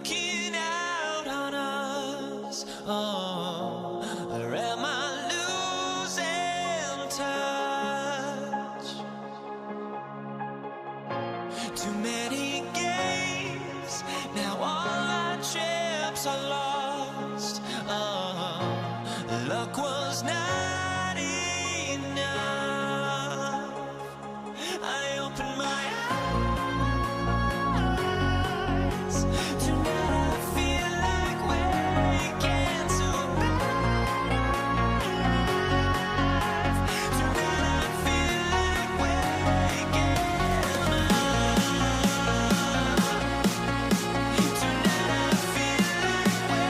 looking out on us? Oh, or am I losing touch? Too many games, now all our chips are lost. Oh, luck was not enough. I opened my eyes. Tonight I feel like waking to a better life. Tonight I feel like waking up. Tonight I feel like waking up.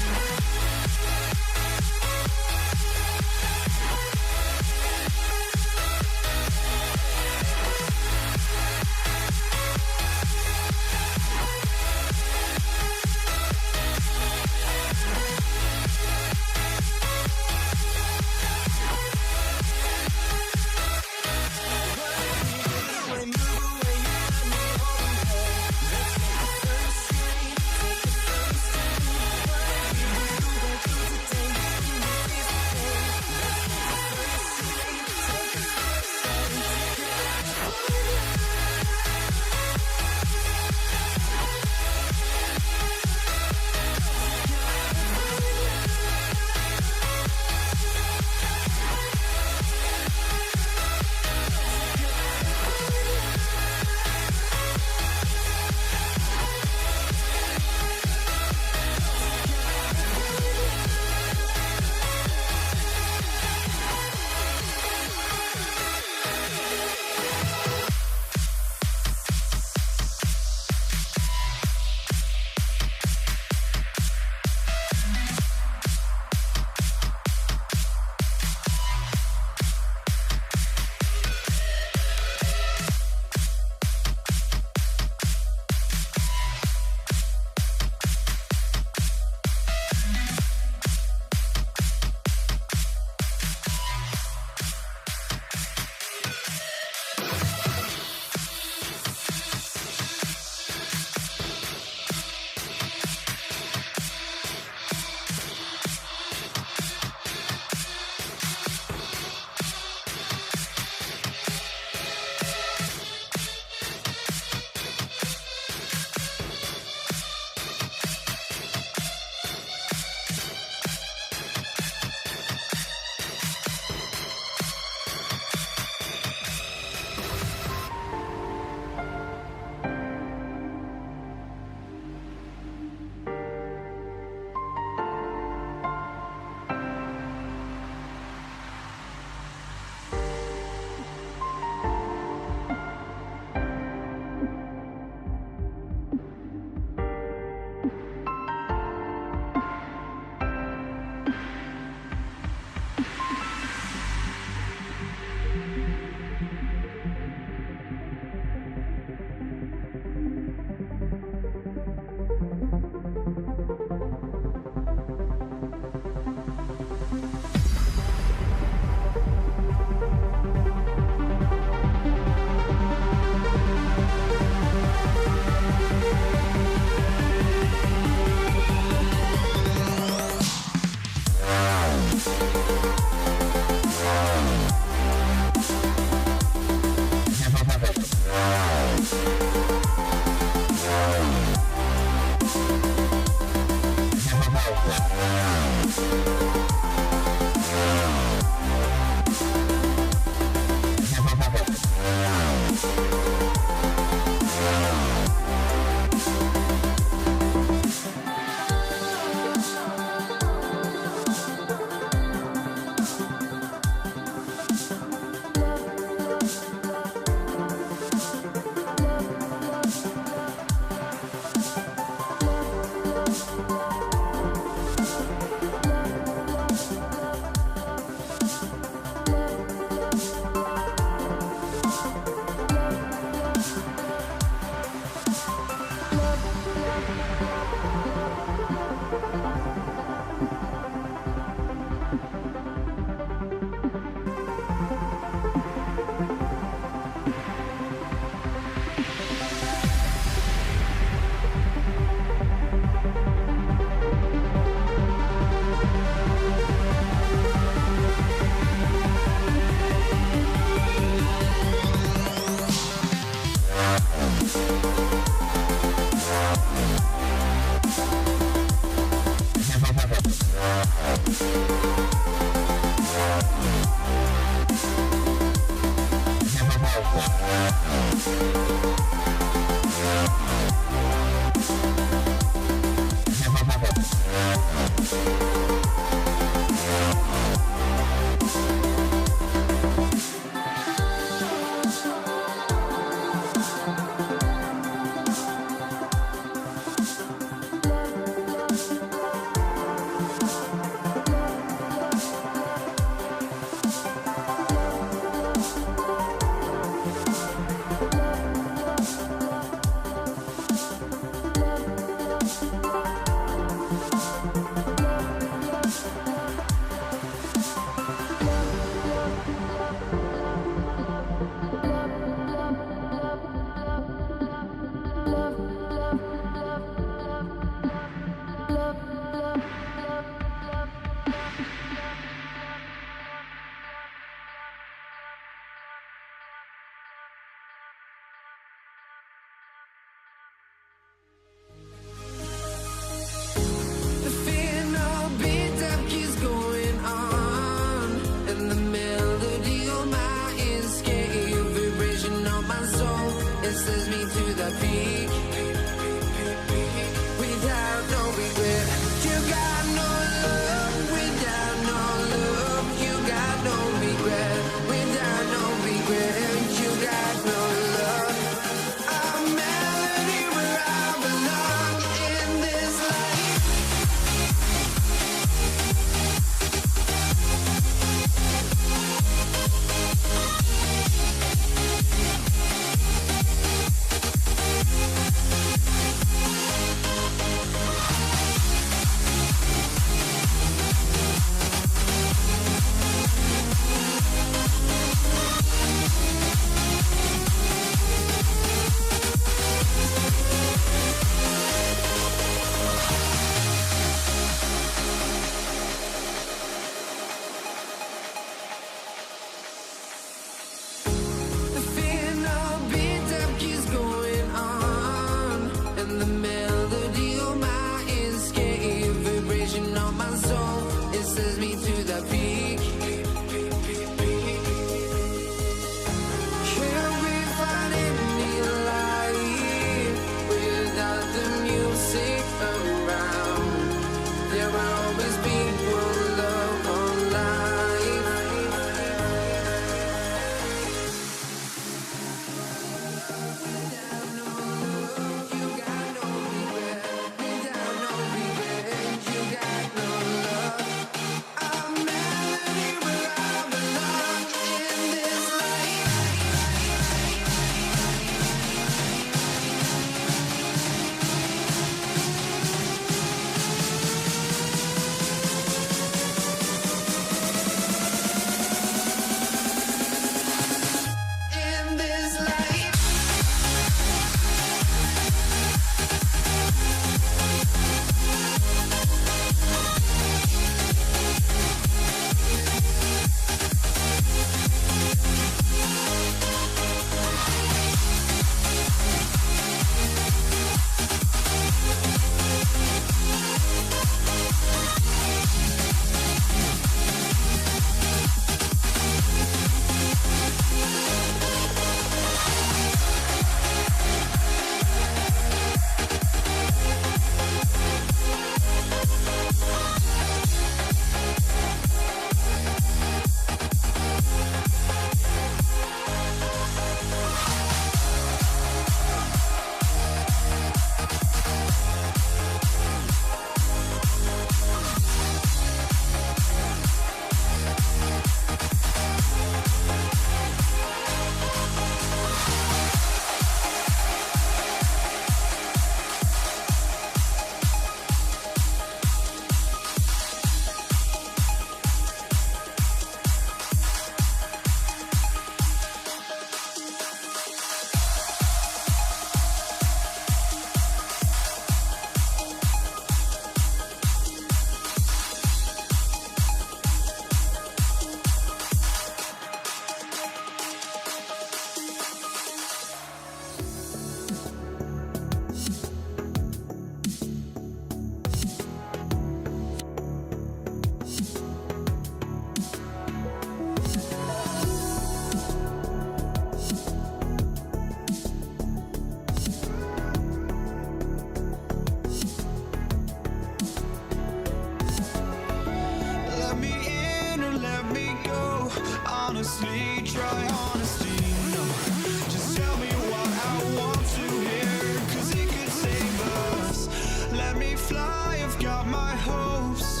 fly, I've got my hopes,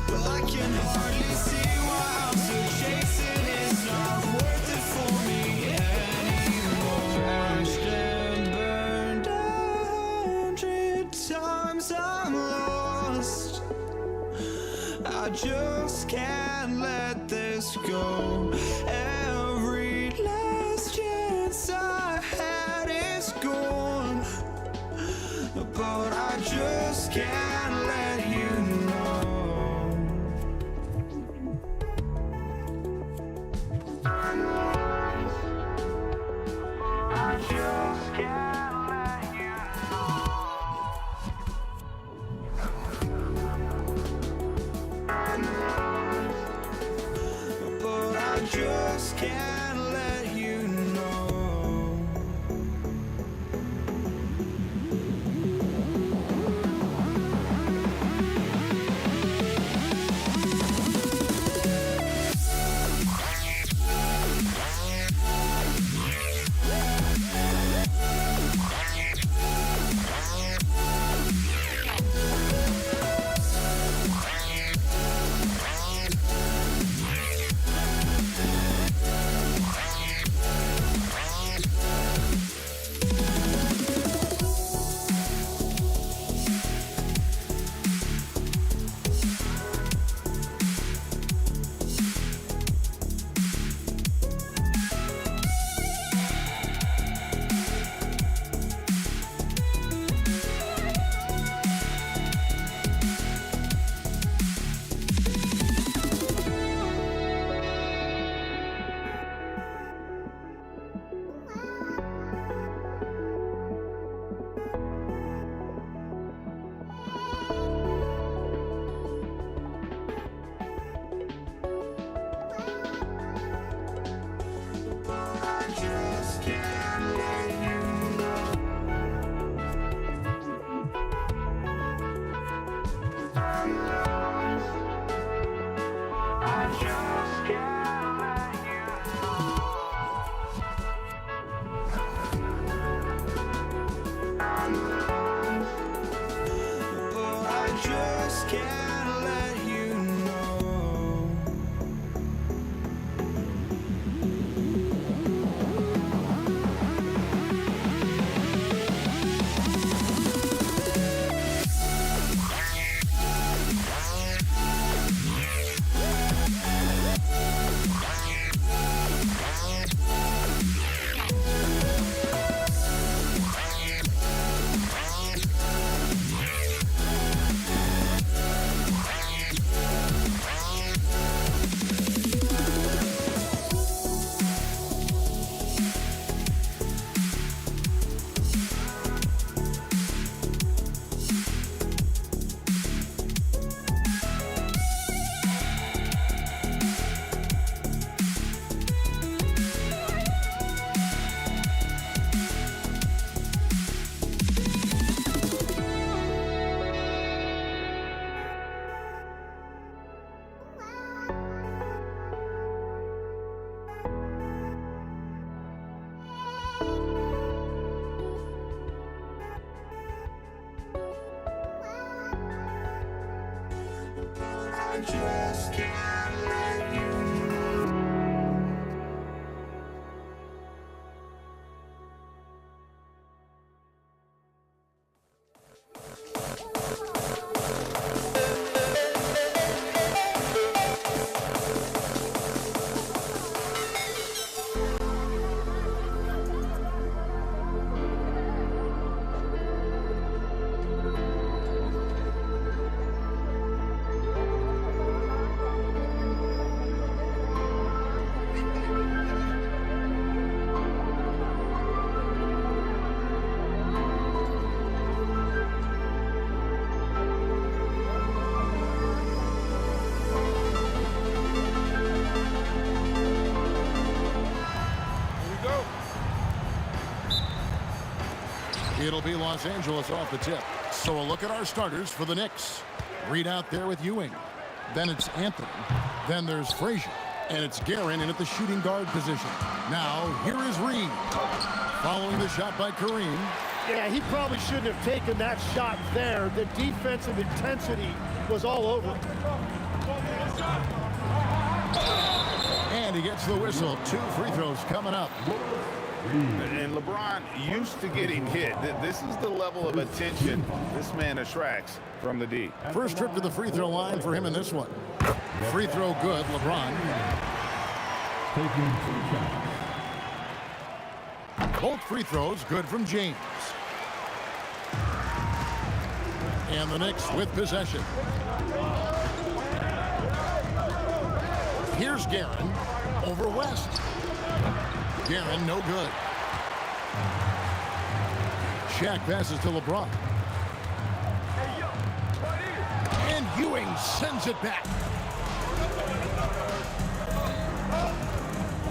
but I can hardly see why I'm still chasing. It's not worth it for me anymore. Ashed and burned 100 times, I'm lost. I just can't let this go. Every last chance I had is gone, but I just can't let you know. I just can't let you know. But I just can't let you know. Just can't let you know. It'll be Los Angeles off the tip. So a look at our starters for the Knicks. Reed out there with Ewing. Then it's Anthony. Then there's Frazier. And it's Guerin in at the shooting guard position. Now, here is Reed. Following the shot by Kareem. Yeah, he probably shouldn't have taken that shot there. The defensive intensity was all over him. And he gets the whistle. 2 free throws coming up. And LeBron used to getting hit. This is the level of attention this man attracts from the D. First trip to the free throw line for him in this one. Free throw good, LeBron. Both free throws good from James. And the Knicks with possession. Here's Guerin over West. Guerin no good. Shaq passes to LeBron. And Ewing sends it back.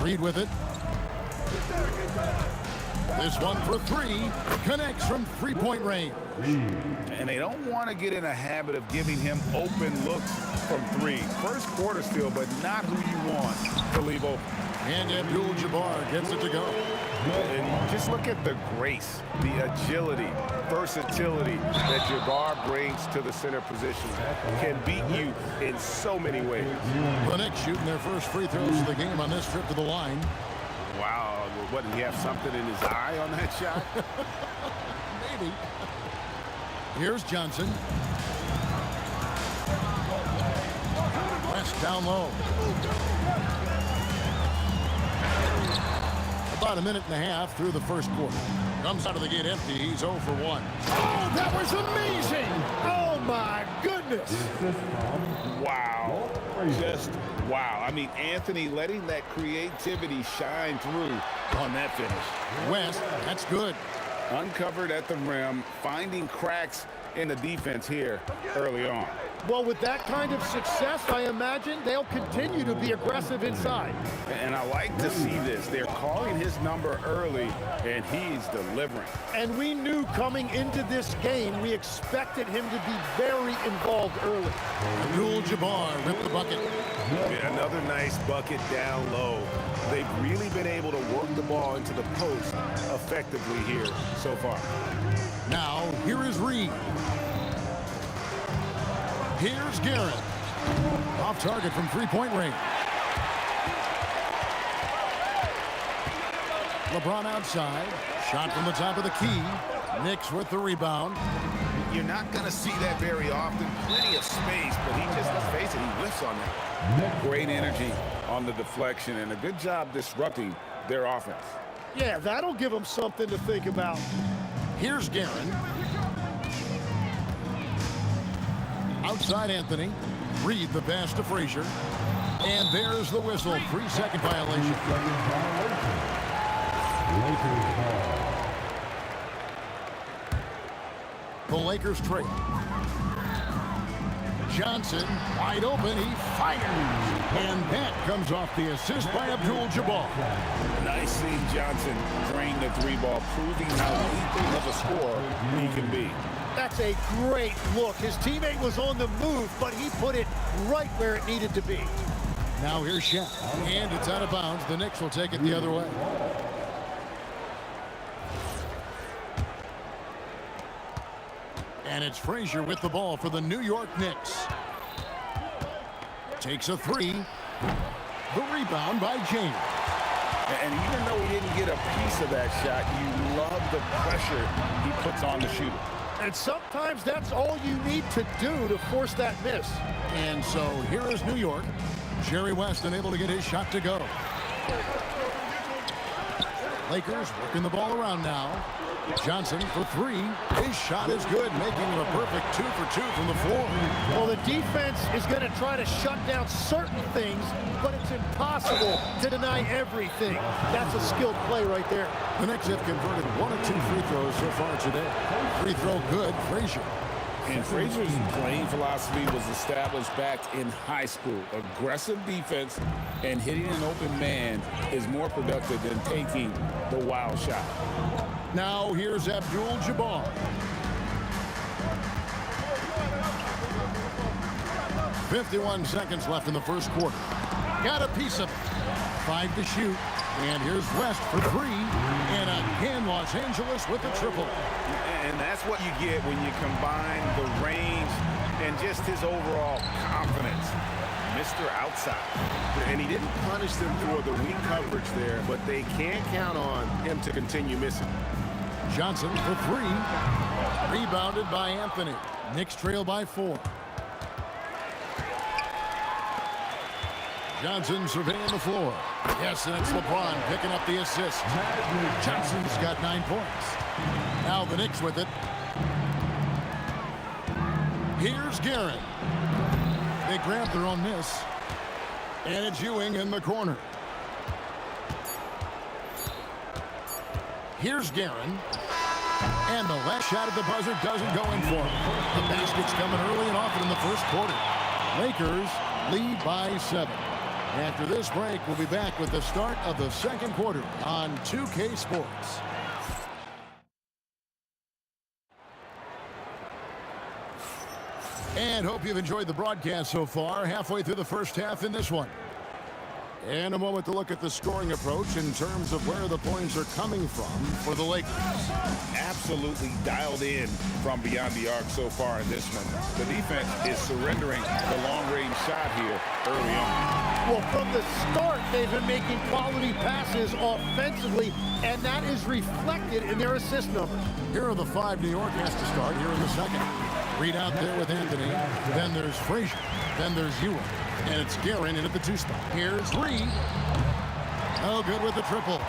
Reed with it. This one for 3. Connects from three-point range. And they don't want to get in a habit of giving him open looks from 3. First quarter still, but not who you want to leave open. And Abdul-Jabbar gets it to go. And just look at the grace, the agility, versatility that Jabbar brings to the center position. Can beat you in so many ways. The Knicks shooting their first free throws of the game on this trip to the line. Wow, what, did he have something in his eye on that shot? Maybe. Here's Johnson. West down low. About a minute and a half through the first quarter. Comes out of the gate empty. He's 0 for 1. Oh, that was amazing! Oh, my goodness! Wow. Just wow. I mean, Anthony letting that creativity shine through on that finish. West, that's good. Uncovered at the rim, finding cracks in the defense here early on. Well, with that kind of success, I imagine they'll continue to be aggressive inside. And I like to see this. They're calling his number early, and he's delivering. And we knew coming into this game, we expected him to be very involved early. Abdul-Jabbar ripped the bucket. Yeah, another nice bucket down low. They've really been able to work the ball into the post effectively here so far. Now, here is Reed. Here's Guerin. Off target from three-point range. LeBron outside. Shot from the top of the key. Knicks with the rebound. You're not going to see that very often. Plenty of space, but he just, let's face it, he whiffs on that. Great energy on the deflection, and a good job disrupting their offense. Yeah, that'll give them something to think about. Here's Guerin. Outside Anthony. Reed the pass to Frazier. And there's the whistle. 3-second violation. The Lakers trail. Johnson wide open. He fires. And that comes off the assist by Abdul-Jabbar. Nice seeing Johnson drain the 3-ball, proving how lethal of a scorer he can be. That's a great look. His teammate was on the move, but he put it right where it needed to be. Now here's Shaq. And it's out of bounds. The Knicks will take it the other way. And it's Frazier with the ball for the New York Knicks. Takes a 3. The rebound by James. And even though he didn't get a piece of that shot, you love the pressure he puts on the shooter. And sometimes that's all you need to do to force that miss. And so here is New York. Jerry West unable to get his shot to go. Lakers working the ball around now. Johnson for 3. His shot is good, making it a perfect 2 for 2 from the floor. Well, the defense is going to try to shut down certain things, but it's impossible to deny everything. That's a skilled play right there. The Knicks have converted 1 of 2 free throws so far today. Free throw good, Frazier. And Frazier's playing philosophy was established back in high school. Aggressive defense and hitting an open man is more productive than taking the wild shot. Now here's Abdul-Jabbar. .51 seconds left in the first quarter. Got a piece of it. 5 to shoot. And here's West for three. And again, Los Angeles with the triple. And that's what you get when you combine the range and just his overall confidence. Mr. Outside. And he didn't punish them for the weak coverage there, but they can't count on him to continue missing. Johnson for three. Rebounded by Anthony. Knicks trail by 4. Johnson surveying the floor. Yes, and it's LeBron picking up the assist. Johnson's got 9 points. Now the Knicks with it. Here's Guerin. They grab their own miss. And it's Ewing in the corner. Here's Guerin. And the last shot at the buzzer doesn't go in for him. The basket's coming early and often in the first quarter. Lakers lead by 7. After this break, we'll be back with the start of the second quarter on 2K Sports. And hope you've enjoyed the broadcast so far. Halfway through the first half in this one. And a moment to look at the scoring approach in terms of where the points are coming from for the Lakers. Absolutely dialed in from beyond the arc so far in this one. The defense is surrendering the long-range shot here early on. Well, from the start, they've been making quality passes offensively, and that is reflected in their assist numbers. Here are the 5 New York has to start here in the second. Reed out there with Anthony. Then there's Frazier. Then there's Ewing. And it's Guerin in at the 2 spot. Here's Reed. Oh, good with the triple.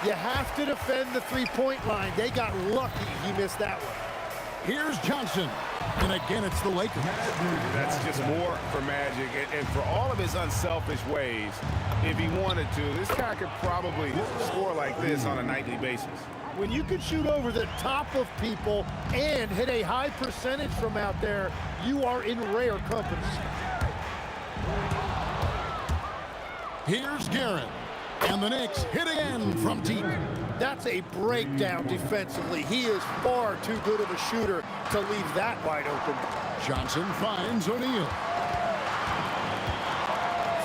You have to defend the three-point line. They got lucky he missed that one. Here's Johnson. And again, it's the Lakers. That's just more for Magic. And for all of his unselfish ways, if he wanted to, this guy could probably score like this on a nightly basis. When you can shoot over the top of people and hit a high percentage from out there, you are in rare company. Here's Guerin. And the Knicks hit again from deep. That's a breakdown defensively. He is far too good of a shooter to leave that wide open. Johnson finds O'Neal.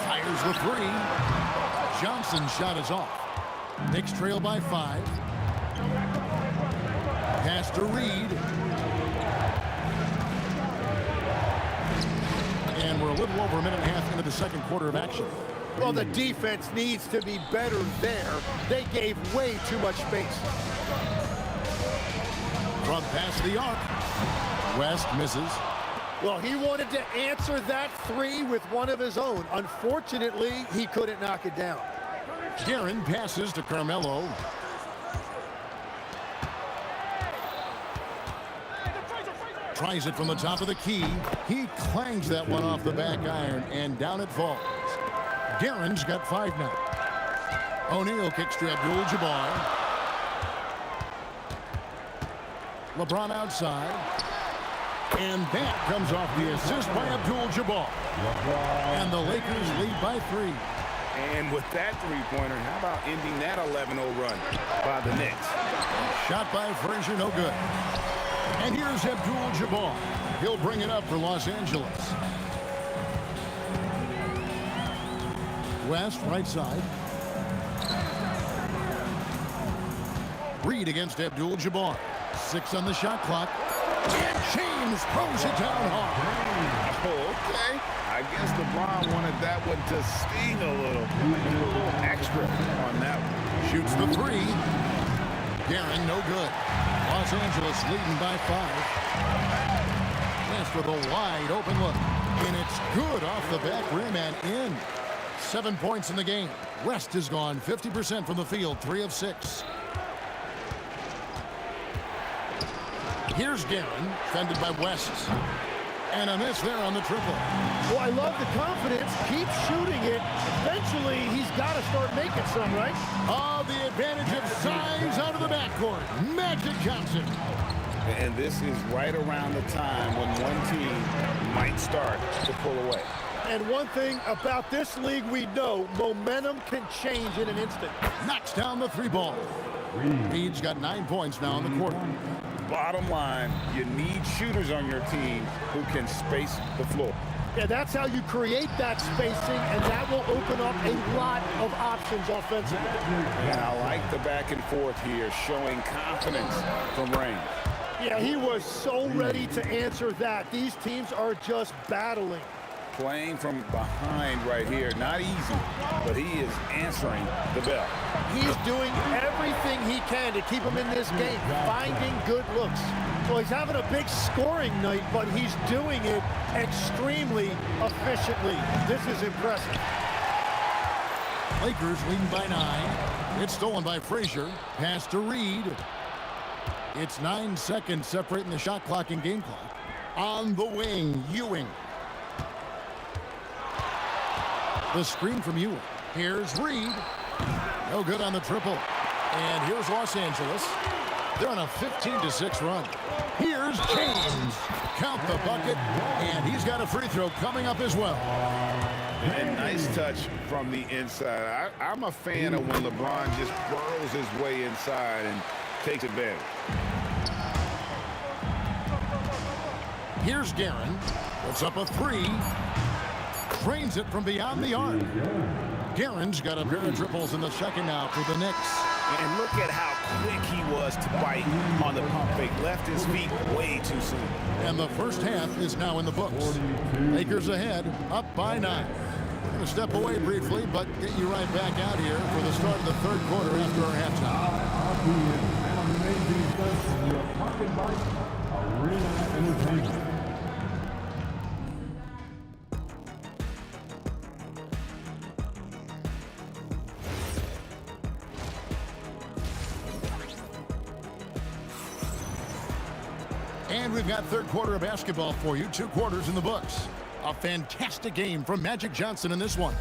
Fires the 3. Johnson's shot is off. Knicks trail by 5. Pass to Reed. And we're a little over a minute and a half into the second quarter of action. Well, the defense needs to be better there. They gave way too much space. From past the arc. West misses. Well, he wanted to answer that 3 with one of his own. Unfortunately, he couldn't knock it down. Guerin passes to Carmelo. Tries it from the top of the key. He clangs that one off the back iron, and down it falls. Guerin's got 5 now. O'Neal kicks to Abdul-Jabbar. LeBron outside. And that comes off the assist by Abdul-Jabbar. And the Lakers lead by 3. And with that three-pointer, how about ending that 11-0 run by the Knicks? Shot by Frazier, no good. And here's Abdul-Jabbar. He'll bring it up for Los Angeles. West, right side. Reed against Abdul-Jabbar. 6 on the shot clock. And James throws it down hard. Okay. I guess LeBron wanted that one to sting a little extra on that one. Shoots the 3. Guerin, no good. Los Angeles leading by 5. West with a wide open look. And it's good off the back rim and in. 7 points in the game. West has gone 50% from the field, 3 of 6. Here's Guerin, fended by West. And a miss there on the triple. Well, I love the confidence. Keep shooting it. Eventually, he's got to start making some, right? Oh, the advantage of size out of the backcourt. Magic Johnson. And this is right around the time when one team might start to pull away. And one thing about this league we know, momentum can change in an instant. Knocks down the 3 ball. Reed's got 9 points now in the quarter. Bottom line, you need shooters on your team who can space the floor. Yeah, that's how you create that spacing, and that will open up a lot of options offensively. And I like the back and forth here, showing confidence from Rain. Yeah, he was so ready to answer that. These teams are just battling. Playing from behind right here, not easy, but he is answering the bell. He's doing everything he can to keep him in this game, finding good looks. Well, he's having a big scoring night, but he's doing it extremely efficiently. This is impressive. Lakers leading by 9. It's stolen by Frazier. Pass to Reed. It's 9 seconds separating the shot clock and game clock. On the wing, Ewing. The screen from Ewing. Here's Reed. No good on the triple. And here's Los Angeles. They're on a 15-6 run. Here's James. Count the bucket. And he's got a free throw coming up as well. And nice touch from the inside. I'm a fan of when LeBron just burrows his way inside and takes advantage. Here's Guerin. Puts up a 3. Drains it from beyond the arc. Guerin's got a pair of triples in the second now for the Knicks. And look at how quick he was to bite on the pump fake. Left his feet way too soon. And the first half is now in the books. Lakers ahead, up by 9. We're going to step away briefly, but get you right back out here for the start of the third quarter after our halftime. And we've got third quarter of basketball for you. 2 quarters in the books. A fantastic game from Magic Johnson in this one.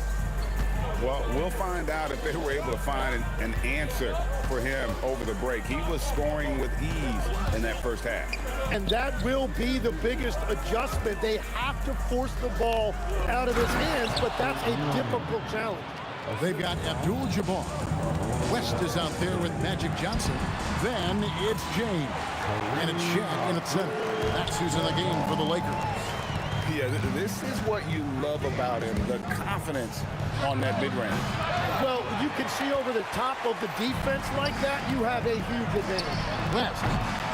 Well, we'll find out if they were able to find an answer for him over the break. He was scoring with ease in that first half. And that will be the biggest adjustment. They have to force the ball out of his hands, but that's a difficult challenge. They've got Abdul-Jabbar. West is out there with Magic Johnson. Then it's James. And it's Shaq in its center. That's who's in the game for the Lakers. Yeah, this is what you love about him, the confidence on that mid-range. Well, you can see over the top of the defense like that, you have a huge advantage. West,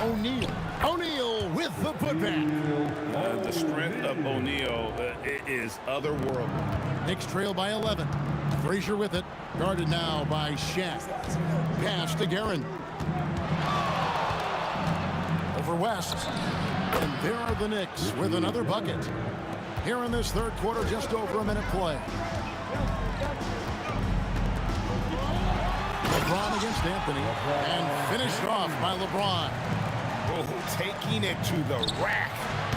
O'Neal. O'Neal with the putback. The strength of O'Neal is otherworldly. Knicks trail by 11. Frazier with it. Guarded now by Shaq. Pass to Guerin. Over West. And there are the Knicks with another bucket. Here in this third quarter, just over a minute play. LeBron against Anthony. And finished off by LeBron. Oh, taking it to the rack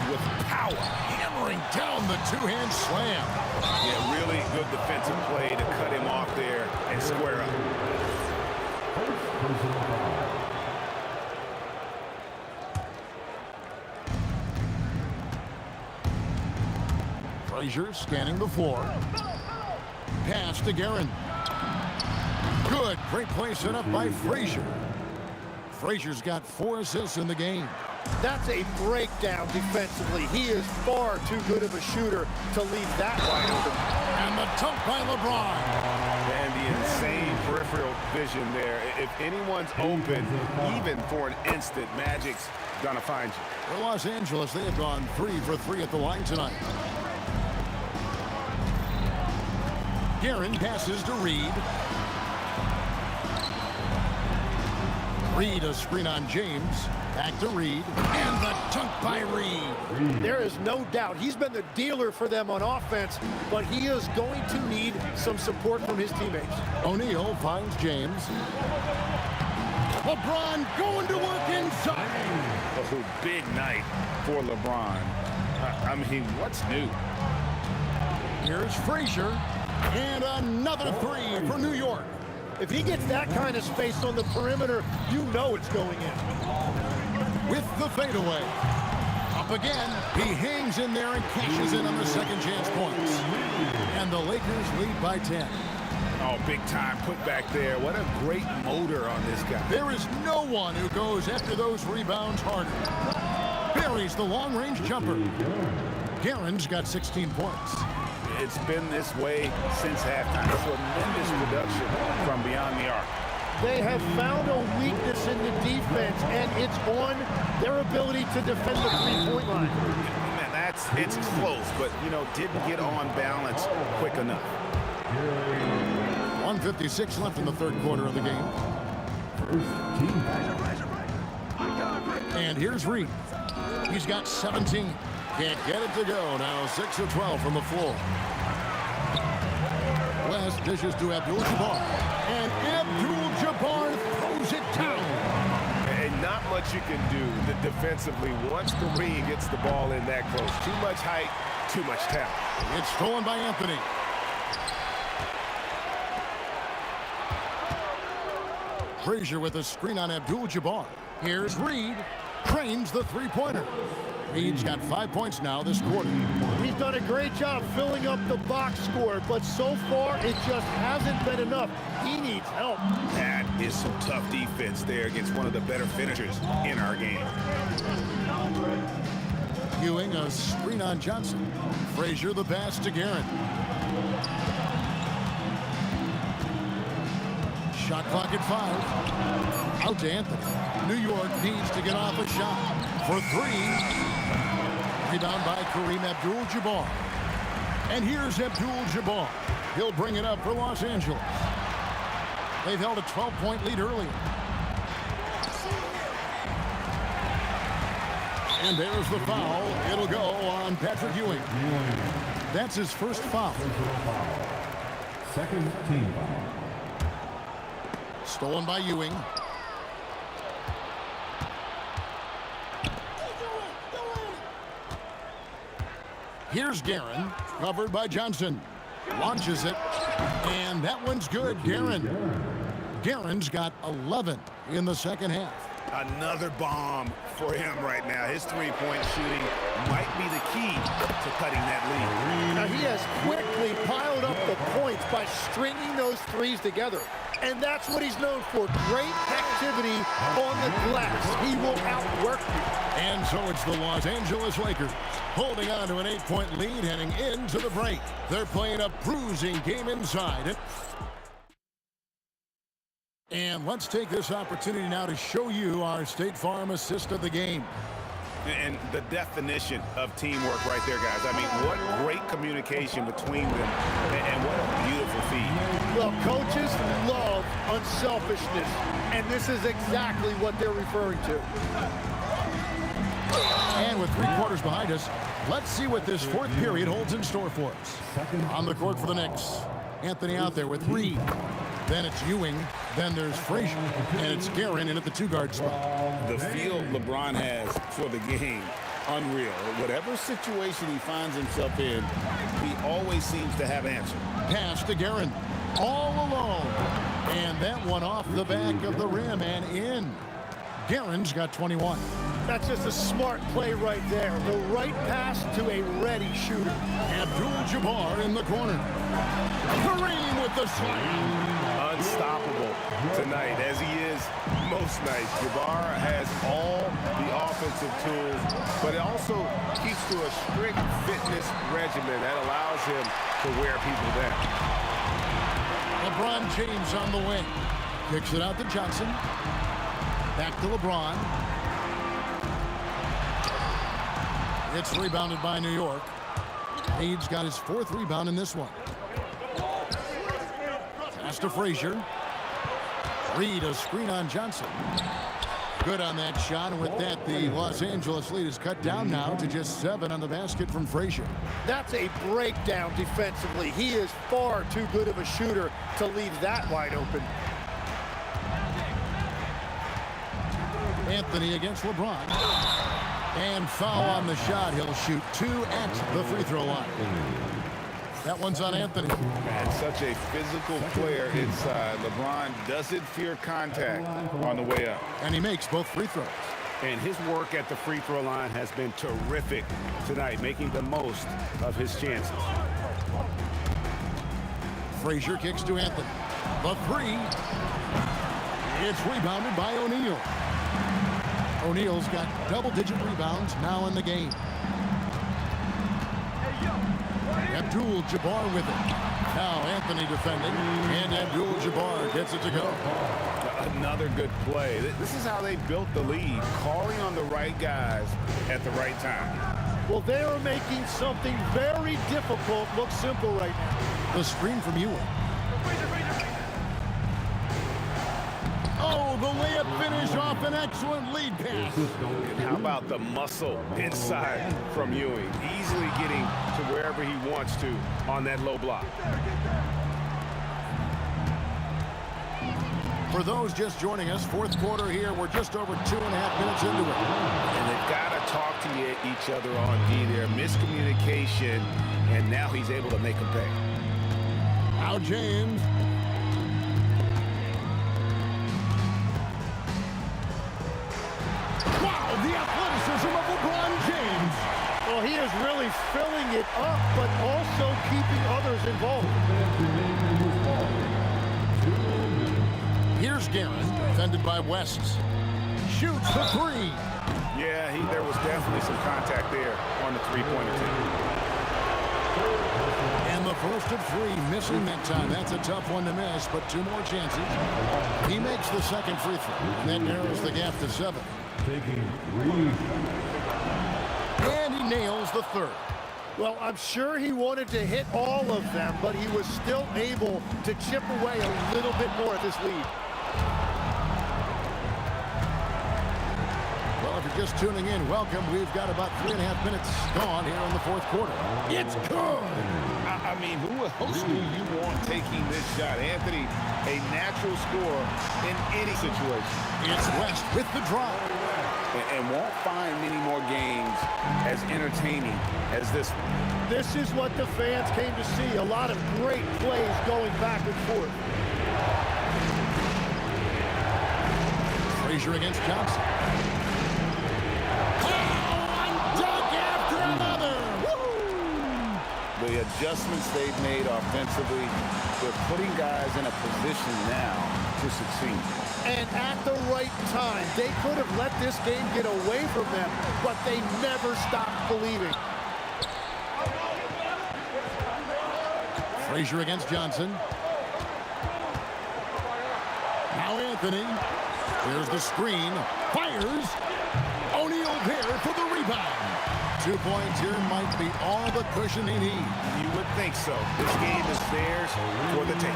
with power. Hammering down the two-hand slam. Yeah, really good defensive play to cut him off there and square up. Frazier scanning the floor. Pass to Guerin. Good. Great play set up by Frazier. Frazier's got 4 assists in the game. That's a breakdown defensively. He is far too good of a shooter to leave that wide open. And the dunk by LeBron. And the insane peripheral vision there. If anyone's open, even for an instant, Magic's gonna find you. For Los Angeles, they have gone 3 for 3 at the line tonight. Guerin passes to Reed. Reed, a screen on James. Back to Reed. And the dunk by Reed. There is no doubt he's been the dealer for them on offense, but he is going to need some support from his teammates. O'Neal finds James. LeBron going to work inside. Oh, big night for LeBron. I mean, what's new? Here's Frazier. And another 3 for New York. If he gets that kind of space on the perimeter, you know it's going in. With the fadeaway. Up again. He hangs in there and cashes in on the second chance points. And the Lakers lead by 10. Oh, big time put back there. What a great motor on this guy. There is no one who goes after those rebounds harder. Buries the long-range jumper. Guerin's got 16 points. It's been this way since halftime. Tremendous production from beyond the arc. They have found a weakness in the defense, and it's on their ability to defend the three-point line. Man, it's close, but, didn't get on balance quick enough. 1:56 left in the third quarter of the game. And here's Reed. He's got 17. Can't get it to go. Now 6 of 12 from the floor. West dishes to Abdul-Jabbar. And Abdul-Jabbar throws it down. And not much you can do defensively once Kareem gets the ball in that close. Too much height, too much talent. It's stolen by Anthony. Frazier with a screen on Abdul-Jabbar. Here's Reed. Cranes the three-pointer. Reed's got 5 points now this quarter. He's done a great job filling up the box score, but so far it just hasn't been enough. He needs help. That is some tough defense there against one of the better finishers in our game. Ewing a screen on Johnson. Frazier the pass to Guerin. Shot clock at 5. Out to Anthony. New York needs to get off a shot for 3. Rebound by Kareem Abdul-Jabbar. And here's Abdul-Jabbar. He'll bring it up for Los Angeles. They've held a 12-point lead earlier. And there's the foul. It'll go on Patrick Ewing. That's his first foul. Second team foul. Stolen by Ewing. Here's Guerin, covered by Johnson. Launches it, and that one's good. Guerin's got 11 in the second half. Another bomb for him right now. His three-point shooting might be the key to cutting that lead. Now, he has quickly piled up the points by stringing those threes together. And that's what he's known for. Great activity on the glass. He will outwork you. And so it's the Los Angeles Lakers holding on to an 8-point lead heading into the break. They're playing a bruising game inside. And let's take this opportunity now to show you our State Farm assist of the game. And the definition of teamwork right there, guys. I mean, what great communication between them, and what a beautiful feed. Well, coaches love unselfishness, and this is exactly what they're referring to. And with 3 quarters behind us, let's see what this fourth period holds in store for us. On the court for the Knicks, Anthony out there with Reed. Then it's Ewing. Then there's Frazier. And it's Guerin in at the 2-guard spot. The feel LeBron has for the game, unreal. Whatever situation he finds himself in, he always seems to have answers. Pass to Guerin. All alone. And that one off the back of the rim and in. Guerin's got 21. That's just a smart play right there. The right pass to a ready shooter. Abdul-Jabbar in the corner. Kareem with the slam. Unstoppable tonight, as he is most nights. Jabbar has all the offensive tools, but it also keeps to a strict fitness regimen that allows him to wear people down. LeBron James on the wing. Kicks it out to Johnson. Back to LeBron. It's rebounded by New York. Reed's got his 4th rebound in this one. Pass to Frazier. Reed a screen on Johnson. Good on that shot, and with that, the Los Angeles lead is cut down now to just 7 on the basket from Frazier. That's a breakdown defensively. He is far too good of a shooter to leave that wide open. Anthony against LeBron. And foul on the shot. He'll shoot 2 at the free throw line. That one's on Anthony. And such a physical player inside. LeBron doesn't fear contact on the way up. And he makes both free throws. And his work at the free throw line has been terrific tonight, making the most of his chances. Frazier kicks to Anthony. The three. It's rebounded by O'Neal. O'Neal's got double-digit rebounds now in the game. Abdul-Jabbar with it. Now Anthony defending, and Abdul-Jabbar gets it to go. Another good play. This is how they built the lead, calling on the right guys at the right time. Well, they are making something very difficult look simple right now. The screen from Ewing. Oh, the layup finish off an excellent lead pass. And how about the muscle inside from Ewing? Easily getting to wherever he wants to on that low block. For those just joining us, fourth quarter here. We're just over 2.5 minutes into it. And they've got to talk to each other on D there. Miscommunication, and now he's able to make them pay. Now James. Wow, the athleticism of LeBron James. Well, he is really filling it up, but also keeping others involved. Here's Garrett, defended by West. Shoots the three. Yeah, there was definitely some contact there on the three-pointer team. And the first of three, missing that time. That's a tough one to miss, but two more chances. He makes the second free throw, and that narrows the gap to 7. And he nails the third. Well, I'm sure he wanted to hit all of them, but he was still able to chip away a little bit more at this lead. Well, if you're just tuning in, welcome. We've got about 3.5 minutes gone here in the fourth quarter. It's good. I mean, who else do you want taking this shot? Anthony, a natural scorer in any situation. It's West with the drive. And won't find many more games as entertaining as this one. This is what the fans came to see. A lot of great plays going back and forth. Frazier against Johnson. One dunk after another. The adjustments they've made offensively, they're putting guys in a position now to succeed. And at the right time, they could have let this game get away from them, but they never stopped believing. Frazier against Johnson. Now Anthony. There's the screen. Fires. O'Neal there for the rebound. 2 points here might be all the cushion he needs. You would think so. This game is theirs for the taking.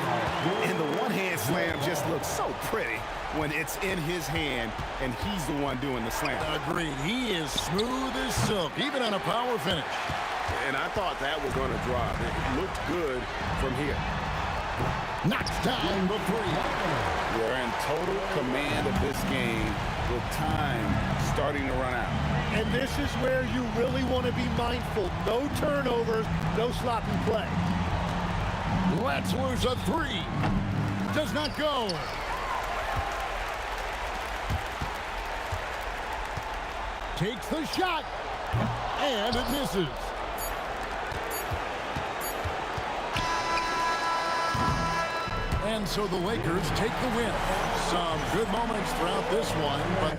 And the one-hand slam just looks so pretty when it's in his hand and he's the one doing the slam. Agreed. He is smooth as silk, even on a power finish. And I thought that was going to drop. It looked good from here. Knocks down the three. They're in total command of this game with time starting to run out. And this is where you really want to be mindful. No turnovers, no sloppy play. Let's lose a three. Does not go. Takes the shot. And it misses. And so the Lakers take the win. Some good moments throughout this one, but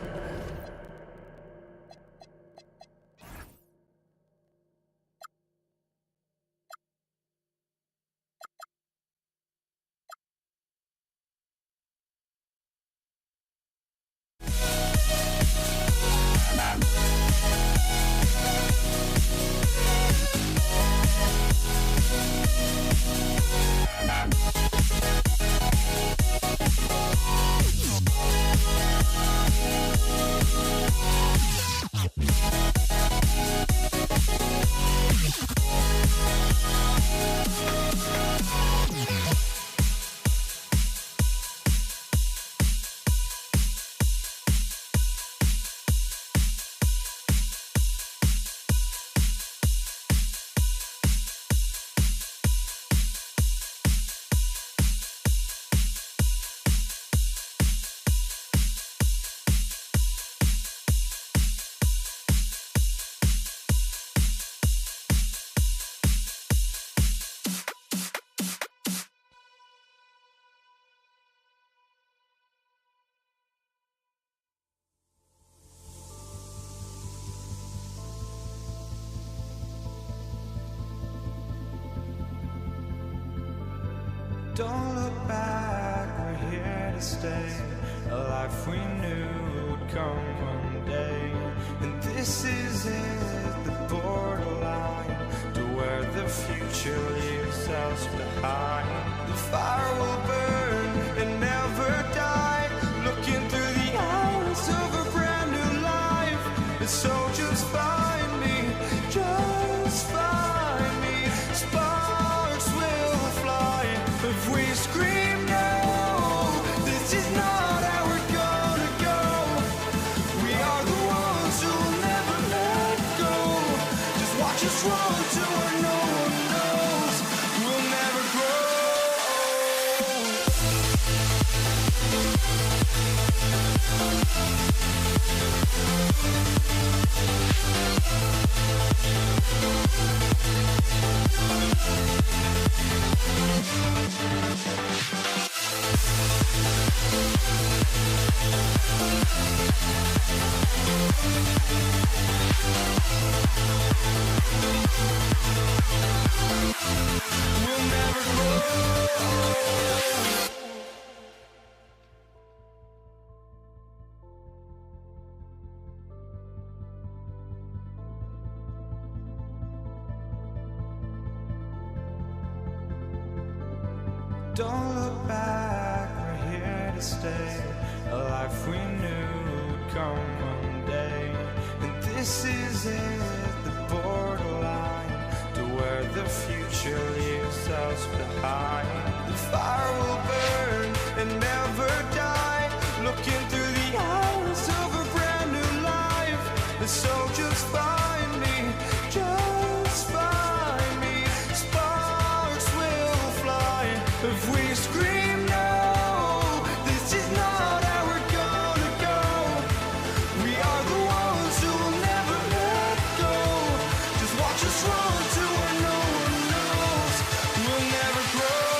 Don't look back, we're here to stay. A life we knew would come one day. And this is it, the borderline to where the future leaves us behind. The fire will burn and never die, looking through the eyes of a brand new life. And so just find me, just find me. Sparks will fly if we scream no. This is not how we're gonna go. We are the ones who will never let go. Just watch us run to where no one knows. We'll never grow. We'll never grow. Don't look back, we're here to stay. A life we knew would come one day. And this is it, the borderline to where the future leaves us behind. The fire will burn and never die, looking through the eyes of a brand new life. And so just find me, just find me. Sparks will fly if we scream no. This is not how we're gonna go. We are the ones who will never let go. Just watch us run to where no one knows. We'll never grow.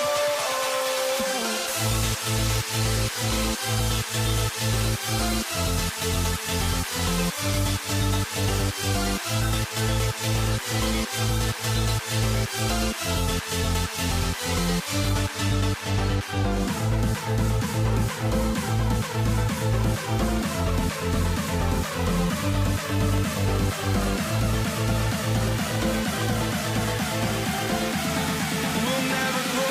We'll never grow.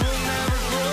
We'll never grow.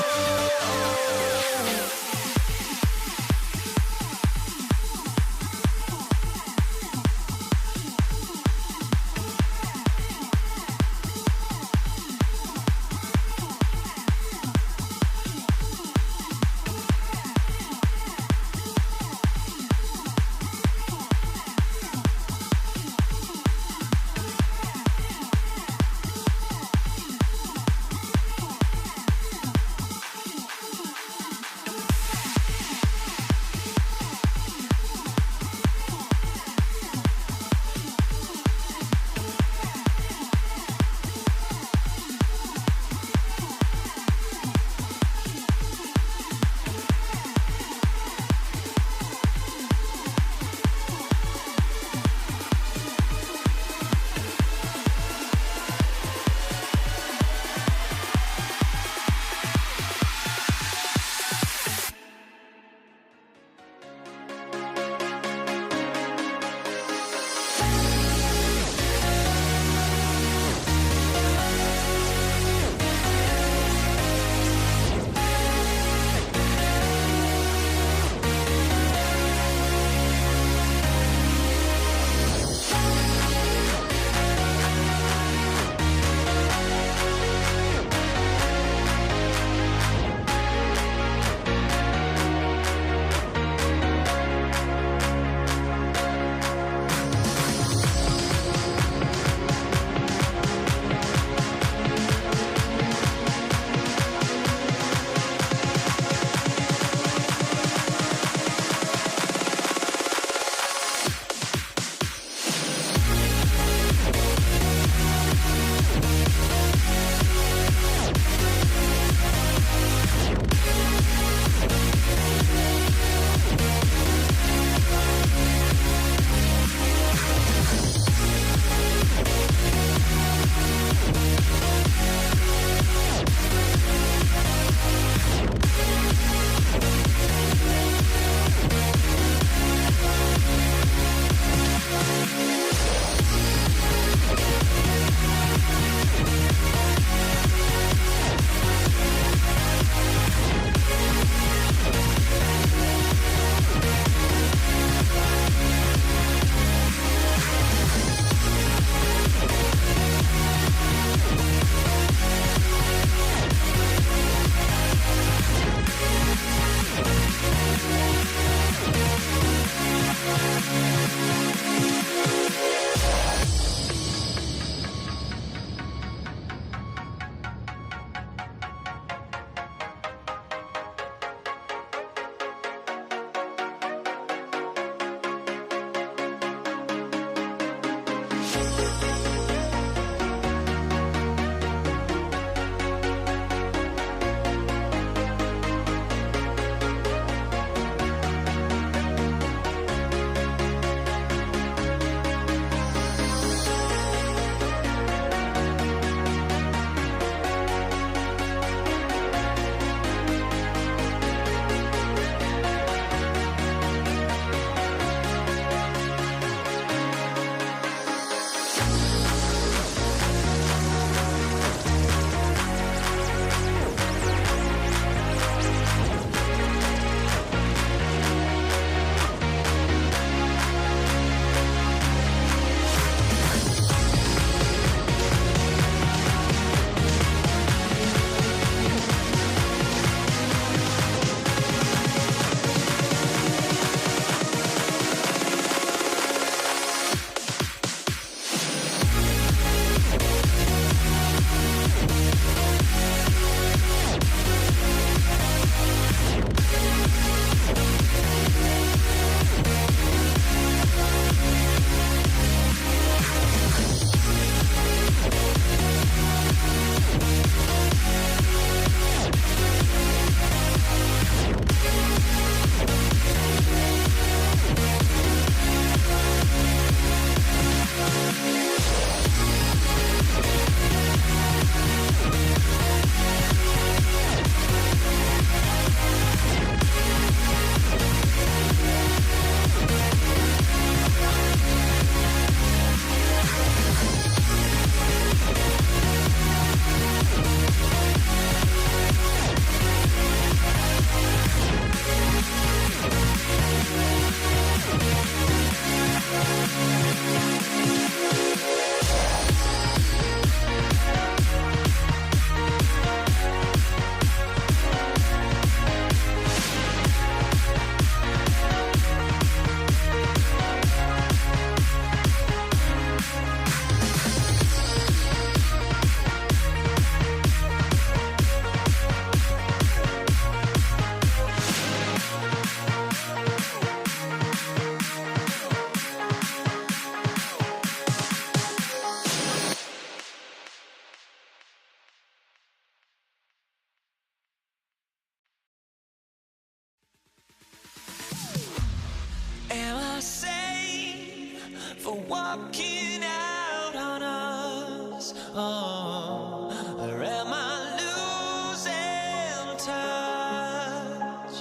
walking out on us. Oh, or am I losing touch?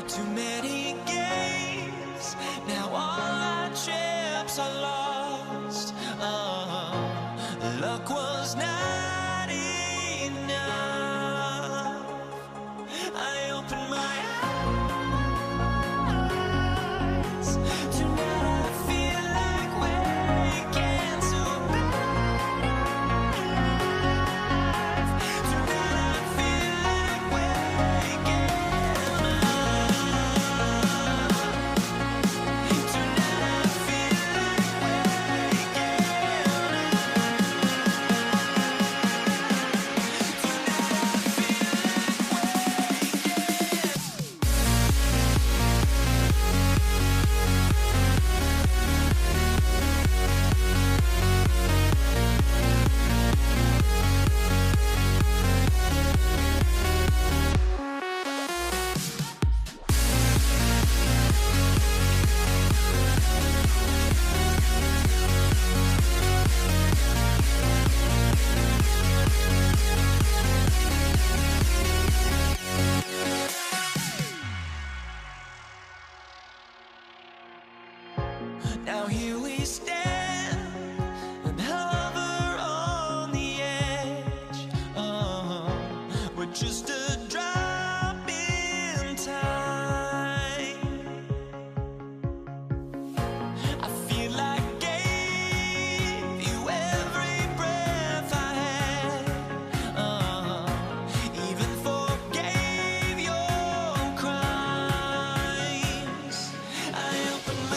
Too many games, now all our chips are lost. Oh, luck was not enough. I opened my eyes. Tonight I feel like waking to life. Tonight I feel like waking up. Tonight I feel like now here we stand and hover on the edge. Oh, we're just a drop in time. I feel like I gave you every breath I had. Oh, even forgave your crimes. I opened my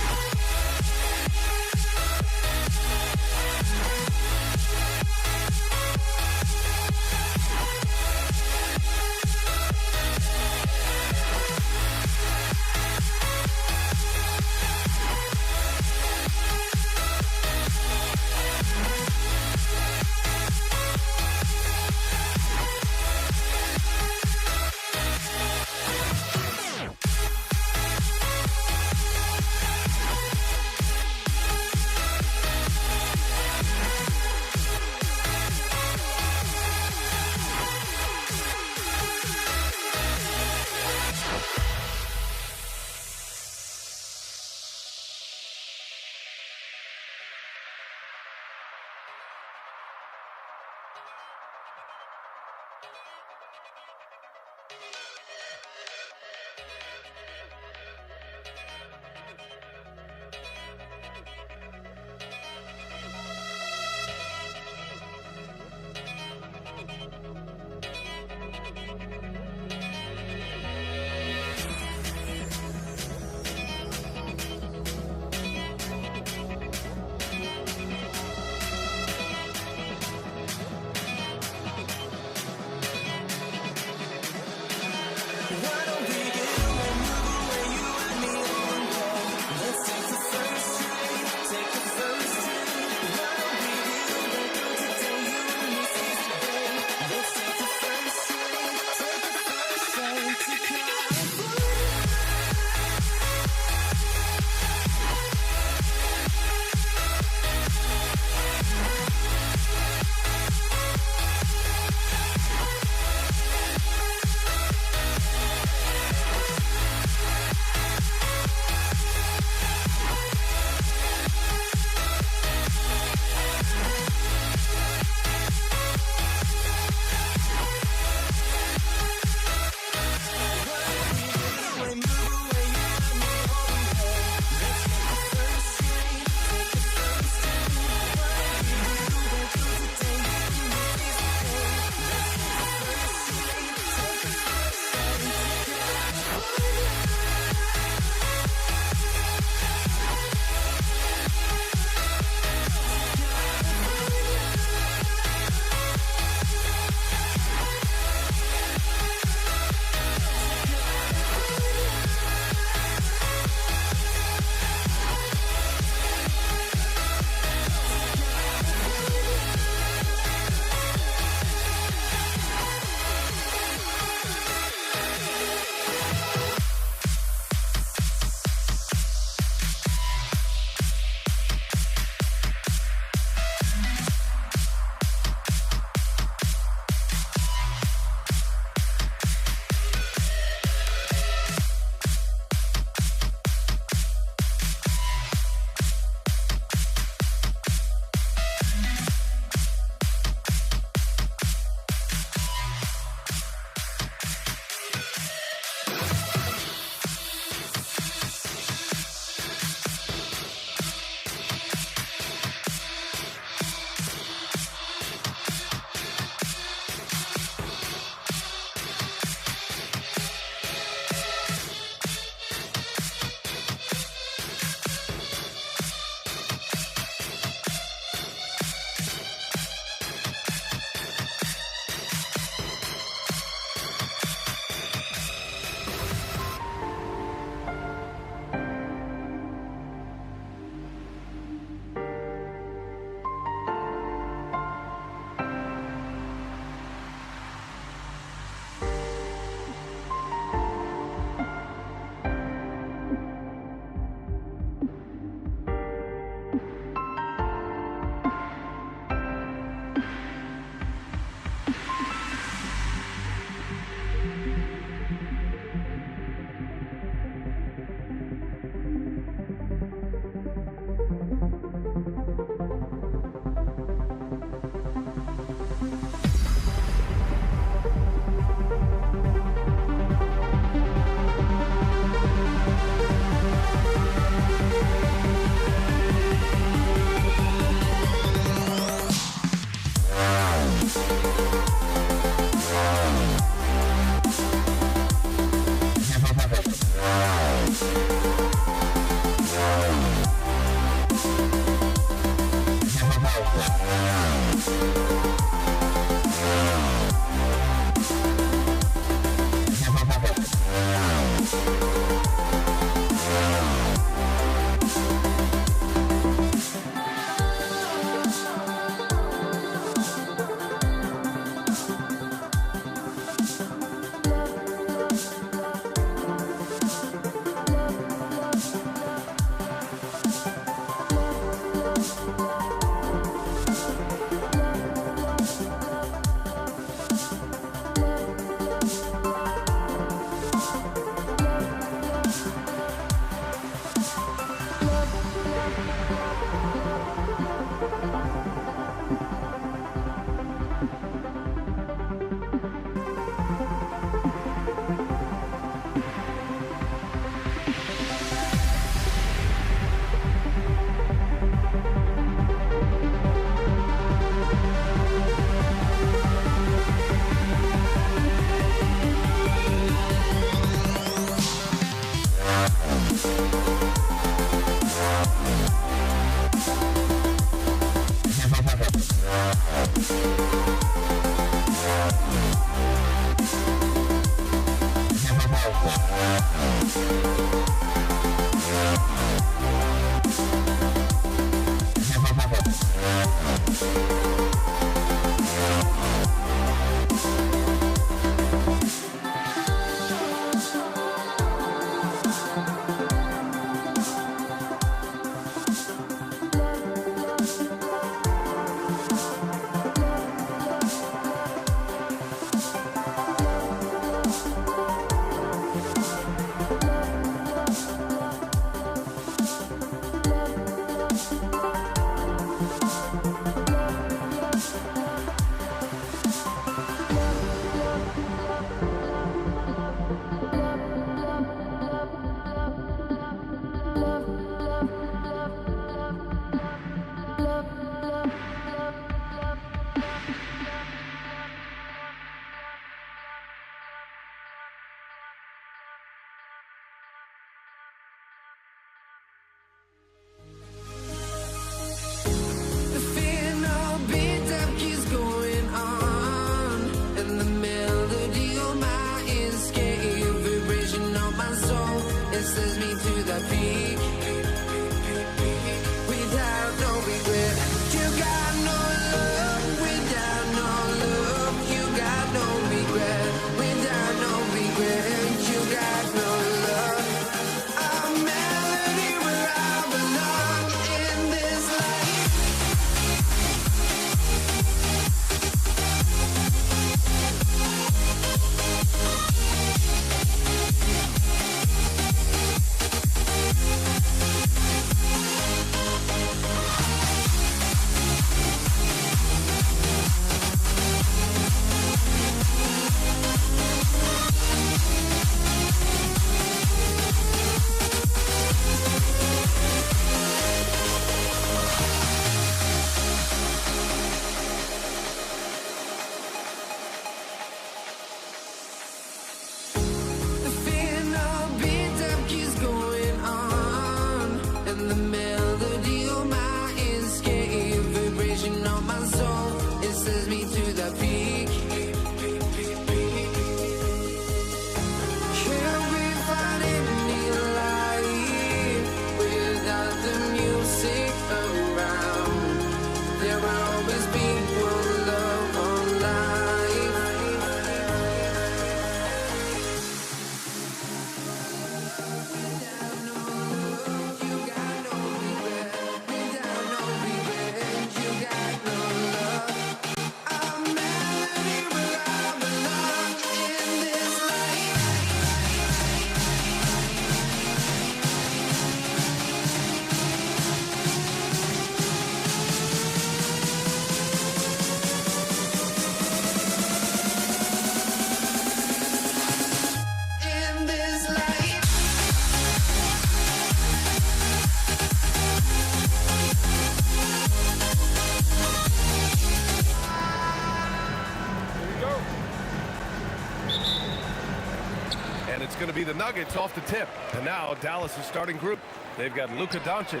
And it's going to be the Nuggets off the tip. And now Dallas' starting group. They've got Luka Doncic.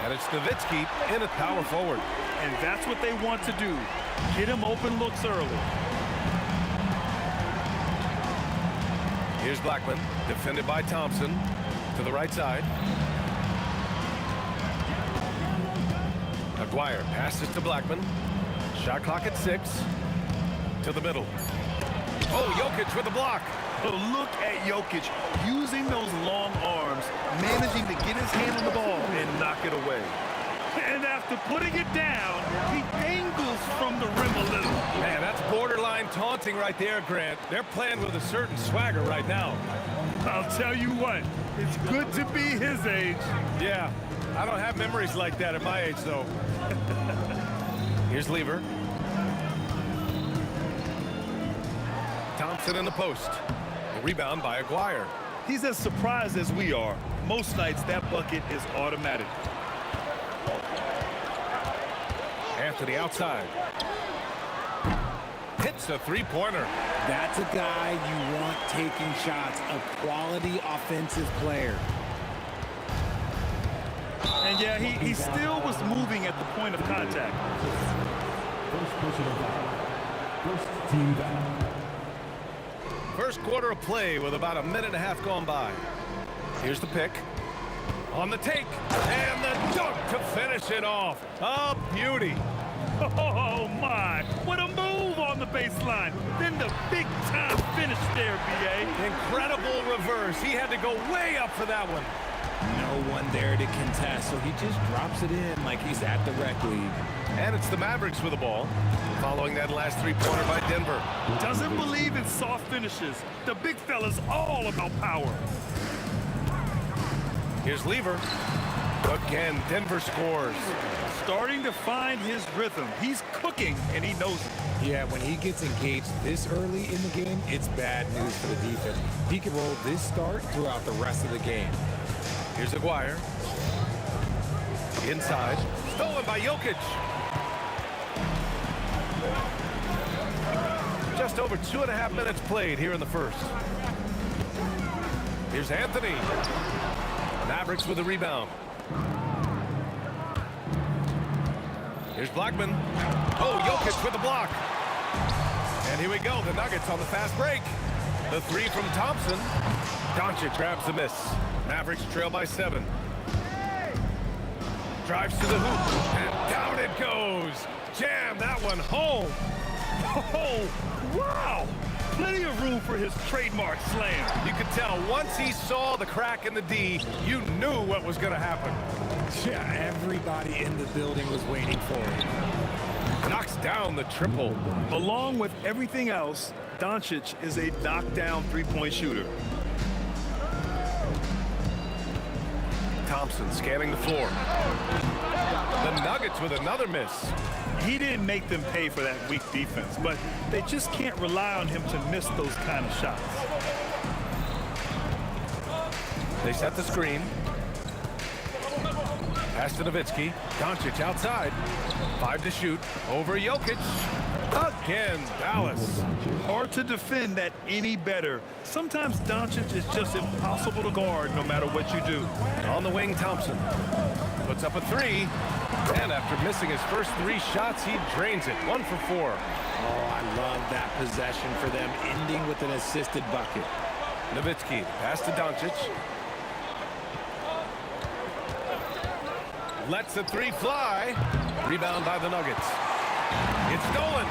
And it's Nowitzki in at power forward. And that's what they want to do. Get him open looks early. Here's Blackman, defended by Thompson. To the right side. Aguirre passes to Blackman. Shot clock at 6. To the middle. Oh, Jokic with the block. Oh, look at Jokic using those long arms, managing to get his hand on the ball and knock it away. And after putting it down, he dangles from the rim a little. Man, that's borderline taunting right there, Grant. They're playing with a certain swagger right now. I'll tell you what, it's good to be his age. Yeah, I don't have memories like that at my age, though. Here's Lever. Thompson in the post. The rebound by Aguirre. He's as surprised as we are. Most nights, that bucket is automatic. Anthony outside. Hits a three-pointer. That's a guy you want taking shots, a quality offensive player. And yeah, he still was moving at the point of contact. First personal foul. First team foul. First quarter of play with about a minute and a half gone by. Here's the pick. On the take. And the dunk to finish it off. A beauty. Oh, my. What a move on the baseline. Then the big-time finish there, B.A. Incredible reverse. He had to go way up for that one. No one there to contest, so he just drops it in like he's at the rec league. And it's the Mavericks with the ball, following that last three-pointer by Denver. Doesn't believe in soft finishes. The big fella's all about power. Here's Lever. Again, Denver scores. Starting to find his rhythm. He's cooking, and he knows it. Yeah, when he gets engaged this early in the game, it's bad news for the defense. He can roll this start throughout the rest of the game. Here's Aguirre. Inside. Stolen by Jokic. Just over 2.5 minutes played here in the first. Here's Anthony. Mavericks with the rebound. Here's Blackman. Oh, Jokic with the block. And here we go. The Nuggets on the fast break. The three from Thompson. Doncic grabs the miss. Mavericks trail by 7. Drives to the hoop. And down it goes. Jam that one home. Oh, wow. Plenty of room for his trademark slam. You could tell once he saw the crack in the D, you knew what was going to happen. Yeah, everybody in the building was waiting for it. Knocks down the triple. Along with everything else, Doncic is a knockdown three-point shooter. Thompson scanning the floor. The Nuggets with another miss. He didn't make them pay for that weak defense, but they just can't rely on him to miss those kind of shots. They set the screen. Pass to Nowitzki. Doncic outside. 5 to shoot. Over Jokic. Again, Dallas. Hard to defend that any better. Sometimes Doncic is just impossible to guard no matter what you do. On the wing, Thompson. Puts up a 3. And after missing his first 3 shots, he drains it. 1 for 4. Oh, I love that possession for them, ending with an assisted bucket. Nowitzki, pass to Doncic. Lets the 3 fly. Rebound by the Nuggets. It's stolen.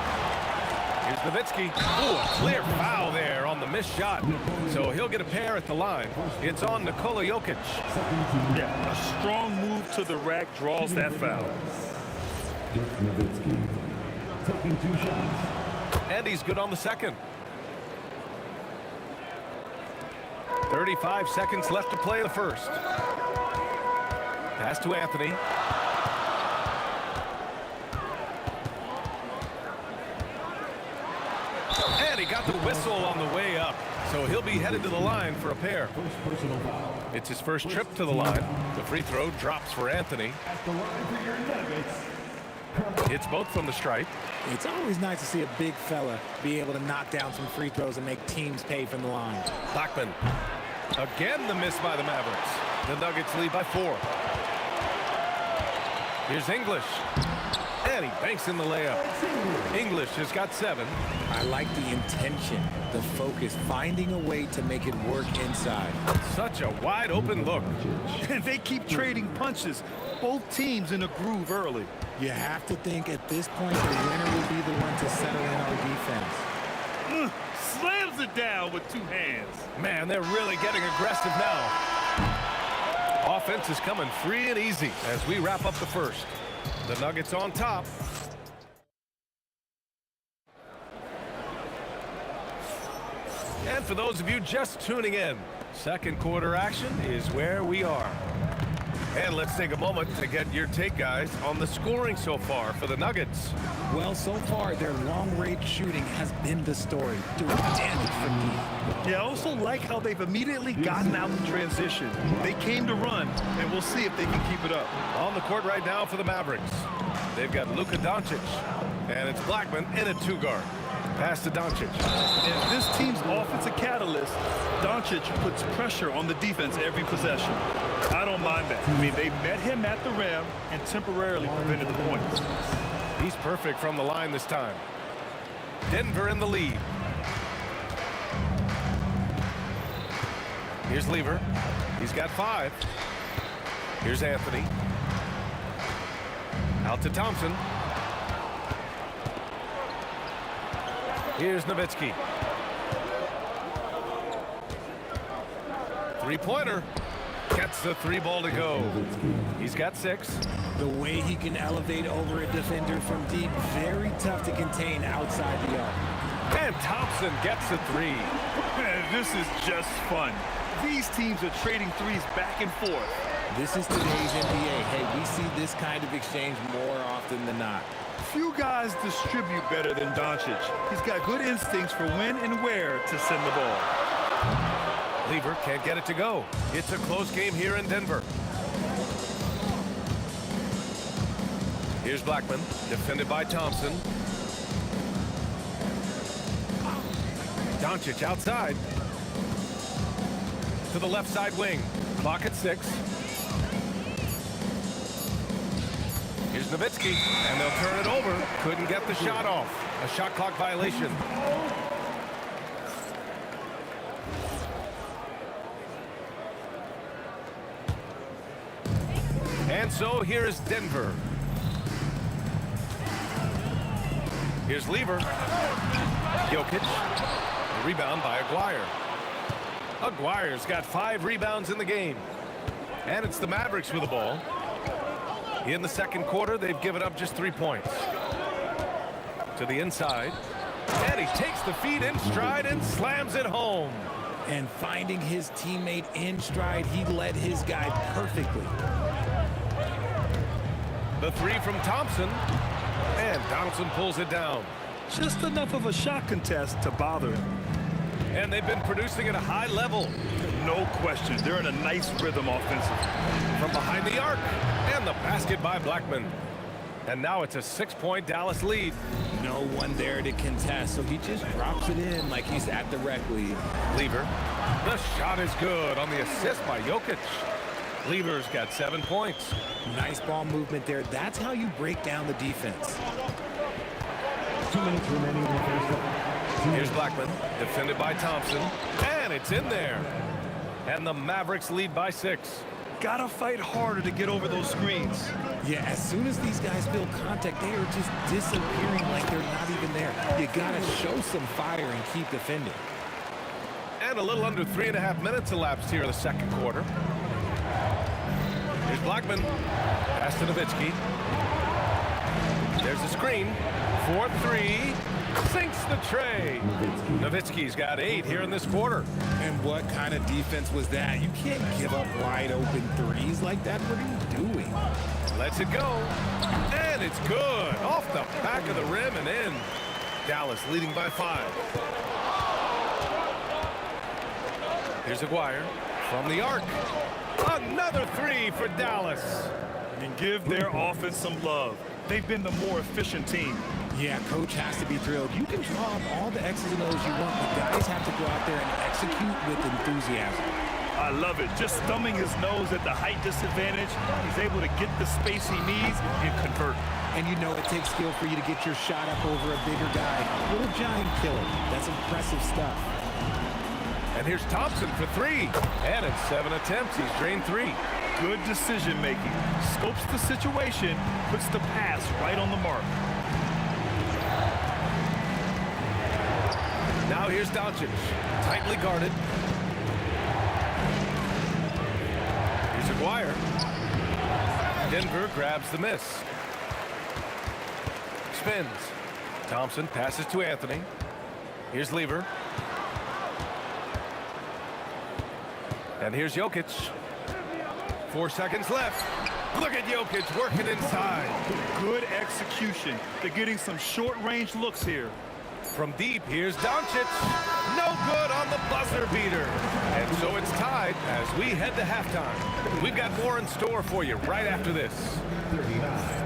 Here's Nowitzki. Ooh, a clear foul there on the missed shot. So he'll get a pair at the line. It's on Nikola Jokic. Yeah, a strong move to the rack draws that foul. Nowitzki taking 2 shots. And he's good on the second. 35 seconds left to play the first. Pass to Anthony. And he got the whistle on the way up. So he'll be headed to the line for a pair. First personal foul. It's his first trip to the line. The free throw drops for Anthony. At the line for your Nuggets, It's both from the stripe. It's always nice to see a big fella be able to knock down some free throws and make teams pay from the line. Blackman. Again, the miss by the Mavericks. The Nuggets lead by 4. Here's English. And he banks in the layup. English has got 7. I like the intention, the focus, finding a way to make it work inside. Such a wide open look. And they keep trading punches. Both teams in a groove early. You have to think at this point the winner will be the one to settle in our defense. Slams it down with 2 hands. Man, they're really getting aggressive now. Offense is coming free and easy as we wrap up the first. The Nuggets on top. And for those of you just tuning in, second quarter action is where we are. And let's take a moment to get your take, guys, on the scoring so far for the Nuggets. Well, so far, their long-range shooting has been the story, doing damage from deep. Yeah, I also like how they've immediately gotten out in transition. They came to run, and we'll see if they can keep it up. On the court right now for the Mavericks, they've got Luka Doncic, and it's Blackman in a 2-guard. Pass to Doncic. If this team's offensive catalyst, Doncic puts pressure on the defense every possession. I don't mind that. I mean, they met him at the rim and temporarily prevented the points. He's perfect from the line this time. Denver in the lead. Here's Lever. He's got 5. Here's Anthony. Out to Thompson. Here's Nowitzki. 3-pointer. Gets the 3-ball to go. He's got 6. The way he can elevate over a defender from deep, very tough to contain outside the arc. And Thompson gets the 3. Man, this is just fun. These teams are trading threes back and forth. This is today's NBA. Hey, we see this kind of exchange more often than not. Few guys distribute better than Doncic. He's got good instincts for when and where to send the ball. Lever can't get it to go. It's a close game here in Denver. Here's Blackman, defended by Thompson. Doncic outside. To the left side wing. Clock at 6. Here's Nowitzki, and they'll turn it over. Couldn't get the shot off. A shot clock violation. And so here is Denver. Here's Lever. Jokic. The rebound by Aguirre. Aguirre's got 5 rebounds in the game. And it's the Mavericks with the ball. In the second quarter, they've given up just 3 points. To the inside. And he takes the feed in stride and slams it home. And finding his teammate in stride, he led his guy perfectly. The 3 from Thompson. And Thompson pulls it down. Just enough of a shot contest to bother him. And they've been producing at a high level. No question. They're in a nice rhythm offensively. From behind the arc. And the basket by Blackman. And now it's a 6-point Dallas lead. No one there to contest, so he just drops it in like he's at the rec league. Lever. The shot is good on the assist by Jokic. Lever's got 7 points. Nice ball movement there. That's how you break down the defense. 2 minutes remaining in the first half. Here's Blackman, defended by Thompson. And it's in there. And the Mavericks lead by 6. Gotta fight harder to get over those screens. Yeah, as soon as these guys build contact, they are just disappearing like they're not even there. You gotta show some fire and keep defending. And a little under 3.5 minutes elapsed here in the second quarter. Here's Blackman. Pass to Nowitzki. There's the screen. 4-3. Sinks the tray. Nowitzki's got 8 here in this quarter. And what kind of defense was that? You can't give up wide open threes like that. What are you doing? Lets it go. And it's good. Off the back of the rim and in. Dallas leading by 5. Here's Aguirre from the arc. Another 3 for Dallas. And give their offense some love. they've been the more efficient team. Yeah, coach has to be thrilled. You can draw up all the X's and O's you want, but guys have to go out there and execute with enthusiasm. I love it. Just thumbing his nose at the height disadvantage, he's able to get the space he needs and convert. And you know it takes skill for you to get your shot up over a bigger guy. Little giant killer. That's impressive stuff. And here's Thompson for three. And in 7 attempts, he's drained 3. Good decision making. Scopes the situation, puts the pass right on the mark. Now here's Doncic, tightly guarded. Here's Aguirre. Denver grabs the miss. Spins. Thompson passes to Anthony. Here's Lever. And here's Jokic. 4 seconds left. Look at Jokic working inside. Good execution. They're getting some short-range looks here. From deep, here's Doncic. No good on the buzzer beater. And so it's tied as we head to halftime. We've got more in store for you right after this. 39.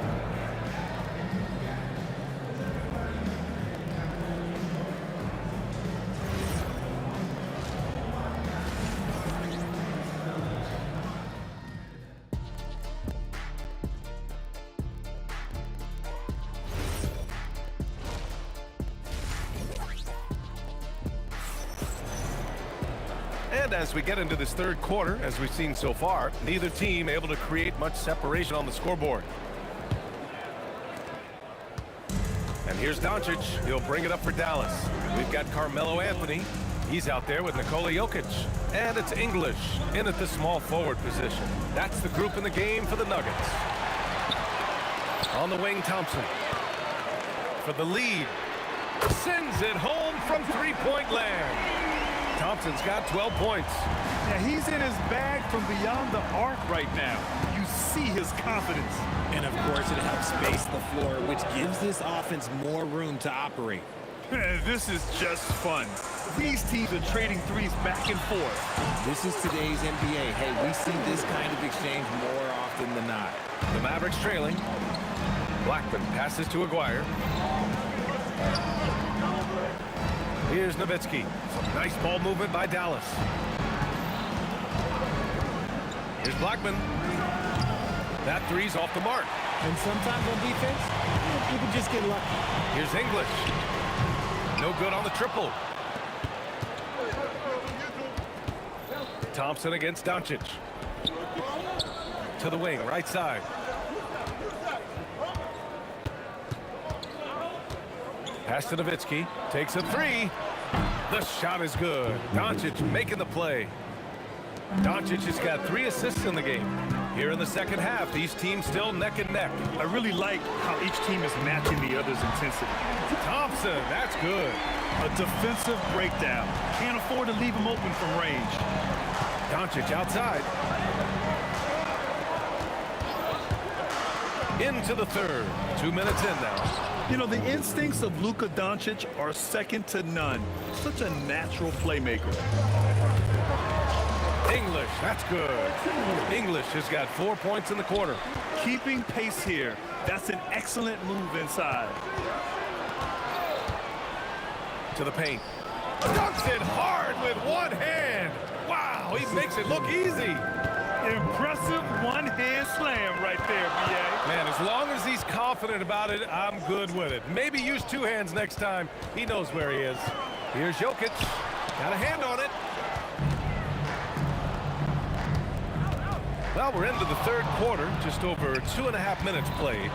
And as we get into this third quarter, as we've seen so far, neither team able to create much separation on the scoreboard. And here's Doncic. He'll bring it up for Dallas. We've got Carmelo Anthony. He's out there with Nikola Jokic. And it's English in at the small forward position. That's the group in the game for the Nuggets. On the wing, Thompson. For the lead. Sends it home from three-point land. Thompson's got 12 points. Yeah, he's in his bag from beyond the arc right now. You see his confidence. And of course, it helps space the floor, which gives this offense more room to operate. This is just fun. These teams are trading threes back and forth. This is today's NBA. Hey, we see this kind of exchange more often than not. The Mavericks trailing. Blackman passes to Aguirre. Here's Nowitzki. Some nice ball movement by Dallas. Here's Blackman. That three's off the mark. And sometimes on defense, people just get lucky. Here's English. No good on the triple. Thompson against Doncic. To the wing, right side. Pass to Nowitzki. Takes a three. The shot is good. Doncic making the play. Doncic has got 3 assists in the game. Here in the second half, these teams still neck and neck. I really like how each team is matching the other's intensity. Thompson, that's good. A defensive breakdown. Can't afford to leave him open from range. Doncic outside. Into the third. 2 minutes in now. You know, the instincts of Luka Doncic are second to none. Such a natural playmaker. English, that's good. English has got 4 points in the quarter. Keeping pace here. That's an excellent move inside. To the paint. Dunks it hard with one hand. Wow, he makes it look easy. Impressive one-hand slam right there, B.A. Man, as long as he's confident about it, I'm good with it. Maybe use 2 hands next time. He knows where he is. Here's Jokic. Got a hand on it. Well, we're into the third quarter. Just over 2.5 minutes played.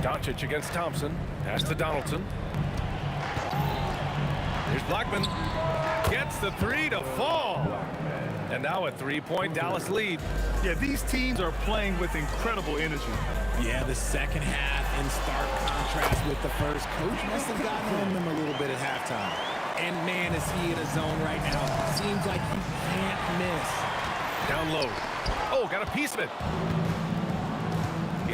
Doncic against Thompson. Pass to Donaldson. Here's Blackman. Gets the three to fall. And now a 3-point Dallas lead. Yeah, these teams are playing with incredible energy. Yeah, the second half in stark contrast with the first. Coach must have gotten on them a little bit at halftime. And man, is he in a zone right now. Seems like he can't miss. Down low. Oh, got a piece of it.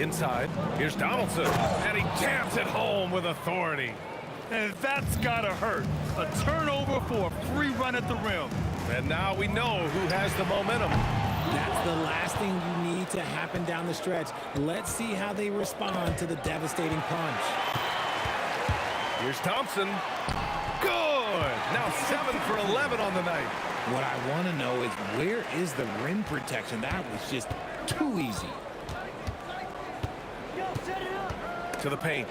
Inside. Here's Donaldson. And he jams it home with authority. And that's gotta hurt. A turnover for a free run at the rim. And now we know who has the momentum. That's the last thing you need need to happen down the stretch. Let's see how they respond to the devastating punch. Here's Thompson. Good. Now 7 for 11 on the night. What I want to know is, where is the rim protection? That was just too easy. To the paint.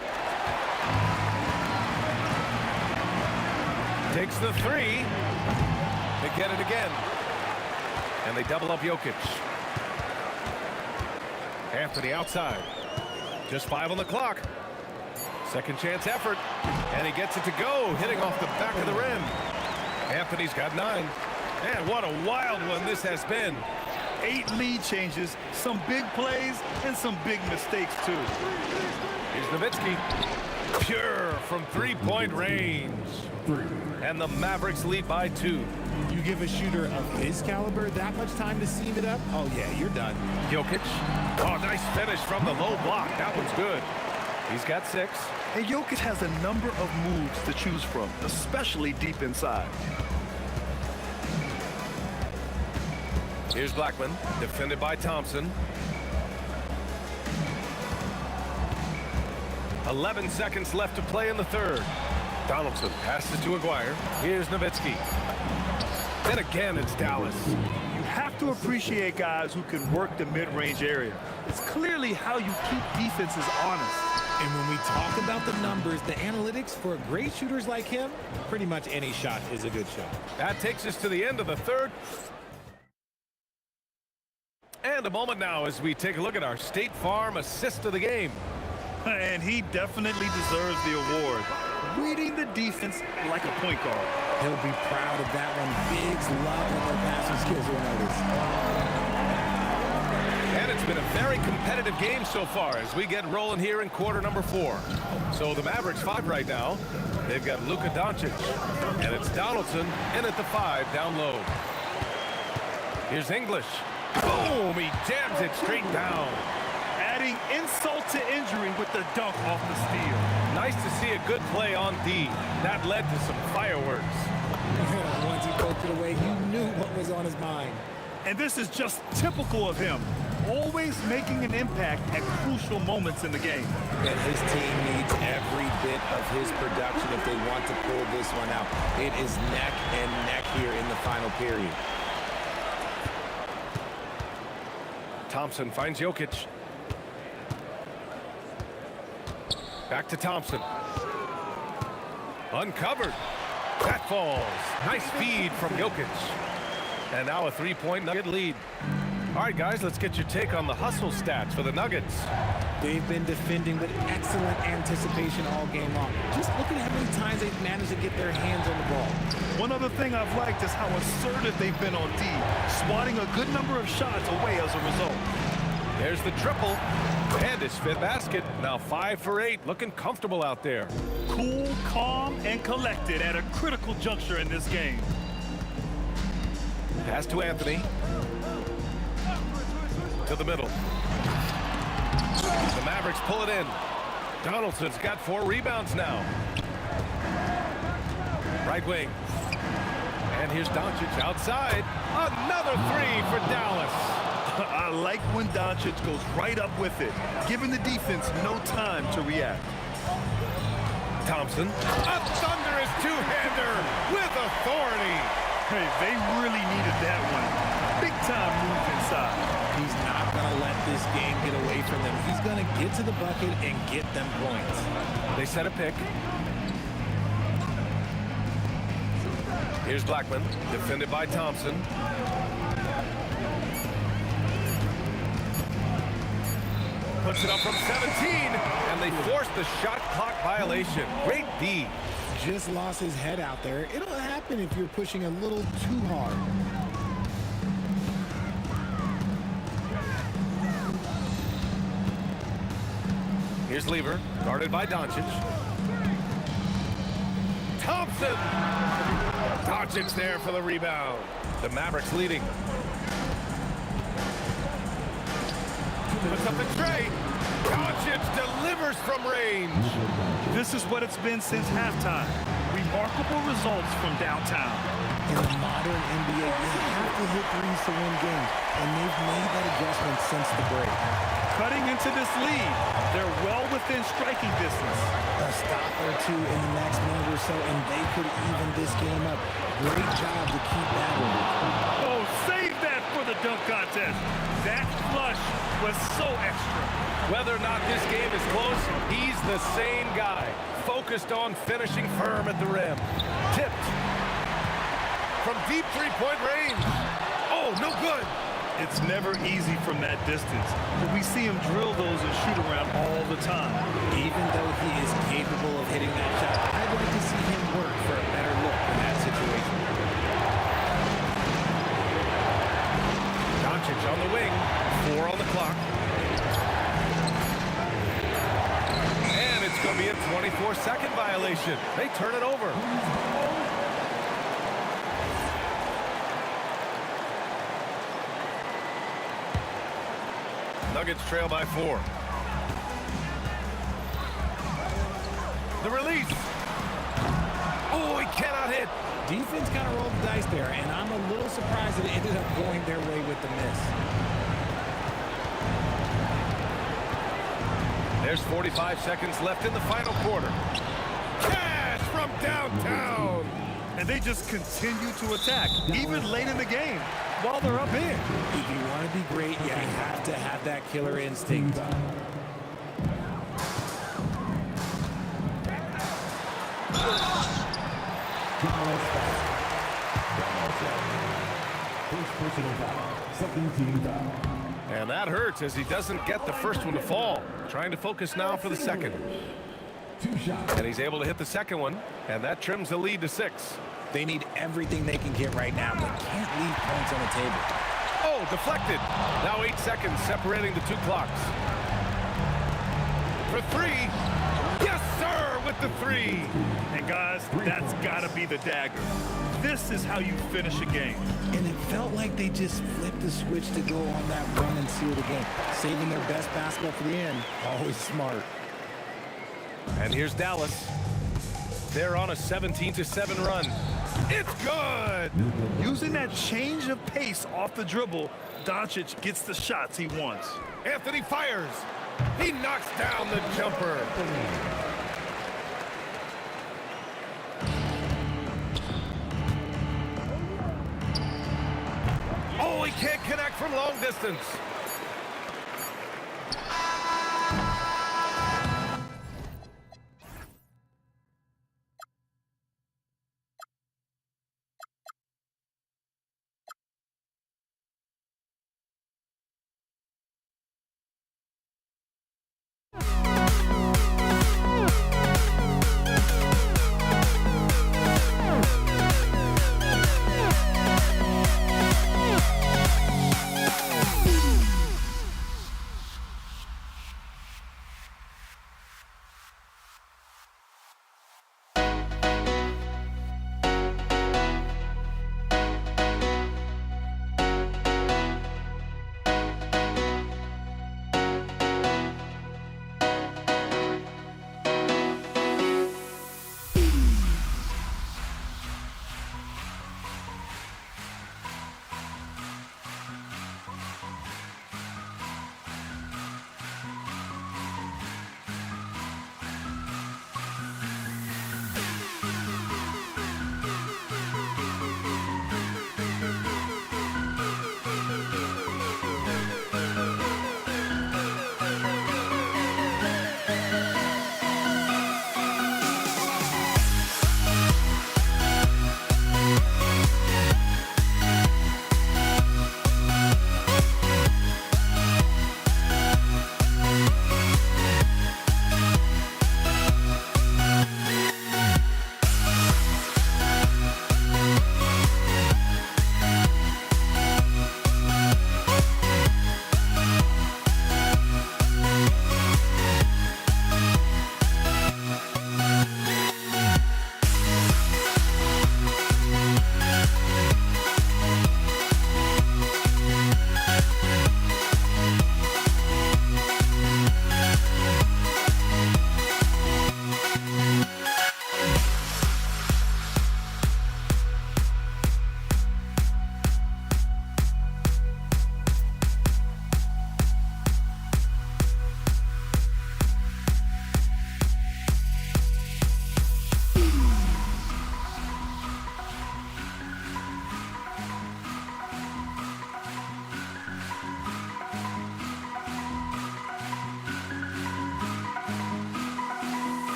Takes the 3. They get it again. And they double up Jokic. Anthony outside. Just 5 on the clock. Second chance effort. And he gets it to go, hitting off the back of the rim. Anthony's got 9. Man, what a wild one this has been. 8 lead changes, some big plays, and some big mistakes, too. Here's Nowitzki. Pure from three-point range. And the Mavericks lead by 2. You give a shooter of his caliber that much time to seam it up? Oh, yeah, you're done. Jokic. Oh, nice finish from the low block. That one's good. He's got 6. And Jokic has a number of moves to choose from, especially deep inside. Here's Blackman, defended by Thompson. 11 seconds left to play in the third. Donaldson passes to Aguirre. Here's Nowitzki. Then again, it's Dallas. You have to appreciate guys who can work the mid-range area. It's clearly how you keep defenses honest. And when we talk about the numbers, the analytics for great shooters like him, pretty much any shot is a good shot. That takes us to the end of the third. And a moment now as we take a look at our State Farm assist of the game. And he definitely deserves the award. Reading the defense like a point guard. He'll be proud of that one. Biggs love when their passing skills are noticed. And it's been a very competitive game so far as we get rolling here in quarter number 4. So the Mavericks 5 right now. They've got Luka Doncic. And it's Donaldson in at the 5 down low. Here's English. Boom! He jams it straight down. Adding insult to injury with the dunk off the steal. Nice to see a good play on D. That led to some fireworks. Once he poked it away, you knew what was on his mind. And this is just typical of him. Always making an impact at crucial moments in the game. And his team needs every bit of his production if they want to pull this one out. It is neck and neck here in the final period. Thompson finds Jokic. Back to Thompson. Uncovered. That falls. Nice feed from Jokic. And now a 3-point Nugget lead. All right, guys, let's get your take on the hustle stats for the Nuggets. They've been defending with excellent anticipation all game long. Just look at how many times they've managed to get their hands on the ball. One other thing I've liked is how assertive they've been on D, swatting a good number of shots away as a result. There's the triple. And his 5th basket. Now 5 for 8. Looking comfortable out there. Cool, calm, and collected at a critical juncture in this game. Pass to Anthony. To the middle. The Mavericks pull it in. Donaldson's got 4 rebounds now. Right wing. And here's Doncic outside. Another 3 for Dallas. I like when Doncic goes right up with it, giving the defense no time to react. Thompson. A thunderous two-hander with authority. Hey, they really needed that one. Big time move inside. He's not going to let this game get away from them. He's going to get to the bucket and get them points. They set a pick. Here's Blackman, defended by Thompson. Puts it up from 17, and they force the shot clock violation. Great D. Just lost his head out there. It'll happen if you're pushing a little too hard. Here's Lever, guarded by Doncic. Thompson! Doncic there for the rebound. The Mavericks leading. Puts up the tray. Doncic delivers from range. This is what it's been since halftime. Remarkable results from downtown. In the modern NBA, you have to hit threes to win games, and they've made that adjustment since the break. Cutting into this lead, they're well within striking distance. A stop or two in the next minute or so, and they could even this game up. Great job to keep battling. Oh, save that for the dunk contest. That flush was so extra. Whether or not this game is close, he's the same guy. Focused on finishing firm at the rim. Tipped. From deep three-point range. Oh, no good. It's never easy from that distance, but we see him drill those and shoot around all the time. Even though he is capable of hitting that shot, I'd like to see him work for a better look in that situation. Doncic on the wing. 4 on the clock. And it's going to be a 24-second violation. They turn it over. Nuggets trail by 4. The release. Oh, he cannot hit. Defense kind of rolled the dice there, and I'm a little surprised that it ended up going their way with the miss. There's 45 seconds left in the final quarter. Cash from downtown. And they just continue to attack, even late in the game, while they're up in. If you want to be great, you have to have that killer instinct. First personal foul. Second team foul. And that hurts as he doesn't get the first one to fall. Trying to focus now for the second. 2 shots. And he's able to hit the second one, and that trims the lead to 6. They need everything they can get right now, but can't leave points on the table. Oh, deflected. Now 8 seconds separating the 2 clocks. For 3. Yes, sir, with the 3. And guys, that's got to be the dagger. This is how you finish a game. And it felt like they just flipped the switch to go on that run and seal the game. Saving their best basketball for the end. Always smart. And here's Dallas. They're on a 17-7 run. It's good! Using that change of pace off the dribble, Doncic gets the shots he wants. Anthony fires. He knocks down the jumper. Oh, he can't connect from long distance.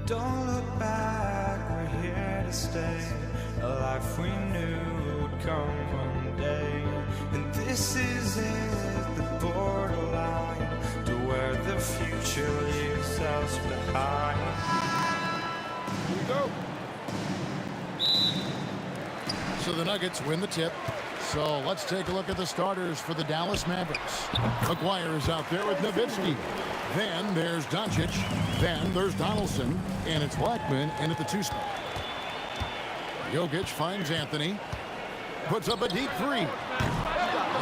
Don't look back, we're here to stay. A life we knew would come one day. And this is it, the borderline to where the future leaves us behind. Here we go. So the Nuggets win the tip. So let's take a look at the starters for the Dallas Mavericks. McGuire is out there with Nowitzki. Then there's Doncic. Then there's Donaldson. And it's Blackman in at the 2 spot. Jokic finds Anthony. Puts up a deep 3.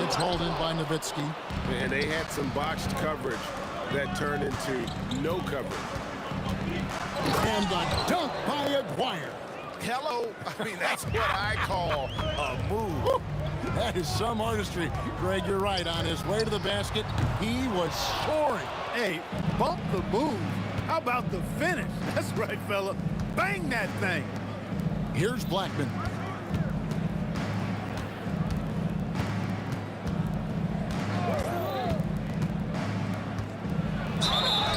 It's hauled in by Nowitzki. And they had some botched coverage that turned into no coverage. And the dunk by McGuire. Hello. I mean, that's what I call a move. That is some artistry. Greg, you're right. On his way to the basket, he was soaring. Hey, bump the move. How about the finish? That's right, fella. Bang that thing. Here's Blackman.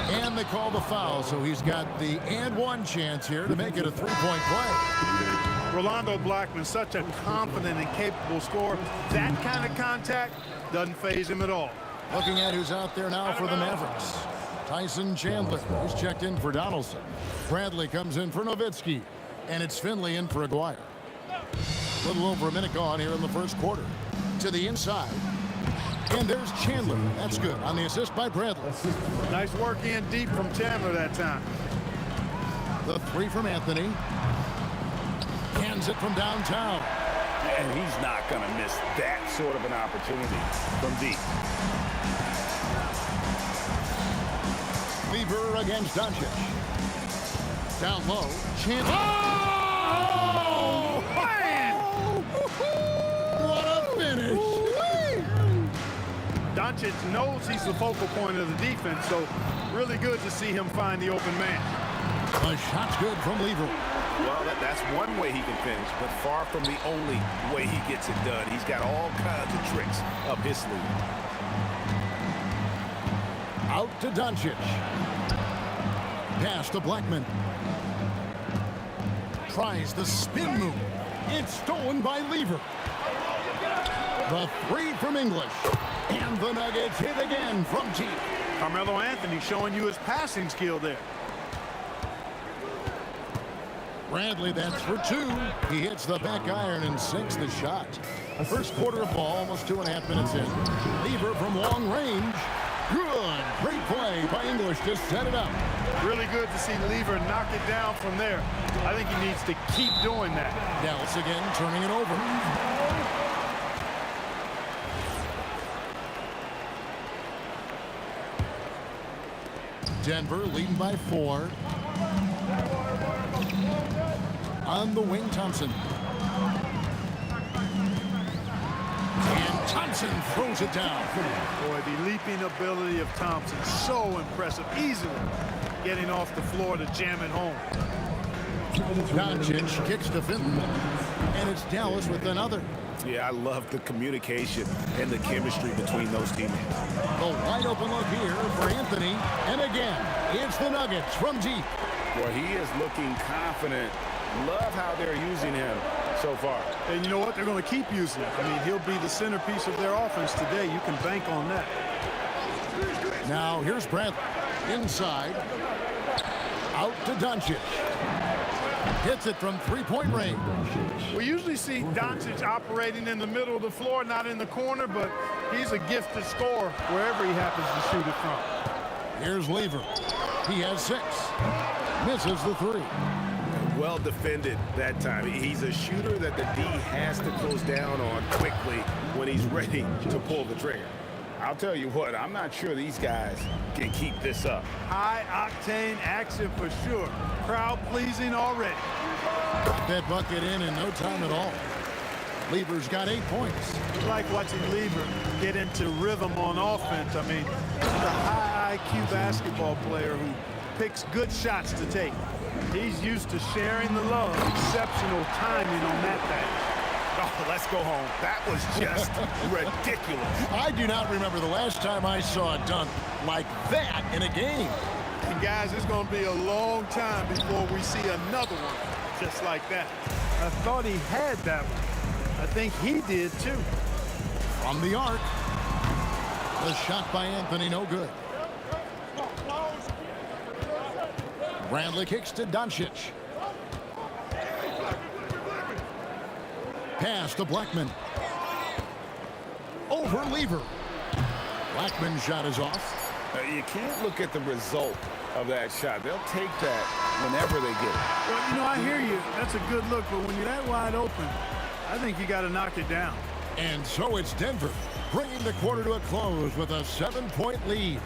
And they call the foul, so he's got the and one chance here to make it a three-point play. Rolando Blackman, such a confident and capable scorer. That kind of contact doesn't faze him at all. Looking at who's out there now for the Mavericks. Tyson Chandler, who's checked in for Donaldson. Bradley comes in for Nowitzki. And it's Finley in for Aguirre. A little over a minute gone here in the first quarter. To the inside. And there's Chandler. That's good on the assist by Bradley. Nice work in deep from Chandler that time. The three from Anthony. Hands it from downtown. And he's not going to miss that sort of an opportunity from deep. Lever against Doncic. Down low. Chandler. Oh, man! What a finish. Doncic knows he's the focal point of the defense, so really good to see him find the open man. The shot's good from Lever. Well, that's one way he can finish, but far from the only way he gets it done. He's got all kinds of tricks up his sleeve. Out to Doncic. Pass to Blackman. Tries the spin move. It's stolen by Lever. The three from English. And the Nuggets hit again from deep. Carmelo Anthony showing you his passing skill there. Bradley, that's for two. He hits the back iron and sinks the shot. First quarter of ball, almost 2.5 minutes in. Lever from long range. Good. Great play by English to set it up. Really good to see Lever knock it down from there. I think he needs to keep doing that. Dallas again turning it over. Denver leading by 4. On the wing, Thompson. And Thompson throws it down. Boy, the leaping ability of Thompson, so impressive. Easily getting off the floor to jam it home. Doncic kicks to Finley. And it's Dallas with another. Yeah, I love the communication and the chemistry between those teammates. A wide open look here for Anthony. And again, it's the Nuggets from deep. Well, he is looking confident. Love how they're using him so far. And you know what? They're going to keep using it. I mean, he'll be the centerpiece of their offense today. You can bank on that. Now, here's Bradley. Inside. Out to Doncic. Hits it from three-point range. We usually see Doncic operating in the middle of the floor, not in the corner, but he's a gifted scorer wherever he happens to shoot it from. Here's Lever. He has 6. Misses the 3. Well defended that time. He's a shooter that the D has to close down on quickly when he's ready to pull the trigger. I'll tell you what, I'm not sure these guys can keep this up. High-octane action for sure. Crowd-pleasing already. That bucket in no time at all. Lever's got 8 points. I like watching Lever get into rhythm on offense. I mean, this is a high IQ basketball player who picks good shots to take. He's used to sharing the love. Exceptional timing on that thing. Oh, let's go home. That was just ridiculous. I do not remember the last time I saw a dunk like that in a game. And guys, it's going to be a long time before we see another one just like that. I thought he had that one. I think he did too. From the arc. The shot by Anthony, no good. Bradley kicks to Doncic. Pass to Blackman. Over Lever. Blackman's shot is off. You can't look at the result of that shot. They'll take that whenever they get it. Well, you know, I hear you. That's a good look, but when you're that wide open, I think you got to knock it down. And so it's Denver, bringing the quarter to a close with a 7-point lead.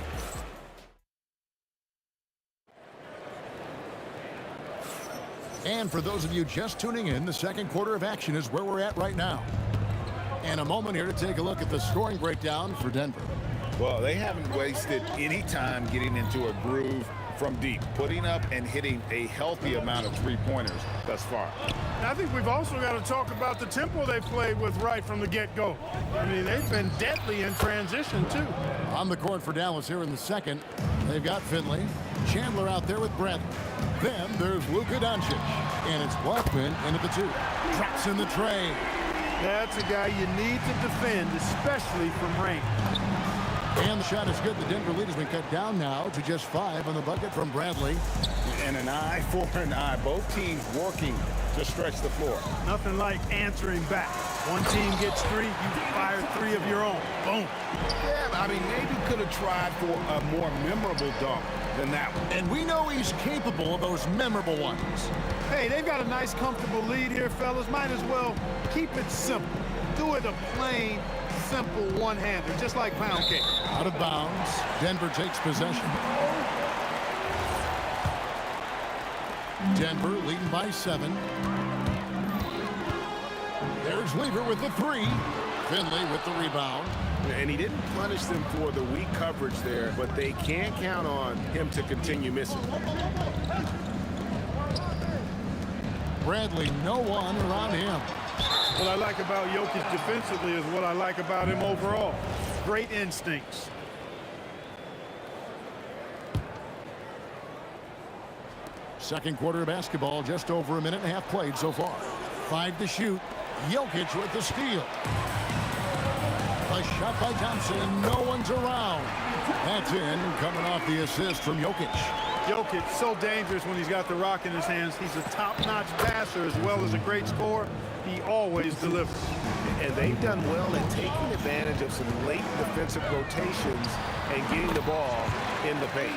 And for those of you just tuning in, the second quarter of action is where we're at right now. And a moment here to take a look at the scoring breakdown for Denver. Well, they haven't wasted any time getting into a groove from deep, putting up and hitting a healthy amount of three-pointers thus far. I think we've also got to talk about the tempo they played with right from the get-go. I mean, they've been deadly in transition, too. On the court for Dallas here in the second, they've got Finley, Chandler out there with Bradley. Then there's Luka Doncic, and it's Blackman in at the 2. Drops in the tray. That's a guy you need to defend, especially from range. And the shot is good. The Denver lead has been cut down now to just 5 on the bucket from Bradley. And an eye for an eye. Both teams working to stretch the floor. Nothing like answering back. One team gets 3, you fire 3 of your own. Boom. Yeah, I mean, maybe could have tried for a more memorable dunk than that one. And we know he's capable of those memorable ones. Hey, they've got a nice, comfortable lead here, fellas. Might as well keep it simple. Do it a plain, simple one-hander, just like pound cake. Out of bounds. Denver takes possession. Denver leading by 7. There's Weaver with the 3. Finley with the rebound. And he didn't punish them for the weak coverage there, but they can't count on him to continue missing. Bradley, no one around him. What I like about Jokic defensively is what I like about him overall. Great instincts. Second quarter of basketball, just over a minute and a half played so far. 5 to shoot. Jokic with the steal. A shot by Thompson, and no one's around. That's in, coming off the assist from Jokic. Jokic, so dangerous when he's got the rock in his hands. He's a top-notch passer as well as a great scorer. He always delivers. And they've done well in taking advantage of some late defensive rotations and getting the ball in the paint.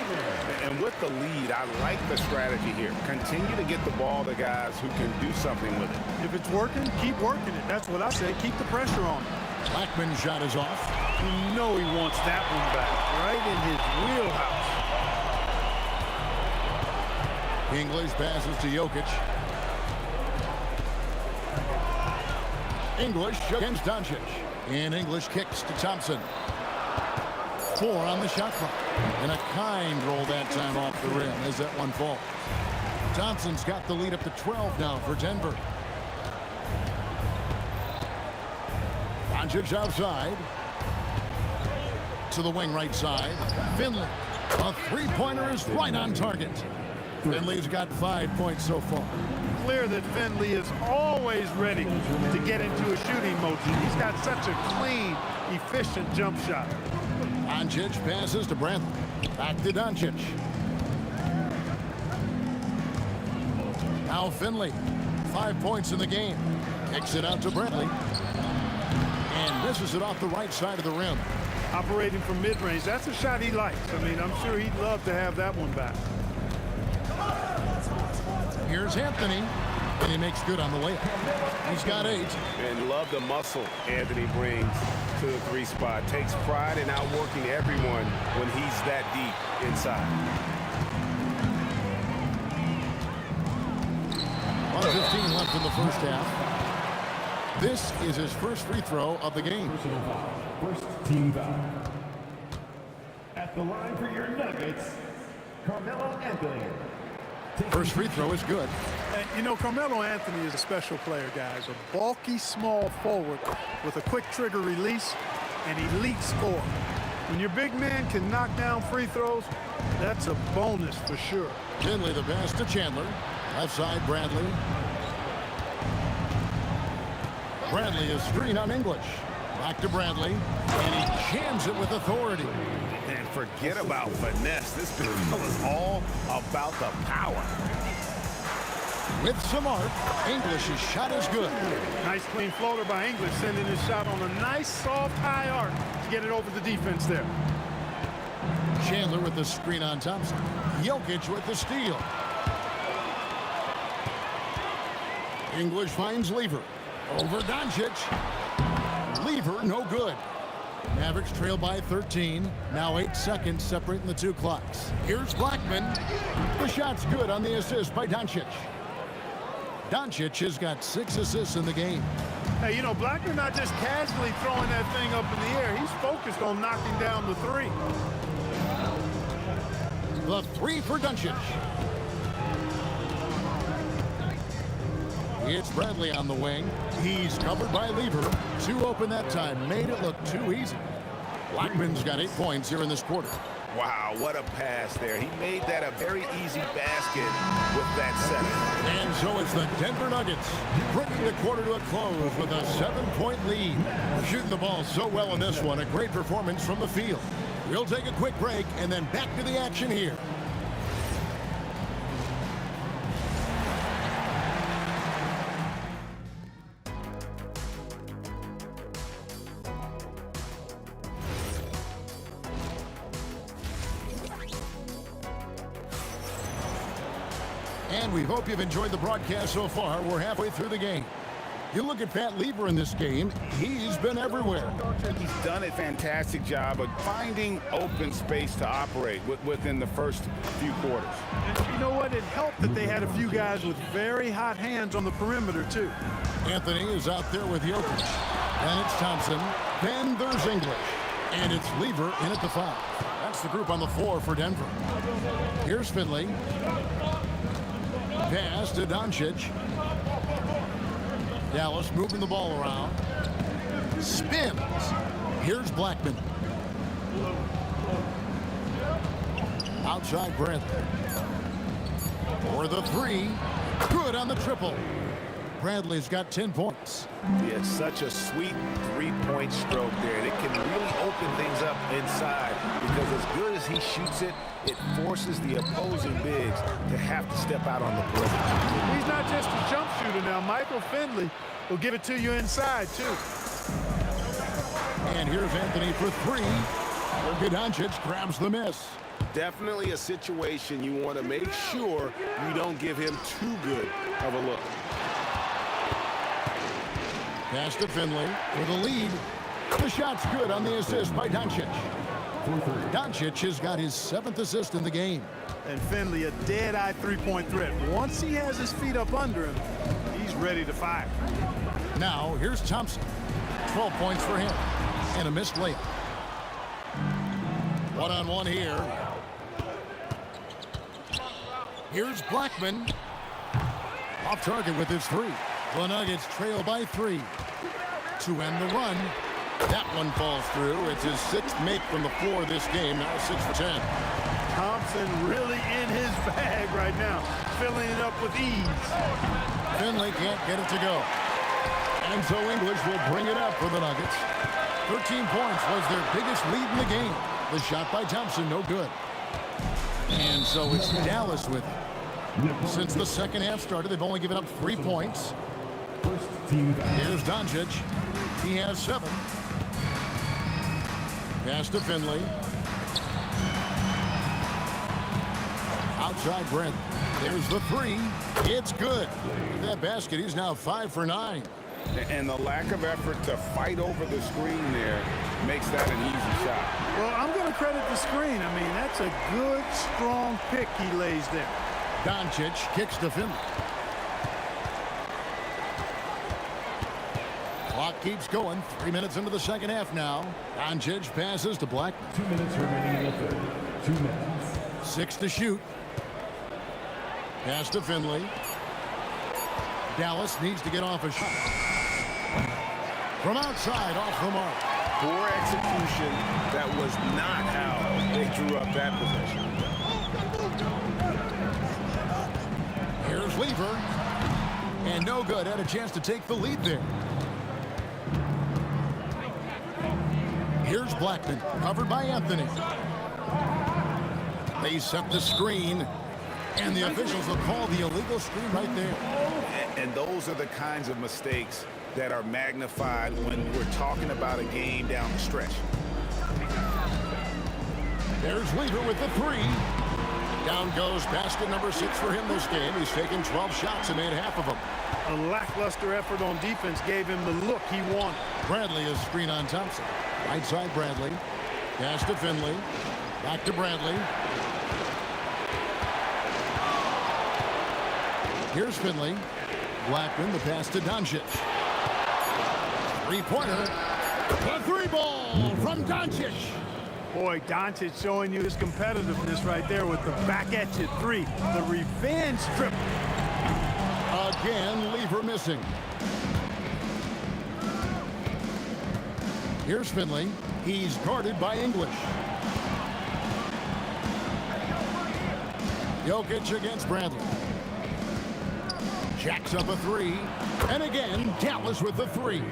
And with the lead, I like the strategy here. Continue to get the ball to guys who can do something with it. If it's working, keep working it. That's what I say. Keep the pressure on him. Blackman's shot is off. You know he wants that one back. Right in his wheelhouse. English passes to Jokic. English against Doncic. And English kicks to Thompson. 4 on the shot clock. And a kind roll that time off the rim as that one falls. Thompson's got the lead up to 12 now for Denver. Doncic outside. To the wing right side. Finley. A three-pointer is right on target. Finley's got 5 points so far. Clear that Finley is always ready to get into a shooting motion. He's got such a clean, efficient jump shot. Doncic passes to Bradley. Back to Doncic. Now Finley. 5 points in the game. Kicks it out to Bradley. And misses it off the right side of the rim. Operating from mid-range. That's a shot he likes. I mean, I'm sure he'd love to have that one back. Here's Anthony, and he makes good on the layup. He's got 8. And love the muscle Anthony brings to the 3 spot. Takes pride in outworking everyone when he's that deep inside. 1:15 left in the first half. This is his first free throw of the game. Personal foul. First team foul. At the line for your Nuggets, Carmelo Anthony. First free throw is good. And, you know, Carmelo Anthony is a special player, guys. A bulky, small forward with a quick trigger release and elite score. When your big man can knock down free throws, that's a bonus for sure. Finley the pass to Chandler. Left side, Bradley. Bradley is screen on English. Back to Bradley. And he jams it with authority. And forget about finesse. This is all about the power. With some art, English's shot is good. Nice clean floater by English, sending his shot on a nice soft high arc to get it over the defense there. Chandler with the screen on Thompson. Jokic with the steal. English finds Lever. Over Doncic. Lever no good. Mavericks trail by 13. Now 8 seconds separating the 2 clocks. Here's Blackman. The shot's good on the assist by Doncic. Doncic has got 6 assists in the game. Hey, you know, Blackman not just casually throwing that thing up in the air. He's focused on knocking down the three. The three for Doncic. It's Bradley on the wing. He's covered by Lever. 2 open that time. Made it look too easy. Blackman's got 8 points here in this quarter. Wow, what a pass there. He made that a very easy basket with that 7. And so it's the Denver Nuggets bringing the quarter to a close with a 7-point lead. Shooting the ball so well in this one. A great performance from the field. We'll take a quick break and then back to the action here. And we hope you've enjoyed the broadcast so far. We're halfway through the game. You look at Pat Lever in this game, he's been everywhere. He's done a fantastic job of finding open space to operate within the first few quarters. And you know what? It helped that they had a few guys with very hot hands on the perimeter, too. Anthony is out there with Jokic. Then it's Thompson. Then there's English. And it's Lever in at the 5. That's the group on the floor for Denver. Here's Finley. Pass to Doncic. Dallas moving the ball around. Spins. Here's Blackman. Outside Bradley. For the 3. Good on the triple. Bradley's got 10 points. He had such a sweet 3-point stroke there. And it can really open things up inside because as good as he shoots it, it forces the opposing bigs to have to step out on the perimeter. He's not just a jump shooter now. Michael Finley will give it to you inside, too. And here's Anthony for 3. Luka Doncic grabs the miss. Definitely a situation you want to make sure you don't give him too good of a look. Pass to Finley for the lead. The shot's good on the assist by Doncic. Doncic has got his 7th assist in the game. And Finley, a dead-eye 3-point threat. Once he has his feet up under him, he's ready to fire. Now, here's Thompson. 12 points for him. And a missed layup. One-on-one here. Here's Blackman. Off target with his 3. The Nuggets trail by 3. To end the run. That one falls through. It's his 6th make from the floor this game. Now 6 for 10. Thompson really in his bag right now, filling it up with ease. Finley can't get it to go. And so English will bring it up for the Nuggets. 13 points was their biggest lead in the game. The shot by Thompson, no good. And so it's Dallas with it. Since the second half started, they've only given up 3 points. Here's Doncic. He has 7. Pass to Finley. Outside Brent. There's the 3. It's good. That basket, he's now 5 for 9. And the lack of effort to fight over the screen there makes that an easy shot. Well, I'm going to credit the screen. I mean, that's a good, strong pick he lays there. Doncic kicks to Finley. Clock keeps going. 3 minutes into the second half now. Doncic passes to Blackman. 2 minutes remaining in the third. 2 minutes. 6 to shoot. Pass to Finley. Dallas needs to get off a shot. From outside, off the mark. Poor execution. That was not how they drew up that possession. Here's Lever. And no good. Had a chance to take the lead there. Here's Blackman, covered by Anthony. They set the screen, and the officials will call the illegal screen right there. And those are the kinds of mistakes that are magnified when we're talking about a game down the stretch. There's Lever with the 3. Down goes basket number 6 for him this game. He's taken 12 shots and made half of them. A lackluster effort on defense gave him the look he wanted. Bradley is screen on Thompson. Right side Bradley. Pass to Finley. Back to Bradley. Here's Finley. Blackman, the pass to Doncic. Three-pointer. The three ball from Doncic. Boy, Doncic showing you his competitiveness right there with the back-at-you three. The revenge trip. Again, Lever missing. Here's Finley. He's guarded by English. Jokic against Bradley. Jacks up a three. And again, Dallas with the three.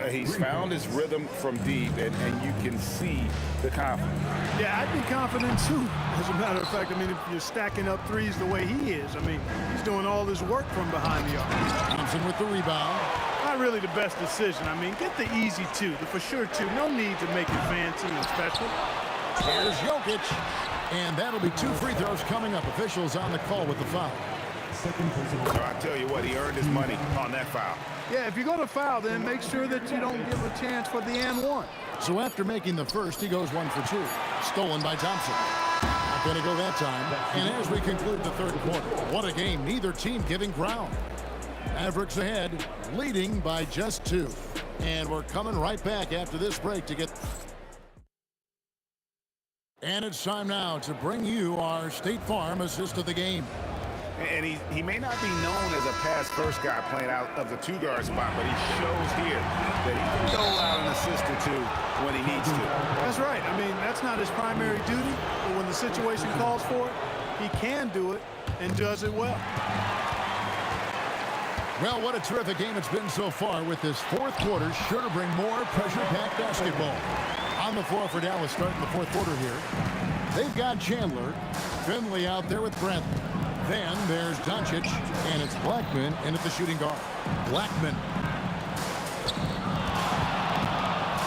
He's found his rhythm from deep, and you can see the confidence. Yeah, I'd be confident too. As a matter of fact, I mean, if you're stacking up threes the way he is, I mean, he's doing all this work from behind the arc. Thompson with the rebound. Not really the best decision. I mean, get the easy two, the for sure two. No need to make it fancy and special. Here's Jokic. And that'll be 2 free throws coming up. Officials on the call with the foul. So I tell you what, he earned his money on that foul. Yeah, if you're going to foul, then make sure that you don't give a chance for the and one. So after making the first, he goes 1 for 2. Stolen by Thompson. Not going to go that time. And as we conclude the third quarter, what a game. Neither team giving ground. Mavericks ahead, leading by just 2. And we're coming right back after this break to get... And it's time now to bring you our State Farm assist of the game. And he may not be known as a pass-first guy playing out of the two-guard spot, but he shows here that he can dole out an assist or two when he needs to. That's right. I mean, that's not his primary duty, but when the situation calls for it, he can do it and does it well. Well, what a terrific game it's been so far with this fourth quarter. Sure to bring more pressure-packed basketball. On the floor for Dallas starting the fourth quarter here. They've got Chandler. Finley out there with Bradley. Then there's Doncic, and it's Blackman in at the shooting guard. Blackman.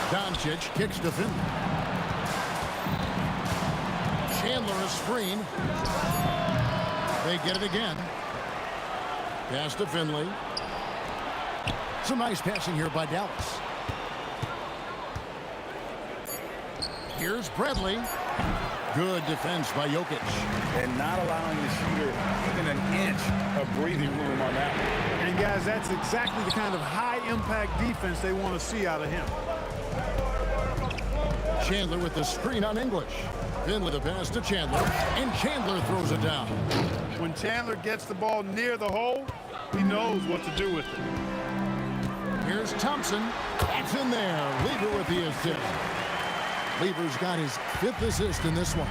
Doncic kicks to Finley. Chandler a screen. They get it again. Pass to Finley. Some nice passing here by Dallas. Here's Bradley. Good defense by Jokic. And not allowing the shooter even an inch of breathing room on that one. And guys, that's exactly the kind of high-impact defense they want to see out of him. Chandler with the screen on English. Finley the pass to Chandler, and Chandler throws it down. When Chandler gets the ball near the hole, he knows what to do with it. Here's Thompson. That's in there. Lever with the assist. Lever's got his 5th assist in this one.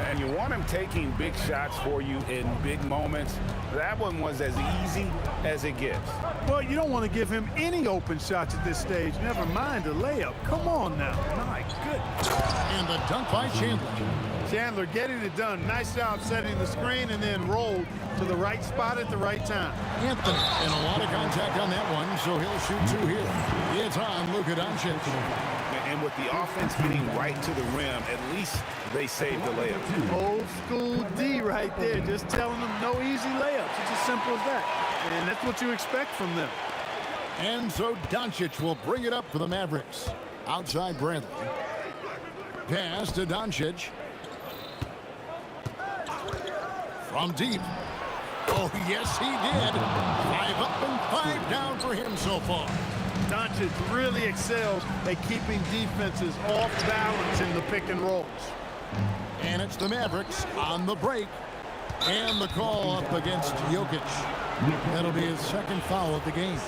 And you want him taking big shots for you in big moments. That one was as easy as it gets. Well, you don't want to give him any open shots at this stage. Never mind a layup. Come on now. My goodness. And the dunk by Chandler. Chandler getting it done. Nice job setting the screen and then rolled to the right spot at the right time. Anthony, and a lot of contact on that one, so he'll shoot 2 here. It's on Luka Doncic. And with the offense getting right to the rim, at least they saved the layup. Old school D right there, just telling them no easy layups. It's as simple as that. And that's what you expect from them. And so Doncic will bring it up for the Mavericks. Outside Bradley. Pass to Doncic. From deep. Oh, yes, he did. 5 up and 5 down for him so far. Doncic really excels at keeping defenses off balance in the pick and rolls. And it's the Mavericks on the break. And the call up against Jokic. That'll be his 2nd foul of the game.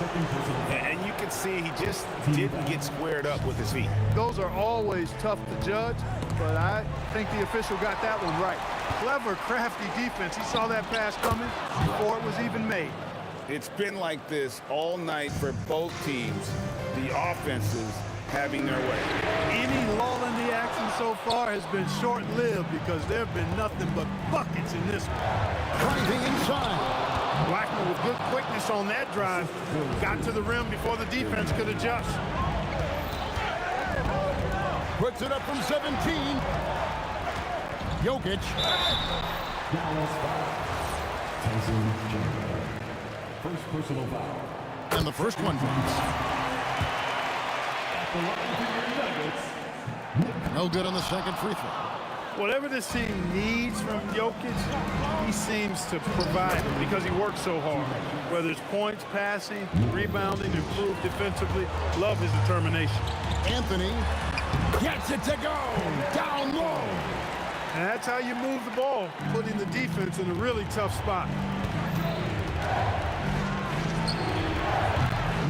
And you can see he just didn't get squared up with his feet. Those are always tough to judge, but I think the official got that one right. Clever, crafty defense. He saw that pass coming before it was even made. It's been like this all night for both teams. The offenses having their way. Any lull in the action so far has been short-lived because there have been nothing but buckets in this one. Driving inside. Blackman with good quickness on that drive. Got to the rim before the defense could adjust. Puts it up from 17. Jokic. Dallas foul. Tyson Chandler. First personal foul. And the first one drops. At the line for your Nuggets. No good on the second free throw. Whatever this team needs from Jokic, he seems to provide it because he works so hard. Whether it's points, passing, rebounding, improved defensively, love his determination. Anthony gets it to go down low. And that's how you move the ball, putting the defense in a really tough spot.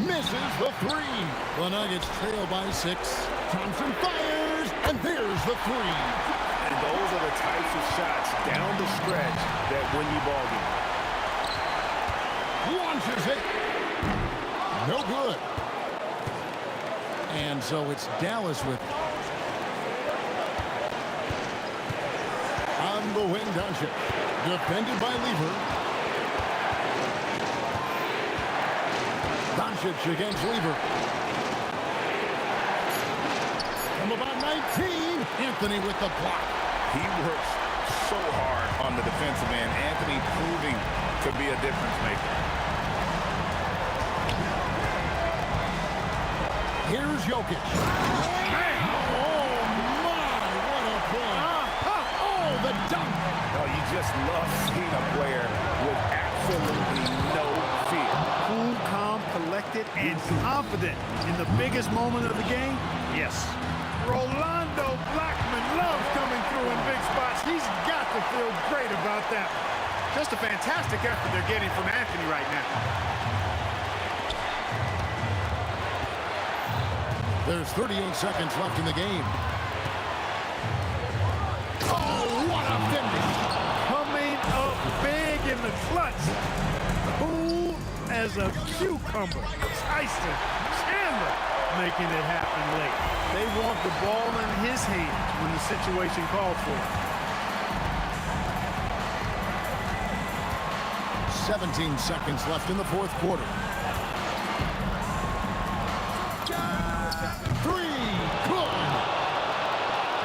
Misses the three. The Nuggets trail by 6. Thompson fires, and there's the three. And those are the types of shots down the stretch that win you ball game. Launches it. No good. And so it's Dallas with it. On the wing, Doncic. Defended by Lever. Doncic against Lever. From about 19, Anthony with the block. He works so hard on the defensive end. Anthony proving to be a difference maker. Here's Jokic. Oh, my, what a play. Oh, the dunk. Oh, you just love seeing a player with absolutely no fear. Cool, calm, collected, and confident in the biggest moment of the game? Yes. Rolando Blackman loves coming through in big spots. He's got to feel great about that. Just a fantastic effort they're getting from Anthony right now. There's 38 seconds left in the game. Oh, what a finish. Coming up big in the clutch. Cool as a cucumber. Tyson Chandler making it happen late. They want the ball in his hands when the situation calls for it. 17 seconds left in the fourth quarter. Three, good.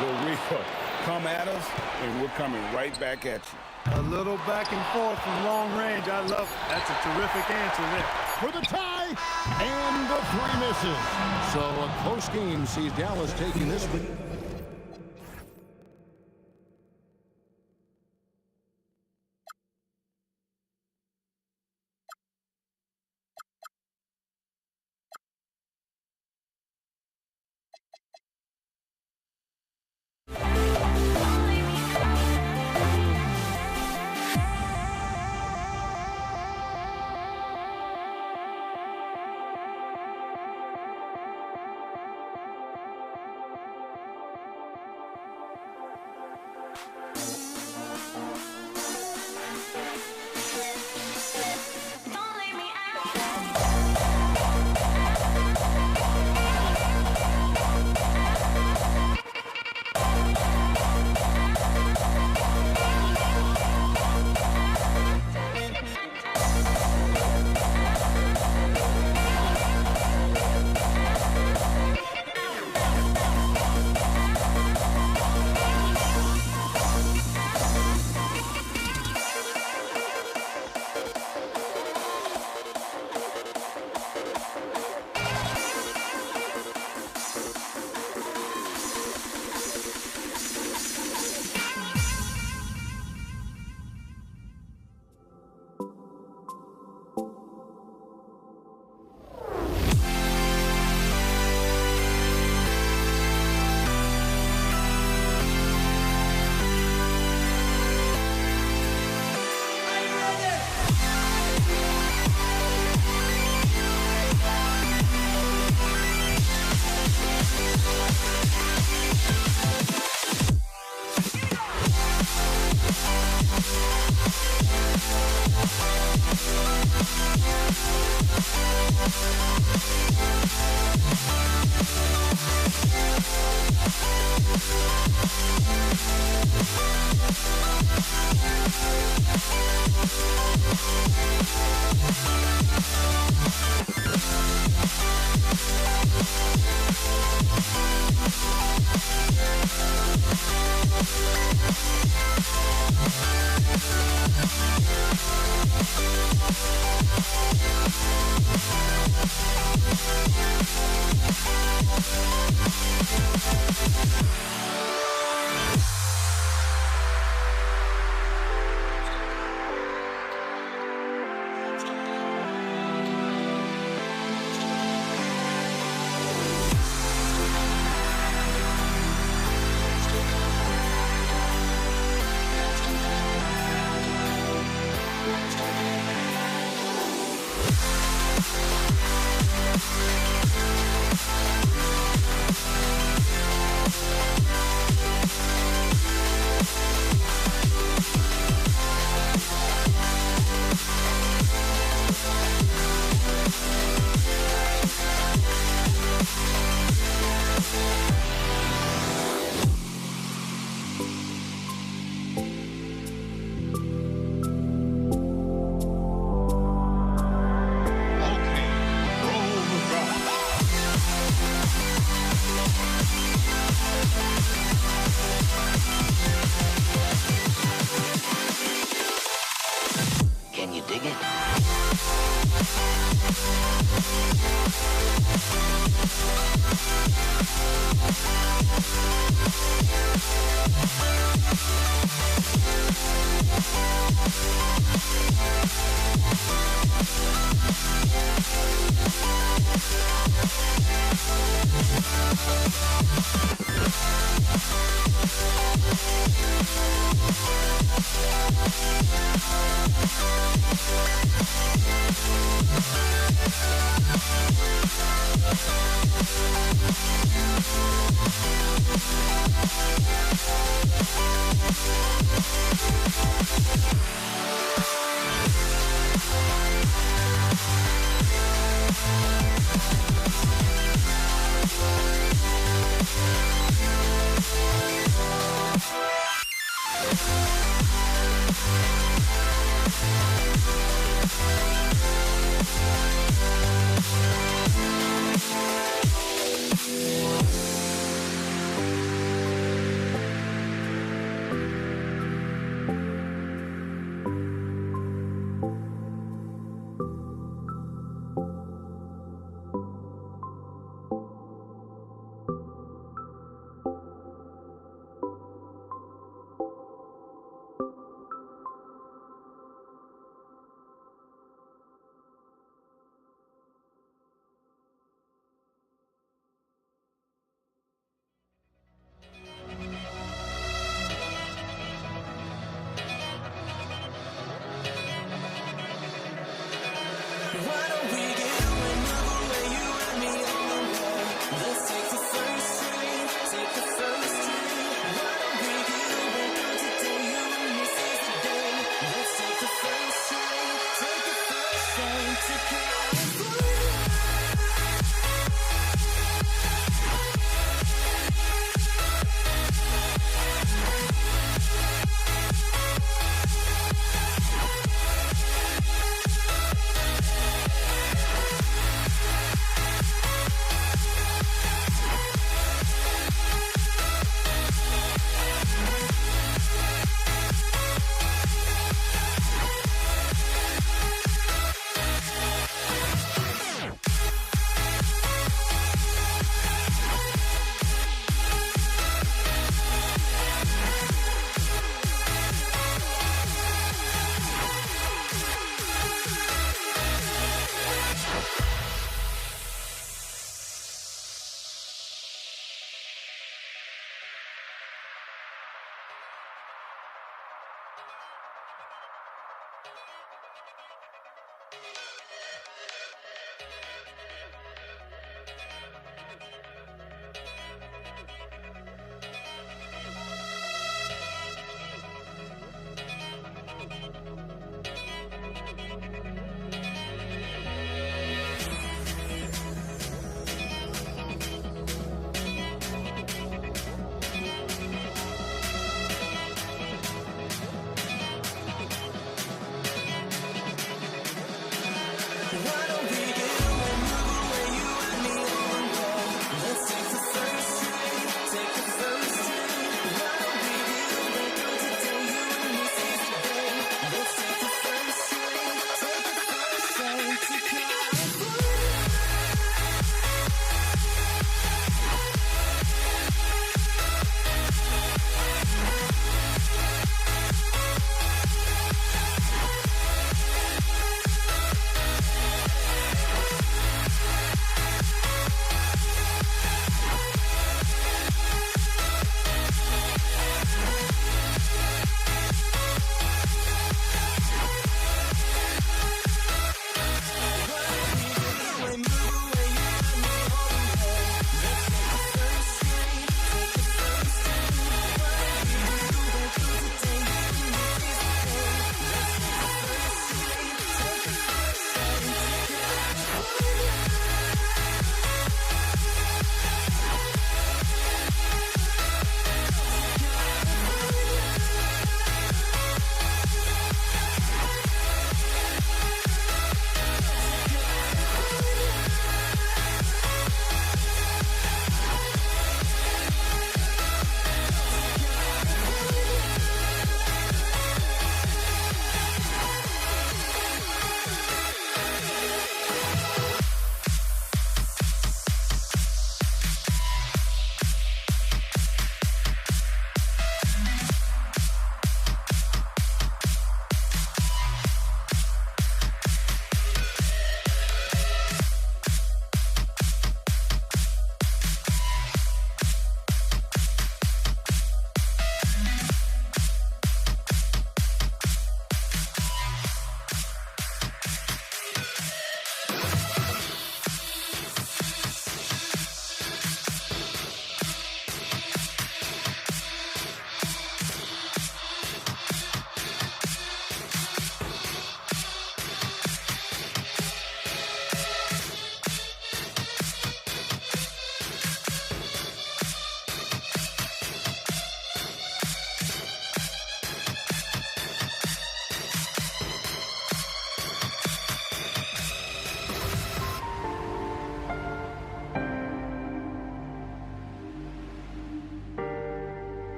The real come at us, and we're coming right back at you. A little back and forth from long range. I love it. That's a terrific answer there. For the tie, and the three misses. So a close game sees Dallas taking this lead.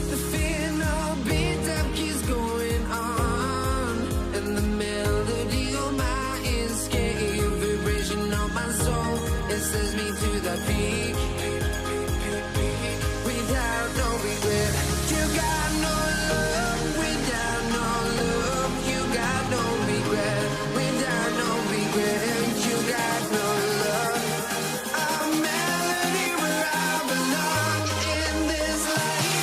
The fear no beat up keeps going on, and the melody on my escape, vibration on my soul, it sends me to the peak. Without no regret, you got no love. Without no love, you got no regret. Without no regret, you got no love. A melody where I belong in this life.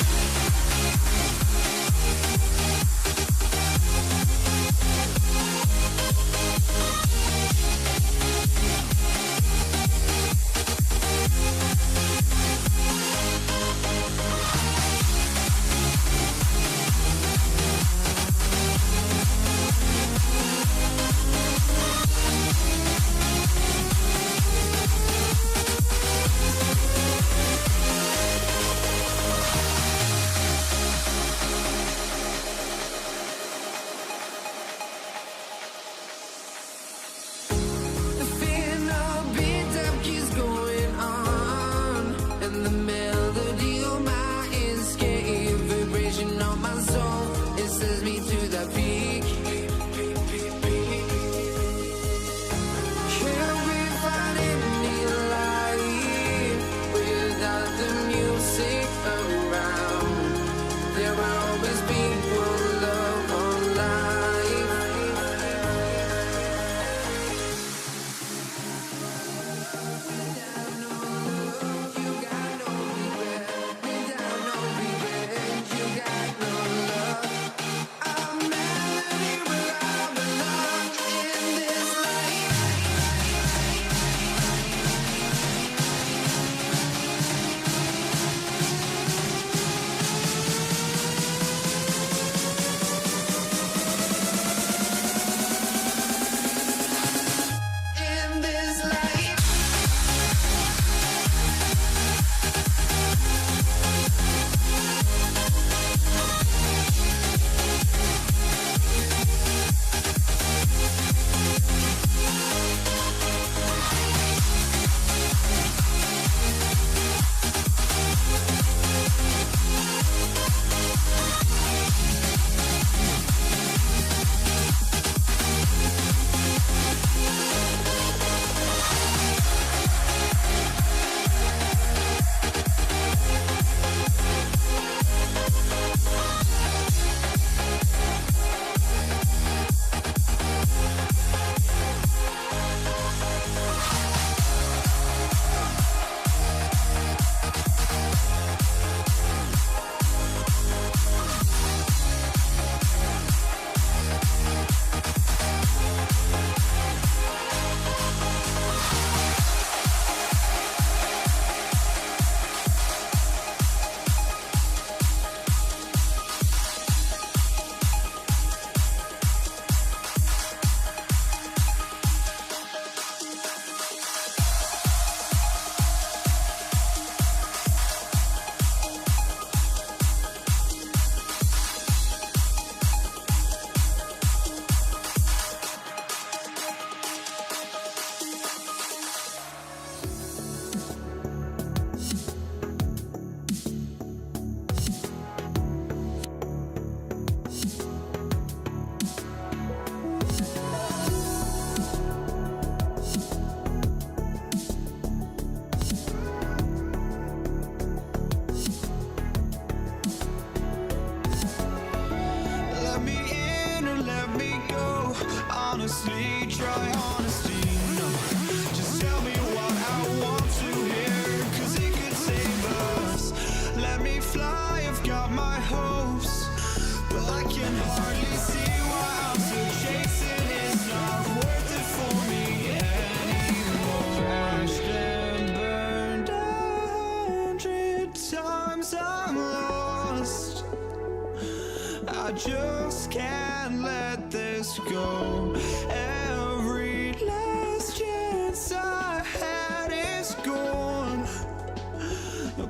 just can't let this go. Every last chance I had is gone,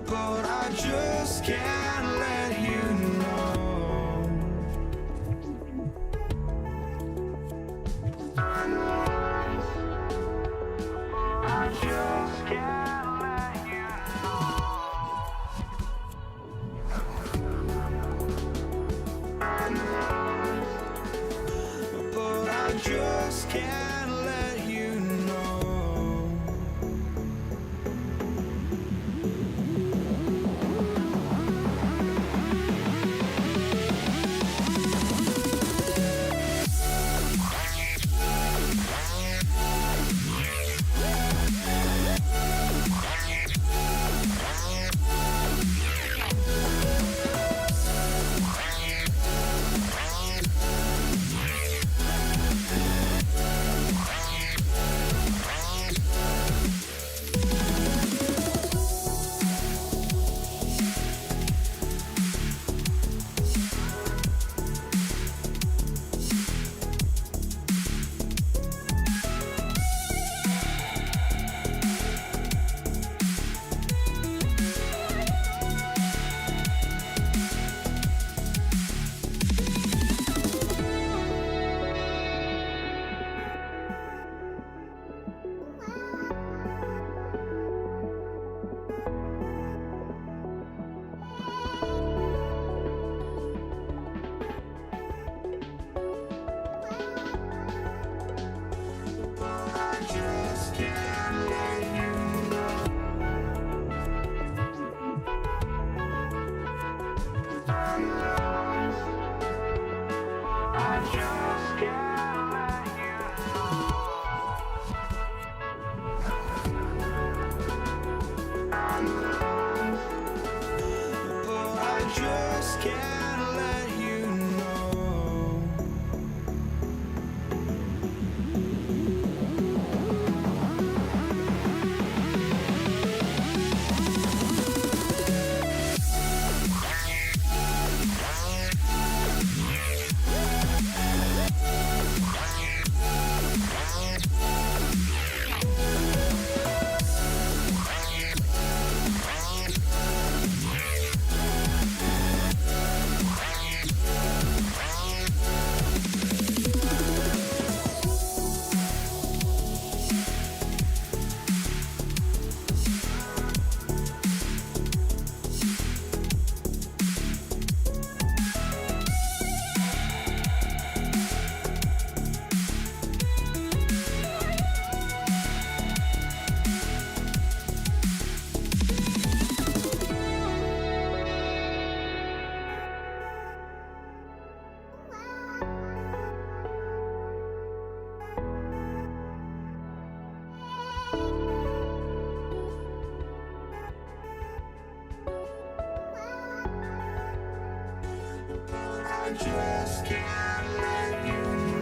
but I just can't let you know. I just can't let you know. But I just can't let you know. I just can't let you know.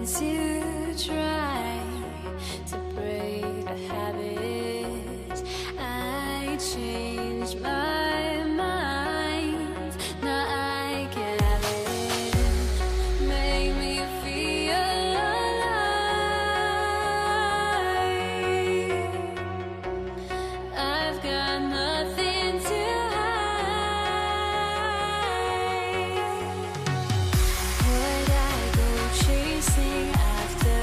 To try to break a habit, I changed my mind. Now I can have it. Make me feel alive. I've got nothing to hide. Would I go chasing after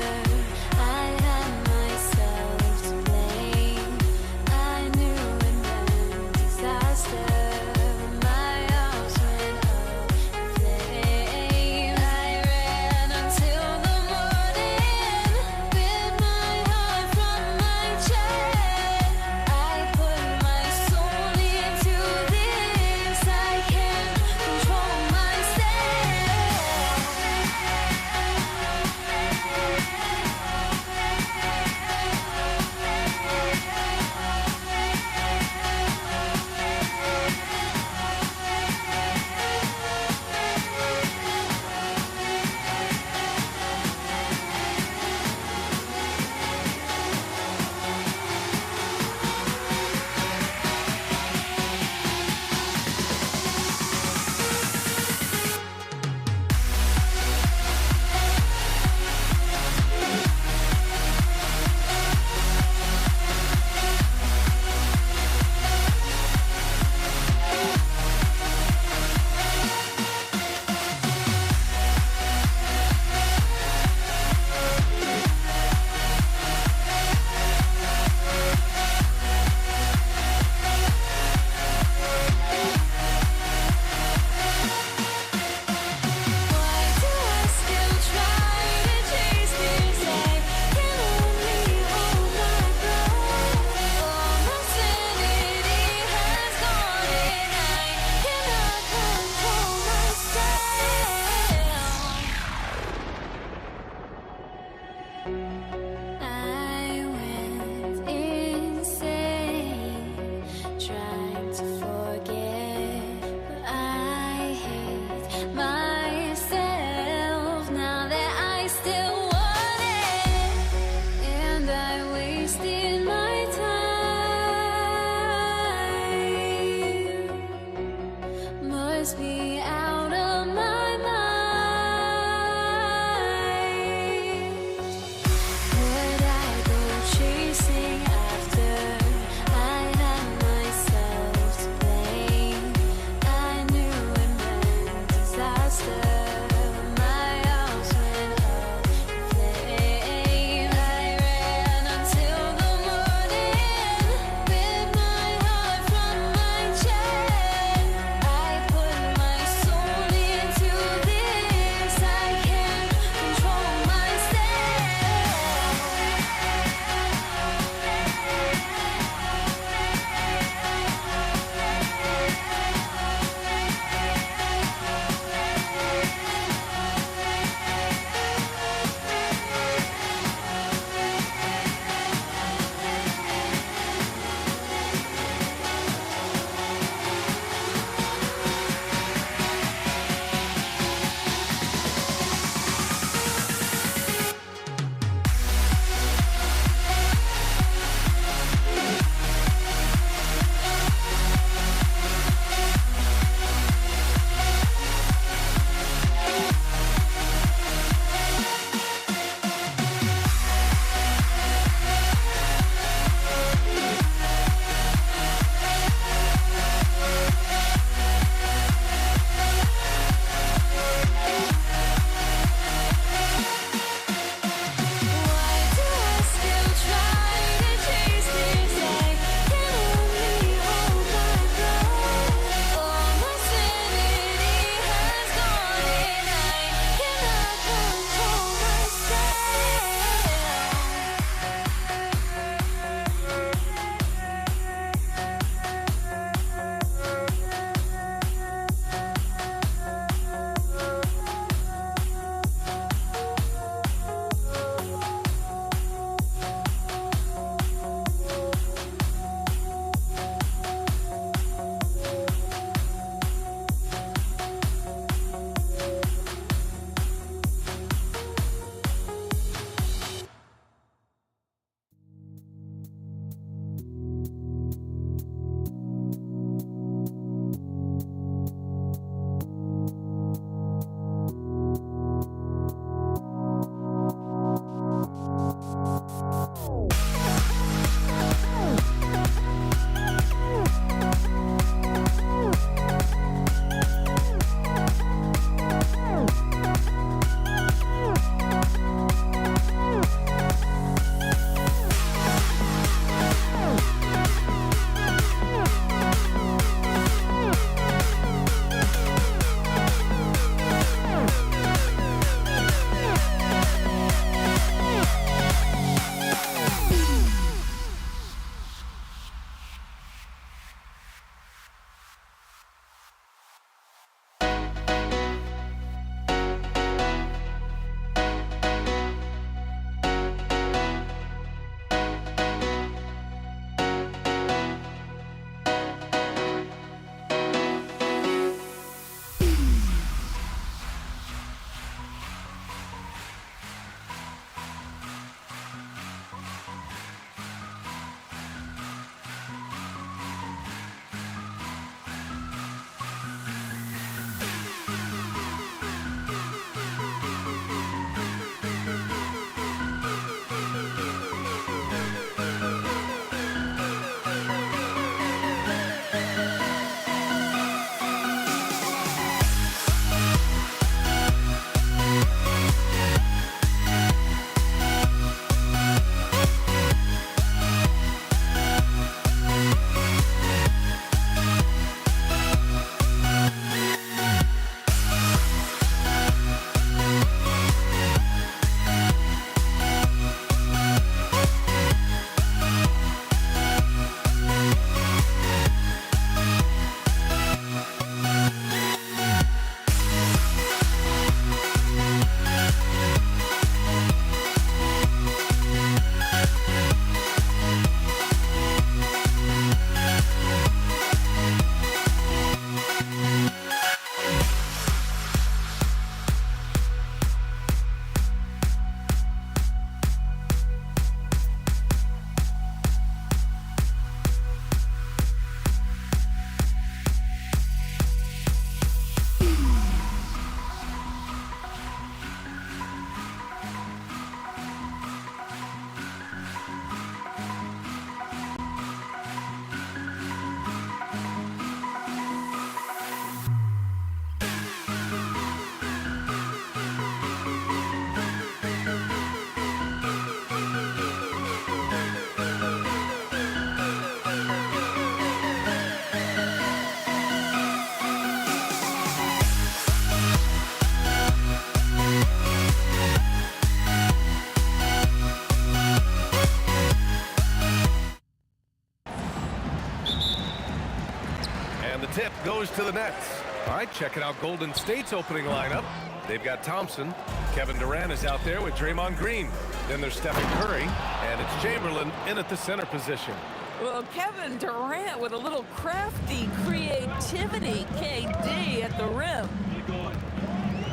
goes to the nets. All right, checking out Golden State's opening lineup. They've got Thompson. Kevin Durant is out there with Draymond Green. Then there's Stephen Curry, and it's Chamberlain in at the center position. Well, Kevin Durant with a little crafty creativity. KD at the rim.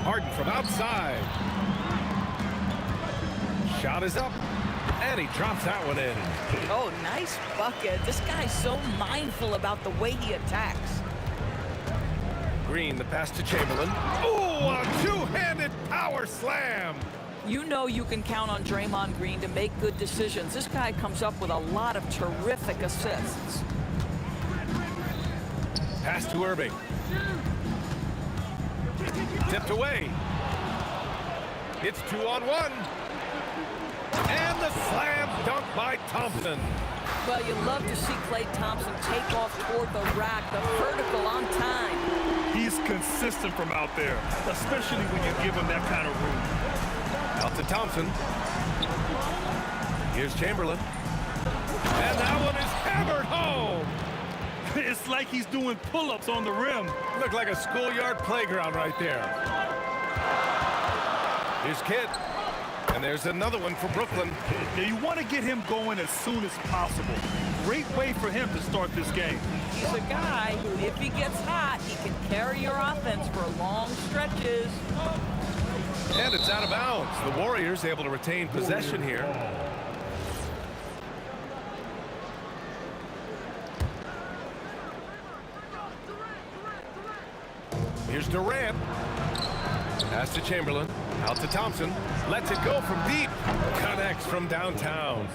Harden from outside. Shot is up, and he drops that one in. Oh, nice bucket. This guy's so mindful about the way he attacks. Green, the pass to Chamberlain. Oh, a two-handed power slam. You know you can count on Draymond Green to make good decisions. This guy comes up with a lot of terrific assists. Pass to Irving. Tipped away. It's 2-on-1. And the slam dunk by Thompson. Well, you love to see Klay Thompson take off toward the rack, the vertical on time. He's consistent from out there, especially when you give him that kind of room. Out to Thompson. Here's Chamberlain. And that one is hammered home. It's like he's doing pull-ups on the rim. Looked like a schoolyard playground right there. Here's Kidd. And there's another one for Brooklyn. Now you want to get him going as soon as possible. Great way for him to start this game. He's a guy who, if he gets hot, he can carry your offense for long stretches. And it's out of bounds. The Warriors able to retain possession here. Here's Durant. Pass to Chamberlain. Out to Thompson. Lets it go from deep. Connects from downtown.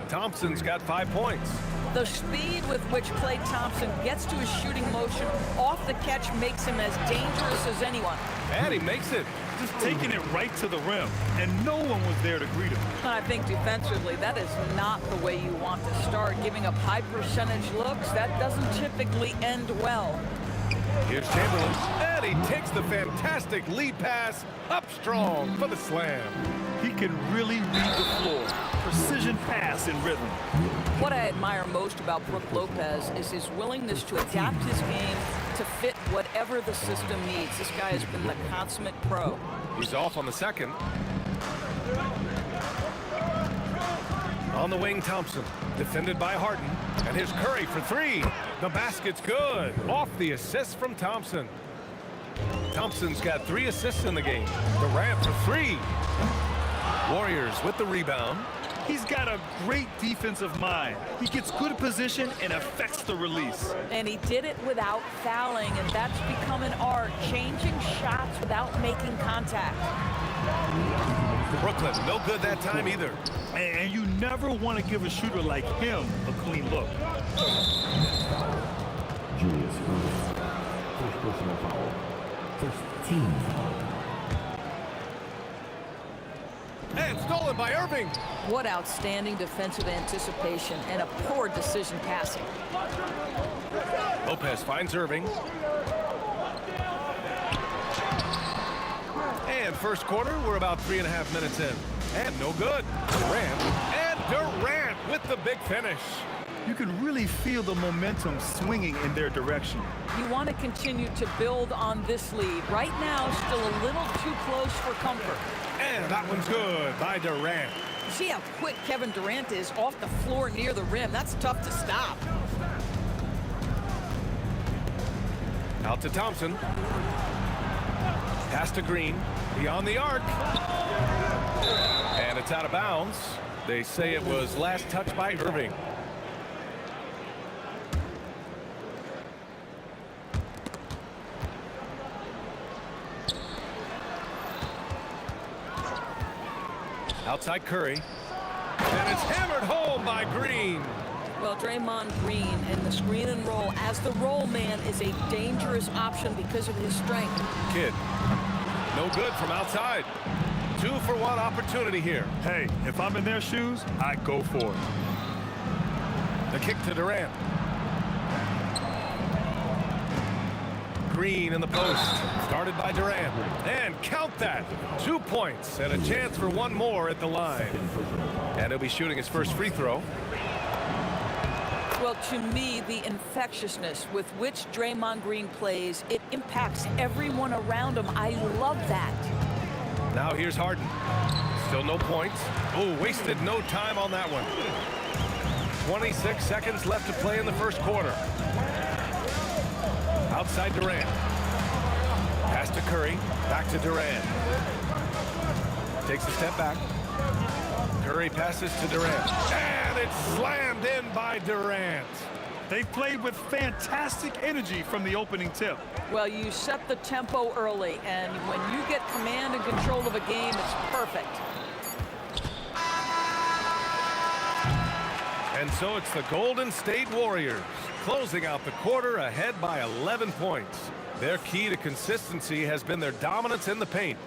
Thompson's got 5 points. The speed with which Klay Thompson gets to his shooting motion off the catch makes him as dangerous as anyone. And he makes it. Just taking it right to the rim, and no one was there to greet him. And I think defensively, that is not the way you want to start. Giving up high percentage looks, that doesn't typically end well. Here's Chamberlain, and he takes the fantastic lead pass up strong for the slam. He can really read the floor. Precision pass in rhythm. What I admire most about Brook Lopez is his willingness to adapt his game to fit whatever the system needs. This guy has been the consummate pro. He's off on the second. On the wing, Thompson, defended by Harden. And here's Curry for three. The basket's good. Off the assist from Thompson. Thompson's got 3 assists in the game. Durant for 3. Warriors with the rebound. He's got a great defensive mind. He gets good position and affects the release. And he did it without fouling, and that's become an art, changing shots without making contact. Brooklyn, no good that time either. And you never want to give a shooter like him a clean look. Julius first personal foul. First team foul. And stolen by Irving. What outstanding defensive anticipation and a poor decision passing. Lopez finds Irving. And first quarter, we're about 3.5 minutes in. And no good. Durant. And Durant with the big finish. You can really feel the momentum swinging in their direction. You want to continue to build on this lead. Right now, still a little too close for comfort. And that one's good by Durant. You see how quick Kevin Durant is off the floor near the rim. That's tough to stop. Out to Thompson. Pass to Green. Beyond the arc. And it's out of bounds. They say it was last touched by Irving. Outside Curry. And it's hammered home by Green. Well, Draymond Green in the screen and roll as the roll man is a dangerous option because of his strength. Kidd. No good from outside. 2-for-1 opportunity here. Hey, if I'm in their shoes, I go for it. The kick to Durant. Green in the post. Started by Durant. And count that. 2 points and a chance for one more at the line. And he'll be shooting his first free throw. Well, to me, the infectiousness with which Draymond Green plays, it impacts everyone around him. I love that. Now here's Harden. Still no points. Oh, wasted no time on that one. 26 seconds left to play in the first quarter. Outside Durant. Pass to Curry. Back to Durant. Takes a step back. Curry passes to Durant. And it's slammed in by Durant. They played with fantastic energy from the opening tip. Well, you set the tempo early, and when you get command and control of a game, it's perfect. And so it's the Golden State Warriors closing out the quarter ahead by 11 points. Their key to consistency has been their dominance in the paint.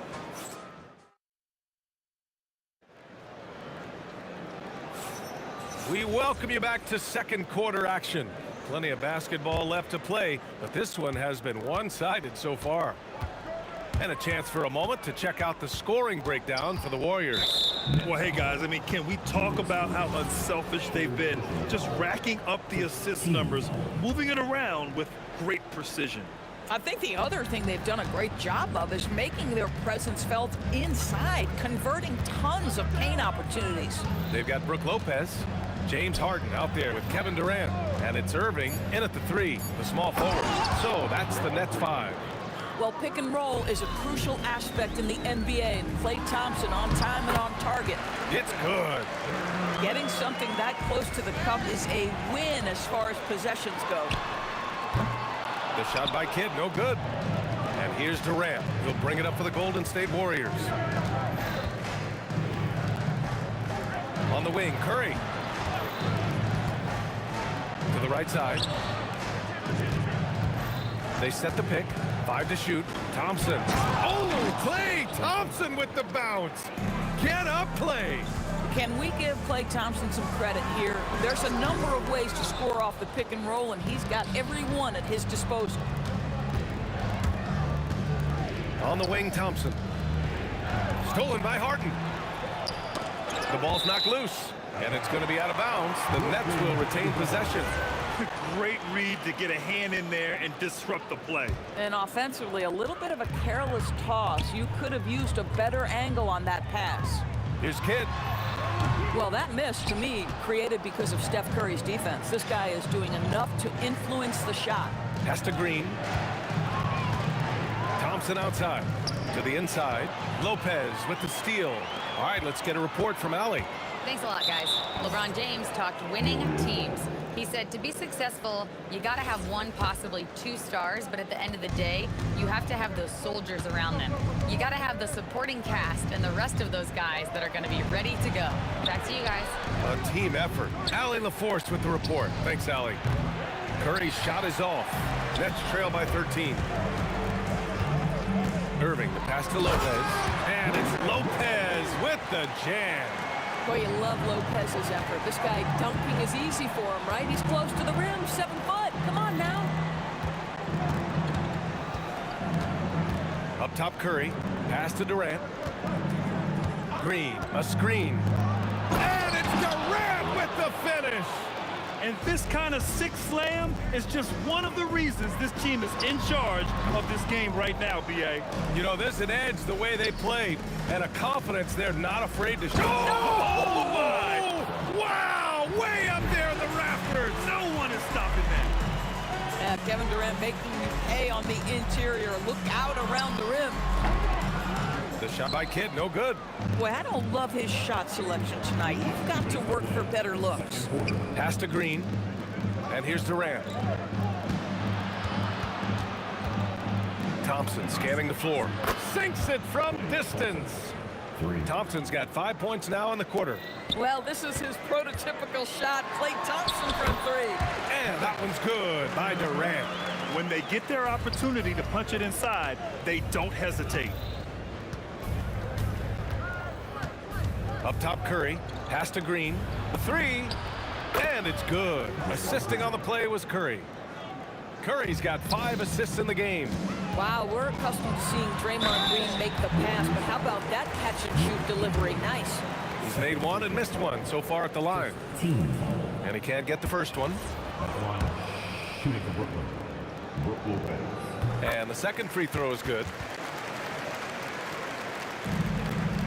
We welcome you back to second quarter action. Plenty of basketball left to play, but this one has been one-sided so far. And a chance for a moment to check out the scoring breakdown for the Warriors. Well, hey, guys, I mean, can we talk about how unselfish they've been? Just racking up the assist numbers, moving it around with great precision. I think the other thing they've done a great job of is making their presence felt inside, converting tons of paint opportunities. They've got Brook Lopez, James Harden out there with Kevin Durant, and it's Irving in at the 3, the small forward. So that's the Nets 5. Well, pick and roll is a crucial aspect in the NBA, and Klay Thompson on time and on target. It's good. Getting something that close to the cup is a win as far as possessions go. The shot by Kidd, no good. And here's Durant. He'll bring it up for the Golden State Warriors. On the wing, Curry. To the right side. They set the pick. 5 to shoot. Thompson. Oh, Klay Thompson with the bounce. Get up, Klay. Can we give Klay Thompson some credit here? There's a number of ways to score off the pick and roll, and he's got every one at his disposal. On the wing, Thompson. Stolen by Harden. The ball's knocked loose, and it's going to be out of bounds. The Nets will retain possession. Great read to get a hand in there and disrupt the play. And offensively, a little bit of a careless toss. You could have used a better angle on that pass. Here's Kidd. Well, that miss, to me, created because of Steph Curry's defense. This guy is doing enough to influence the shot. Pass to Green. Thompson outside. To the inside. Lopez with the steal. All right, let's get a report from Allie. Thanks a lot, guys. LeBron James talked winning teams. He said to be successful, you got to have one, possibly 2 stars, but at the end of the day, you have to have those soldiers around them. You got to have the supporting cast and the rest of those guys that are going to be ready to go. Back to you guys. A team effort. Allie LaForce with the report. Thanks, Allie. Curry's shot is off. Nets trail by 13. Irving, the pass to Lopez. And it's Lopez with the jam. Boy, you love Lopez's effort. This guy dunking is easy for him, right? He's close to the rim, 7 foot. Come on now. Up top, Curry. Pass to Durant. Green, a screen. And it's Durant with the finish. And this kind of sick slam is just one of the reasons this team is in charge of this game right now, B.A. You know, there's an edge the way they play and a confidence they're not afraid to show. Oh, my! Wow! Way up there in the rafters. No one is stopping that. Kevin Durant making you pay on the interior. Look out around the rim. The shot by Kidd, no good. Boy, I don't love his shot selection tonight. You've got to work for better looks. Pass to Green. And here's Durant. Thompson scanning the floor. Sinks it from distance. Thompson's got 5 points now in the quarter. Well, this is his prototypical shot. Klay Thompson from 3. And that one's good by Durant. When they get their opportunity to punch it inside, they don't hesitate. Up top, Curry. Pass to Green. The 3. And it's good. Assisting on the play was Curry. Curry's got 5 assists in the game. Wow, we're accustomed to seeing Draymond Green make the pass, but how about that catch-and-shoot delivery? Nice. He's made 1 and missed 1 so far at the line. And he can't get the first one. At the line, shooting for Brooklyn, Brook Lopez. And the second free throw is good.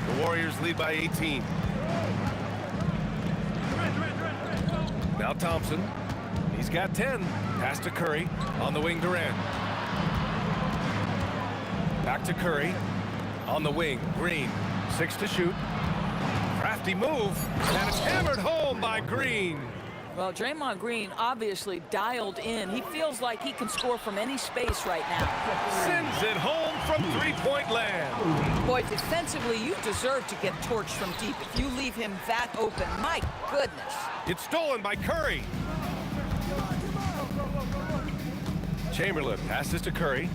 The Warriors lead by 18. Now Thompson. He's got 10. Pass to Curry. On the wing, Durant. Back to Curry. On the wing, Green. 6 to shoot. Crafty move. And it's hammered home by Green. Well, Draymond Green obviously dialed in. He feels like he can score from any space right now. Sends it home from three-point land. Boy, defensively, you deserve to get torched from deep if you leave him that open. My goodness. It's stolen by Curry. Chamberlain passes to Curry.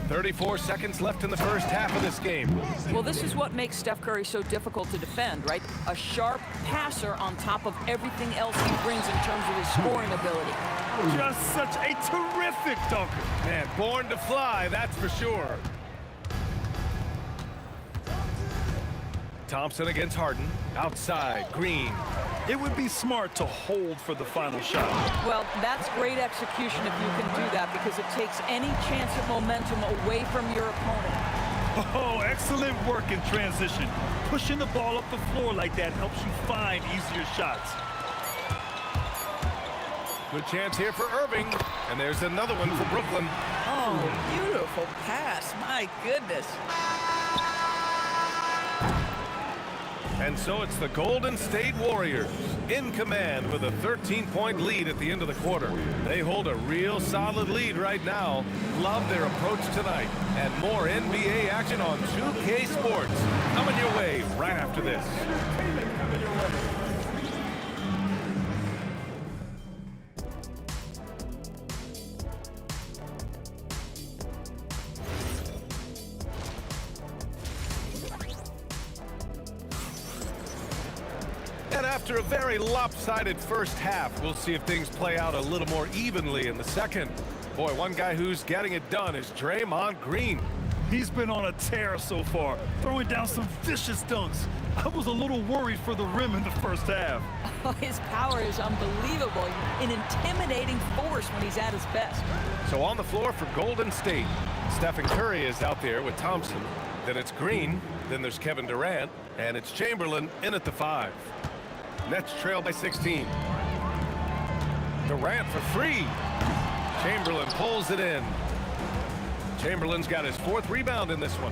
34 seconds left in the first half of this game. Well, this is what makes Steph Curry so difficult to defend, right? A sharp passer on top of everything else he brings in terms of his scoring ability. Just such a terrific dunker. Man, born to fly, that's for sure. Thompson against Harden. Outside, Green. It would be smart to hold for the final shot. Well, that's great execution if you can do that, because it takes any chance of momentum away from your opponent. Oh, excellent work in transition. Pushing the ball up the floor like that helps you find easier shots. Good chance here for Irving. And there's another one for Brooklyn. Oh, beautiful pass. My goodness. And so it's the Golden State Warriors in command with a 13-point lead at the end of the quarter. They hold a real solid lead right now. Love their approach tonight. And more NBA action on 2K Sports coming your way right after this. And after a very lopsided first half, we'll see if things play out a little more evenly in the second. Boy, one guy who's getting it done is Draymond Green. He's been on a tear so far, throwing down some vicious dunks. I was a little worried for the rim in the first half. Oh, his power is unbelievable. An intimidating force when he's at his best. So on the floor for Golden State, Stephen Curry is out there with Thompson. Then it's Green. Then there's Kevin Durant. And it's Chamberlain in at the 5. Nets trail by 16. Durant for 3. Chamberlain pulls it in. Chamberlain's got his 4th rebound in this one.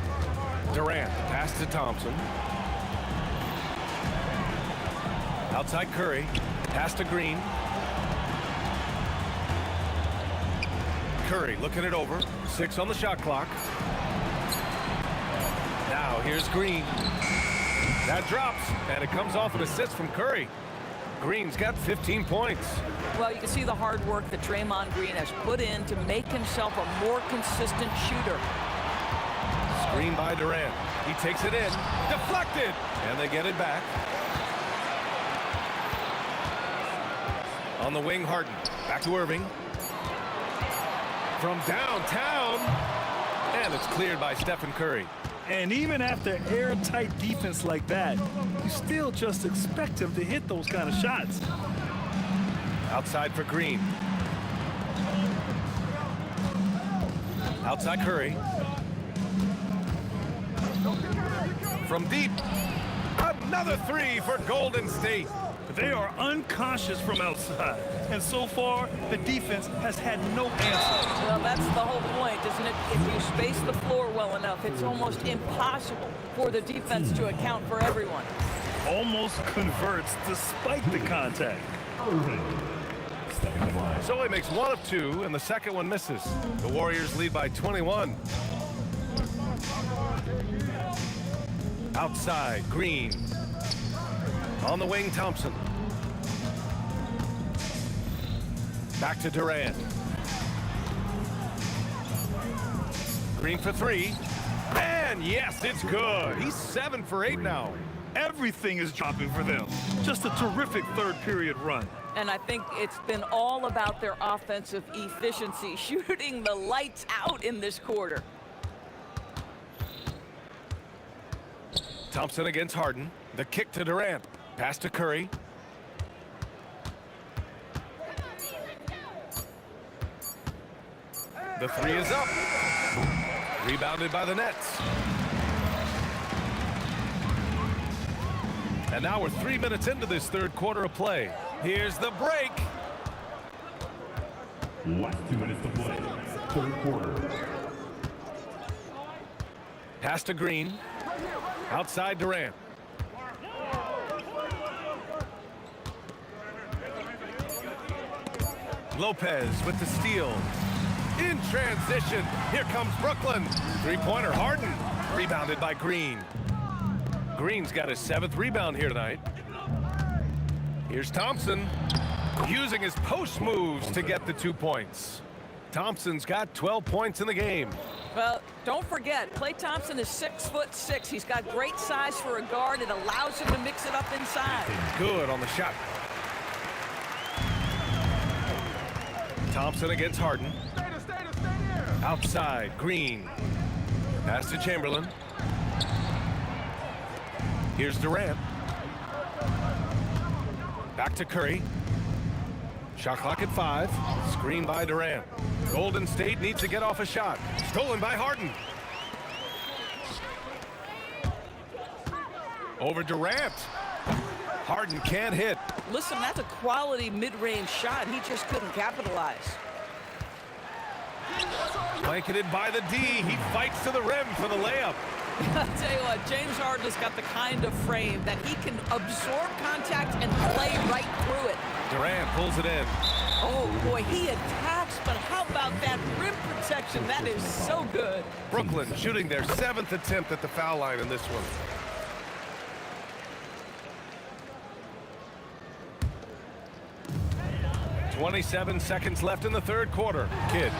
Durant pass to Thompson. Outside Curry. Pass to Green. Curry looking it over. 6 on the shot clock. Now here's Green. That drops, and it comes off an assist from Curry. Green's got 15 points. Well, you can see the hard work that Draymond Green has put in to make himself a more consistent shooter. Screen by Durant. He takes it in. Deflected. And they get it back. On the wing, Harden. Back to Irving. From downtown. And it's cleared by Stephen Curry. And even after airtight defense like that, you still just expect him to hit those kind of shots. Outside for Green. Outside Curry. From deep. Another 3 for Golden State. They are unconscious from outside. And so far, the defense has had no answer. Well, that's the whole point, isn't it? If you space the floor well enough, it's almost impossible for the defense to account for everyone. Almost converts despite the contact. So he makes 1 of 2, and the second one misses. The Warriors lead by 21. Outside, Green. On the wing, Thompson. Back to Durant. Green for 3. And yes, it's good. He's 7 for 8 now. Everything is dropping for them. Just a terrific third period run. And I think it's been all about their offensive efficiency, shooting the lights out in this quarter. Thompson against Harden. The kick to Durant. Pass to Curry. The three is up. Rebounded by the Nets. And now we're 3 minutes into this third quarter of play. Here's the break. Last 2 minutes to play. Third quarter. Pass to Green. Outside Durant. Lopez with the steal. In transition. Here comes Brooklyn. Three-pointer Harden. Rebounded by Green. Green's got his 7th rebound here tonight. Here's Thompson. Using his post moves to get the 2 points. Thompson's got 12 points in the game. Well, don't forget, Klay Thompson is 6'6". He's got great size for a guard. It allows him to mix it up inside. Good on the shot. Thompson against Harden. Outside, Green. Pass to Chamberlain. Here's Durant. Back to Curry. Shot clock at 5. Screen by Durant. Golden State needs to get off a shot. Stolen by Harden. Over Durant. Harden can't hit. Listen, that's a quality mid-range shot. He just couldn't capitalize. Blanketed by the D. He fights to the rim for the layup. I'll tell you what, James Harden has got the kind of frame that he can absorb contact and play right through it. Durant pulls it in. Oh, boy, he attacks, but how about that rim protection? That is so good. Brooklyn shooting their 7th attempt at the foul line in this one. .27 seconds left in the third quarter. Kidd.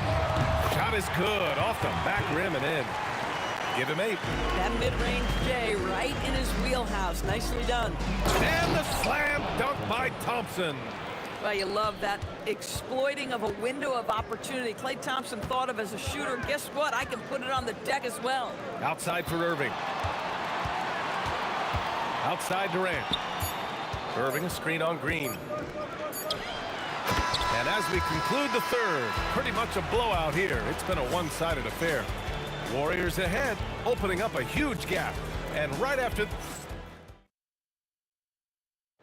Shot is good. Off the back rim and in. Give him 8. That mid-range J right in his wheelhouse. Nicely done. And the slam dunk by Thompson. Well, you love that exploiting of a window of opportunity. Klay Thompson thought of as a shooter. Guess what? I can put it on the deck as well. Outside for Irving. Outside Durant. Irving a screen on Green. And as we conclude the third, pretty much a blowout here. It's been a one-sided affair. Warriors ahead, opening up a huge gap. And right after...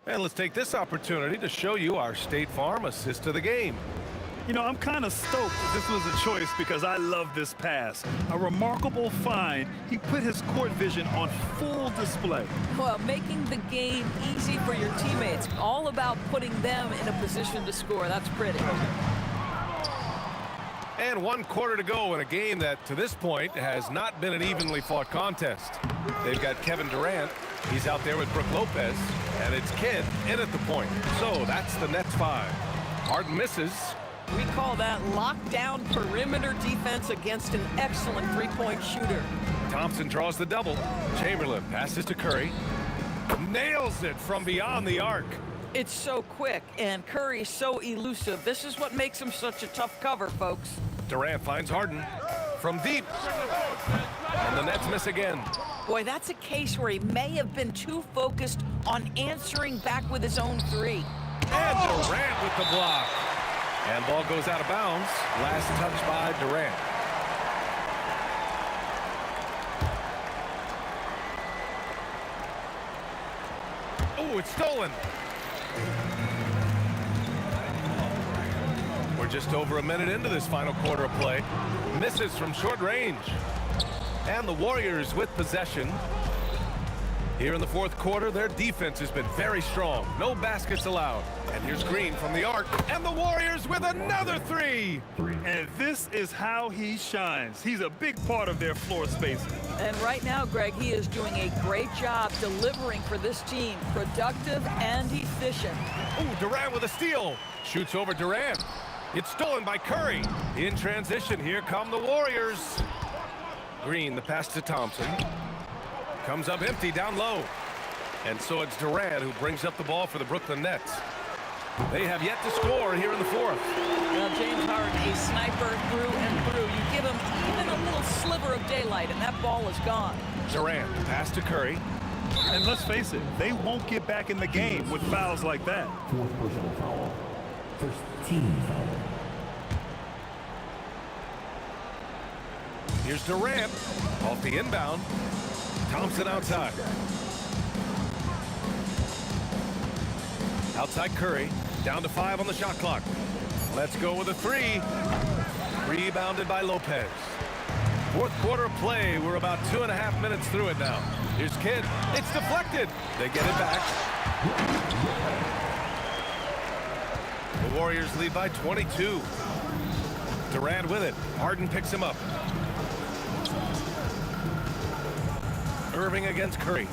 And let's take this opportunity to show you our State Farm assist to the game. You know, I'm kind of stoked that this was a choice because I love this pass. A remarkable find. He put his court vision on full display. Well, making the game easy for your teammates. All about putting them in a position to score. That's pretty. And 1 quarter to go in a game that, to this point, has not been an evenly fought contest. They've got Kevin Durant. He's out there with Brook Lopez. And it's Kidd in at the point. So that's the Nets 5. Harden misses. We call that lockdown perimeter defense against an excellent three-point shooter. Thompson draws the double. Chamberlain passes to Curry. Nails it from beyond the arc. It's so quick, and Curry's so elusive. This is what makes him such a tough cover, folks. Durant finds Harden from deep. And the Nets miss again. Boy, that's a case where he may have been too focused on answering back with his own three. And Durant with the block. And ball goes out of bounds. Last touch by Durant. Oh, it's stolen. We're just over a minute into this final quarter of play. Misses from short range. And the Warriors with possession. Here in the fourth quarter, their defense has been very strong. No baskets allowed. And here's Green from the arc. And the Warriors with another three. And this is how he shines. He's a big part of their floor spacing. And right now, Greg, he is doing a great job delivering for this team. Productive and efficient. Oh, Durant with a steal. Shoots over Durant. It's stolen by Curry. In transition, here come the Warriors. Green, the pass to Thompson. Comes up empty down low. And so it's Durant who brings up the ball for the Brooklyn Nets. They have yet to score here in the fourth. Well, James Harden, a sniper through and through. You give him even a little sliver of daylight, and that ball is gone. Durant, pass to Curry. And let's face it, they won't get back in the game with fouls like that. Fourth personal foul. First team foul. Here's Durant off the inbound. Thompson outside. Outside Curry. Down to 5 on the shot clock. Let's go with a 3. Rebounded by Lopez. Fourth quarter of play. We're about 2.5 minutes through it now. Here's Kidd. It's deflected. They get it back. The Warriors lead by 22. Durant with it. Harden picks him up. Irving against Curry.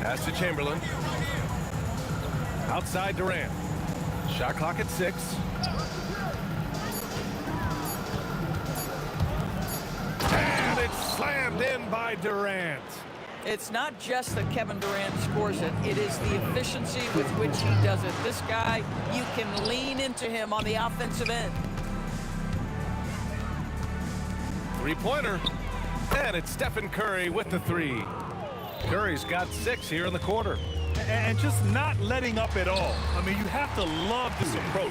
Pass to Chamberlain. Outside Durant. Shot clock at 6. And it's slammed in by Durant. It's not just that Kevin Durant scores it. It is the efficiency with which he does it. This guy, you can lean into him on the offensive end. Three-pointer. And it's Stephen Curry with the 3. Curry's got 6 here in the quarter. And just not letting up at all. I mean, you have to love this approach.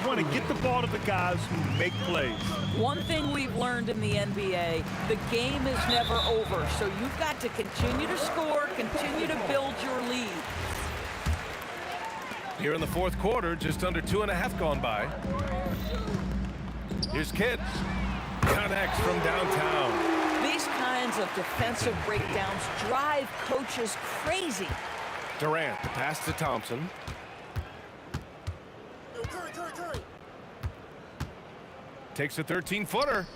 You want to get the ball to the guys who make plays. One thing we've learned in the NBA, the game is never over. So you've got to continue to score, continue to build your lead. Here in the fourth quarter, just under 2.5 gone by. Here's Kidd. Connects from downtown. These kinds of defensive breakdowns drive coaches crazy. Durant, the pass to Thompson. Takes a 13-footer.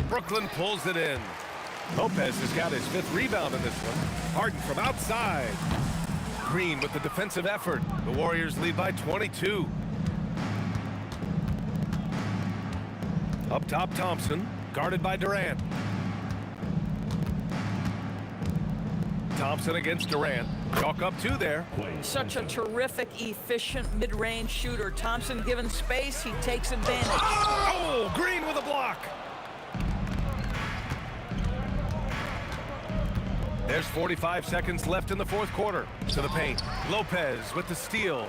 Brooklyn pulls it in. Lopez has got his 5th rebound in this one. Harden from outside. Green with the defensive effort. The Warriors lead by 22. Up top, Thompson, guarded by Durant. Thompson against Durant. Chalk up 2 there. Such a terrific, efficient mid-range shooter. Thompson given space, he takes advantage. Oh, Green with a block. There's 45 seconds left in the fourth quarter. To the paint. Lopez with the steal.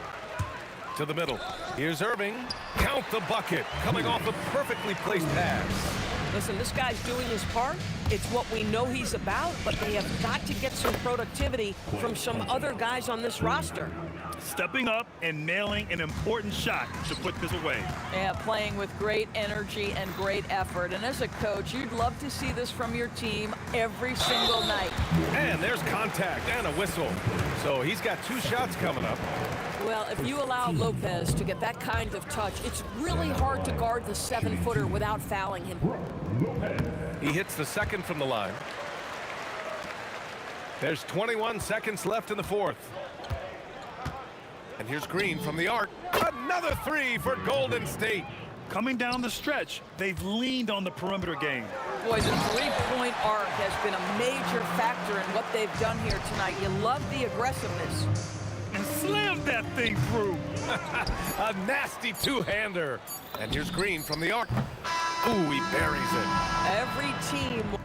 To the middle. Here's Irving. Count the bucket. Coming off a perfectly placed pass. Listen, this guy's doing his part. It's what we know he's about, but they have got to get some productivity from some other guys on this roster. Stepping up and nailing an important shot to put this away. Yeah, playing with great energy and great effort. And as a coach, you'd love to see this from your team every single night. And there's contact and a whistle. So he's got 2 shots coming up. Well, if you allow Lopez to get that kind of touch, it's really hard to guard the 7-footer without fouling him. He hits the 2nd from the line. There's 21 seconds left in the fourth. And here's Green from the arc. Another 3 for Golden State. Coming down the stretch, they've leaned on the perimeter game. Boy, the 3-point arc has been a major factor in what they've done here tonight. You love the aggressiveness. And slammed that thing through. A nasty 2-hander. And here's Green from the arc. Ooh, he buries it. Every team.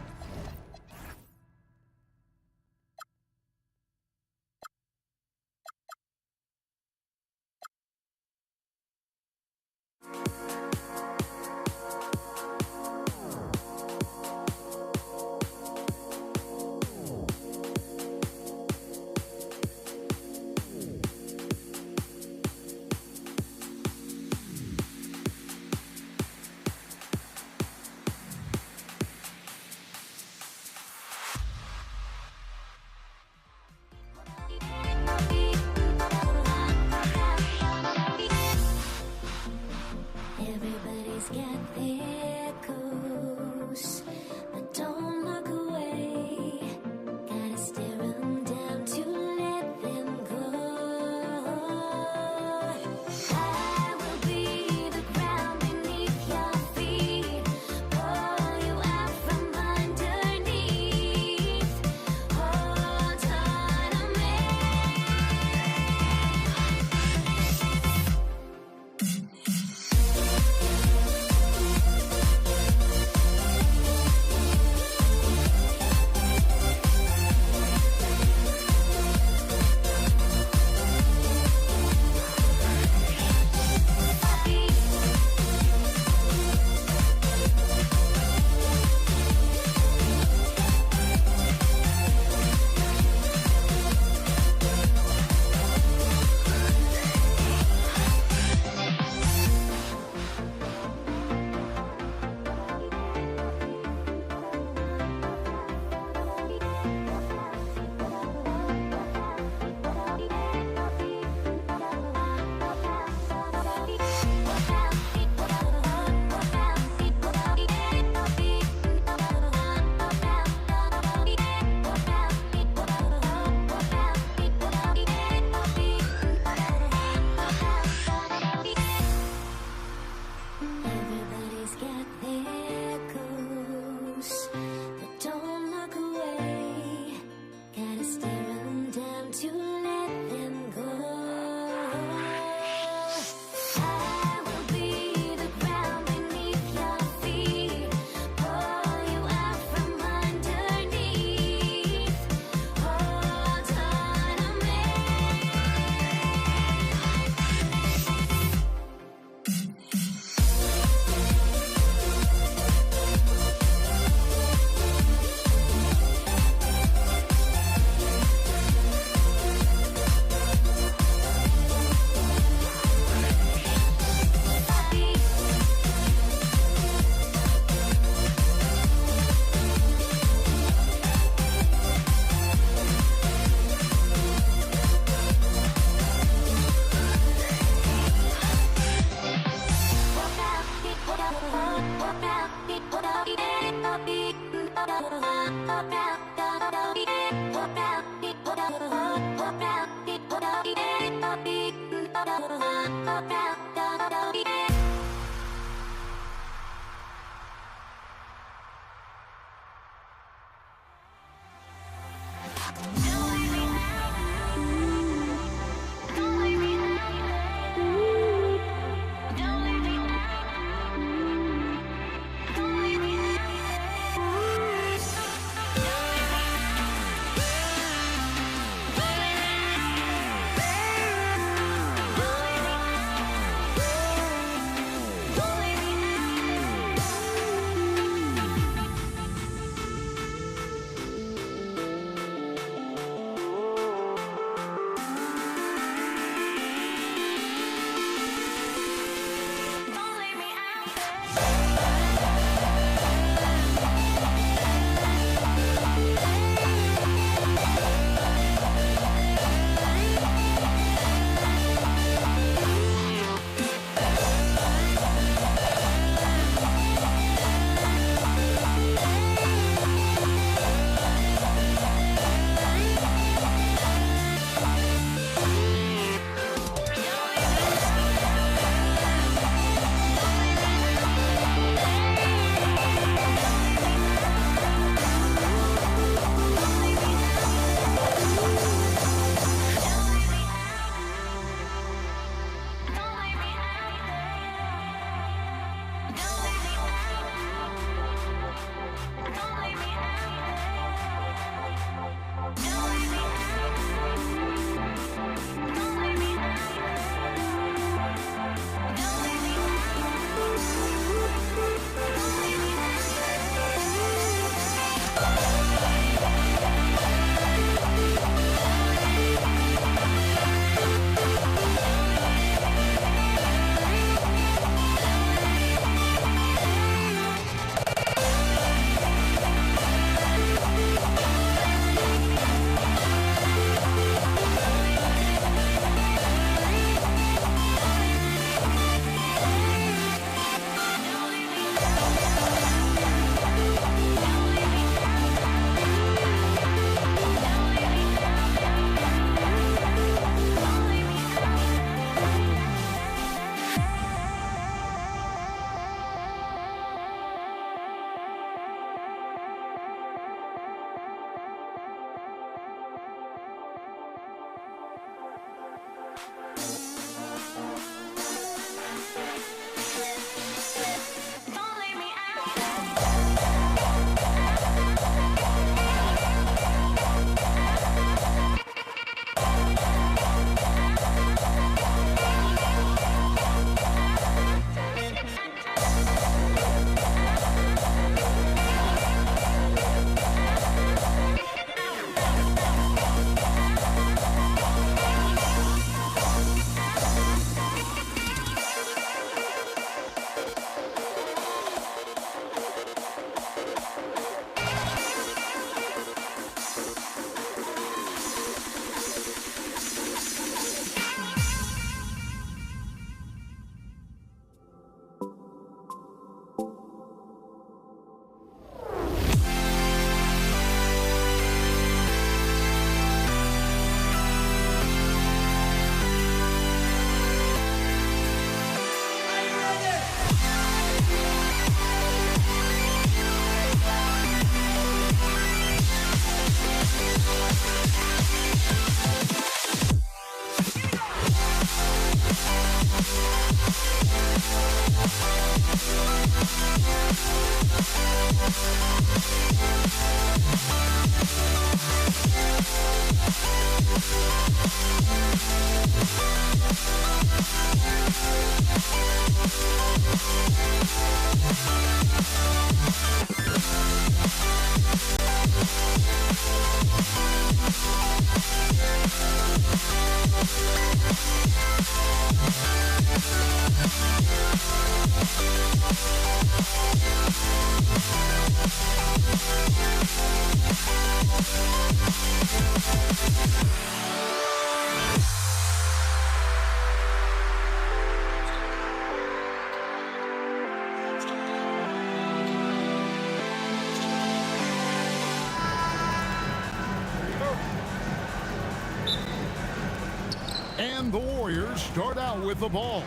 And the Warriors start out with the ball.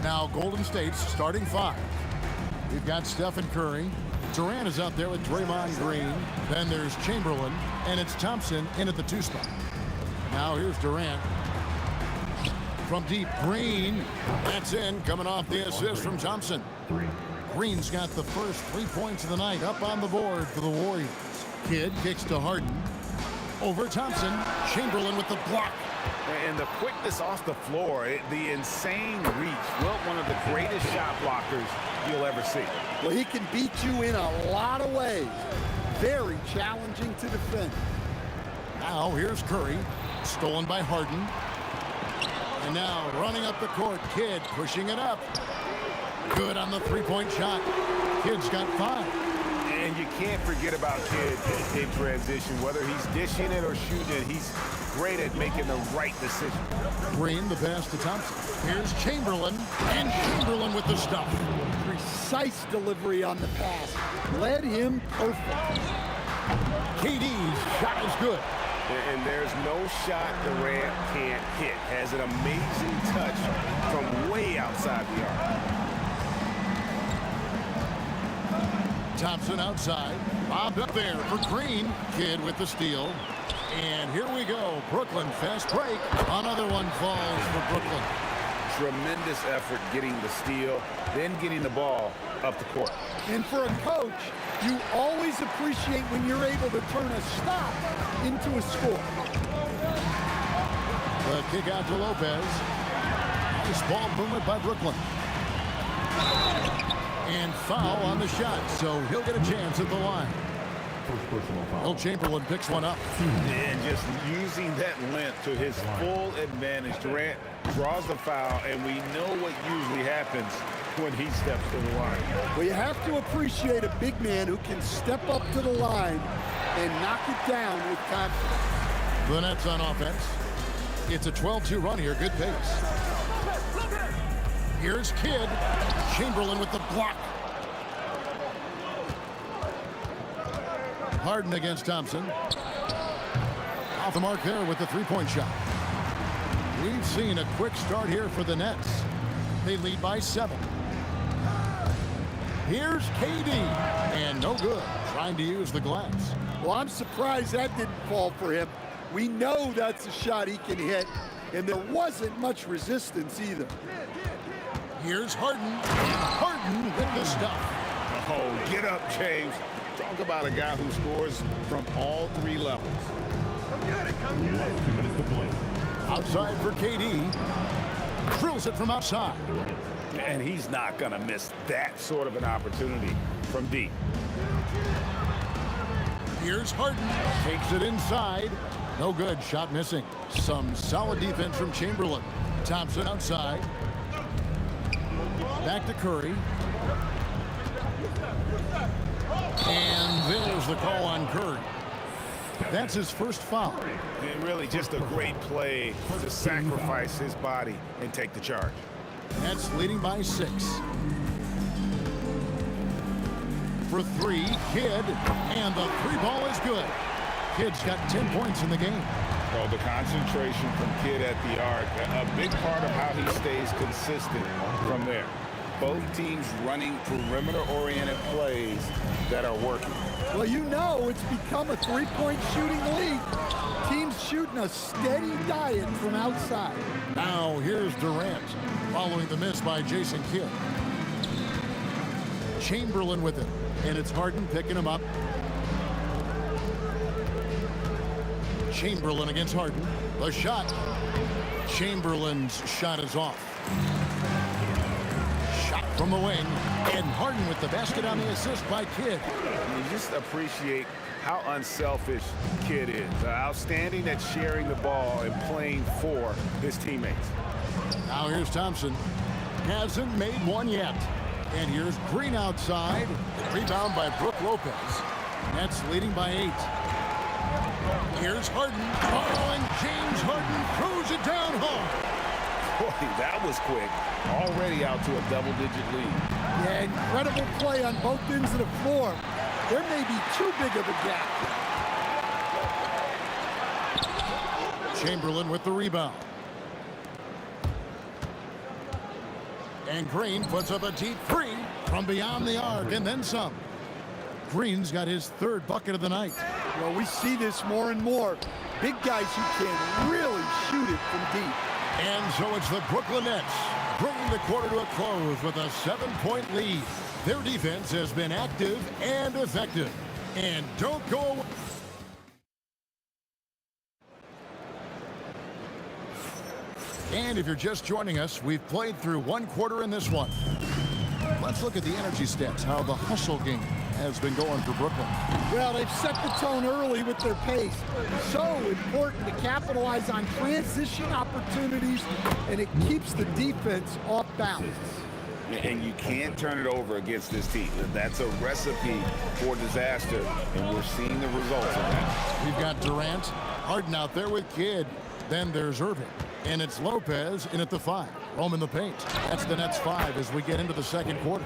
Now Golden State's starting 5. We've got Stephen Curry. Durant is out there with Draymond Green. Then there's Chamberlain, and it's Thompson in at the 2 spot. Now here's Durant. From deep, Green. That's in, coming off the assist from Thompson. Green's got the first 3 points of the night up on the board for the Warriors. Kidd kicks to Harden. Over Thompson. Chamberlain with the block. And the quickness off the floor, the insane reach. Well, one of the greatest shot blockers you'll ever see. Well, he can beat you in a lot of ways. Very challenging to defend. Now here's Curry. Stolen by Harden. And now running up the court, Kidd pushing it up. Good on the 3-point shot. Kidd's got 5. And you can't forget about Kidd in transition. Whether he's dishing it or shooting it, he's great at making the right decision. Green, the pass to Thompson. Here's Chamberlain, and Chamberlain with the stuff. Precise delivery on the pass. Led him perfect. KD's shot is good. And there's no shot Durant can't hit. Has an amazing touch from way outside the arc. Thompson outside. Bobbed up there for Green. Kidd with the steal. And here we go. Brooklyn fast break. Another one falls for Brooklyn. Tremendous effort getting the steal, then getting the ball up the court. And for a coach, you always appreciate when you're able to turn a stop into a score. The kick out to Lopez. Nice ball movement by Brooklyn. And foul on the shot, so he'll get a chance at the line. Will Chamberlain picks one up. And just using that length to his full advantage. Durant draws the foul, and we know what usually happens when he steps to the line. Well, you have to appreciate a big man who can step up to the line and knock it down with confidence. The Nets on offense. It's a 12-2 run here. Good pace. Here's Kidd. Chamberlain with the block. Harden against Thompson. Off the mark there with the 3-point shot. We've seen a quick start here for the Nets. They lead by 7. Here's KD. And no good. Trying to use the glass. Well, I'm surprised that didn't fall for him. We know that's a shot he can hit, and there wasn't much resistance either. Here's Harden. Harden with the stuff. Oh, get up, James. Talk about a guy who scores from all 3 levels. Outside for KD. Drills it from outside. And he's not going to miss that sort of an opportunity from deep. Here's Harden. Takes it inside. No good. Shot missing. Some solid defense from Chamberlain. Thompson outside. Back to Curry. And there's the call on Curry. That's his first foul. And really just a great play to sacrifice his body and take the charge. That's leading by 6. For 3, Kidd. And the 3 ball is good. Kidd's got 10 points in the game. Well, the concentration from Kidd at the arc, a big part of how he stays consistent from there. Both teams running perimeter-oriented plays that are working. Well, you know it's become a 3-point shooting league. Teams shooting a steady diet from outside. Now here's Durant following the miss by Jason Kidd. Chamberlain with it, and it's Harden picking him up. Chamberlain against Harden. The shot. Chamberlain's shot is off. Shot from the wing, and Harden with the basket on the assist by Kidd. You just appreciate how unselfish Kidd is. Outstanding at sharing the ball and playing for his teammates. Now here's Thompson. Hasn't made one yet. And here's Green outside. Rebound by Brook Lopez. Nets leading by 8. Here's Harden. Oh, and James Harden throws it down home. Boy, that was quick. Already out to a double-digit lead. Yeah, incredible play on both ends of the floor. There may be too big of a gap. Chamberlain with the rebound. And Green puts up a deep three from beyond the arc and then some. Green's got his third bucket of the night. Well, we see this more and more. Big guys who can really shoot it from deep. And so it's the Brooklyn Nets bringing the quarter to a close with a 7-point lead. Their defense has been active and effective. And don't go away. And if you're just joining us, we've played through one quarter in this one. Let's look at the energy stats, how the hustle game has been going for Brooklyn. Well, they've set the tone early with their pace. So important to capitalize on transition opportunities, and it keeps the defense off balance. And you can't turn it over against this team. That's a recipe for disaster, and we're seeing the results of that. We've got Durant, Harden out there with Kidd. Then there's Irving. And it's Lopez in at the 5. Home in the paint. That's the Nets 5 as we get into the second quarter.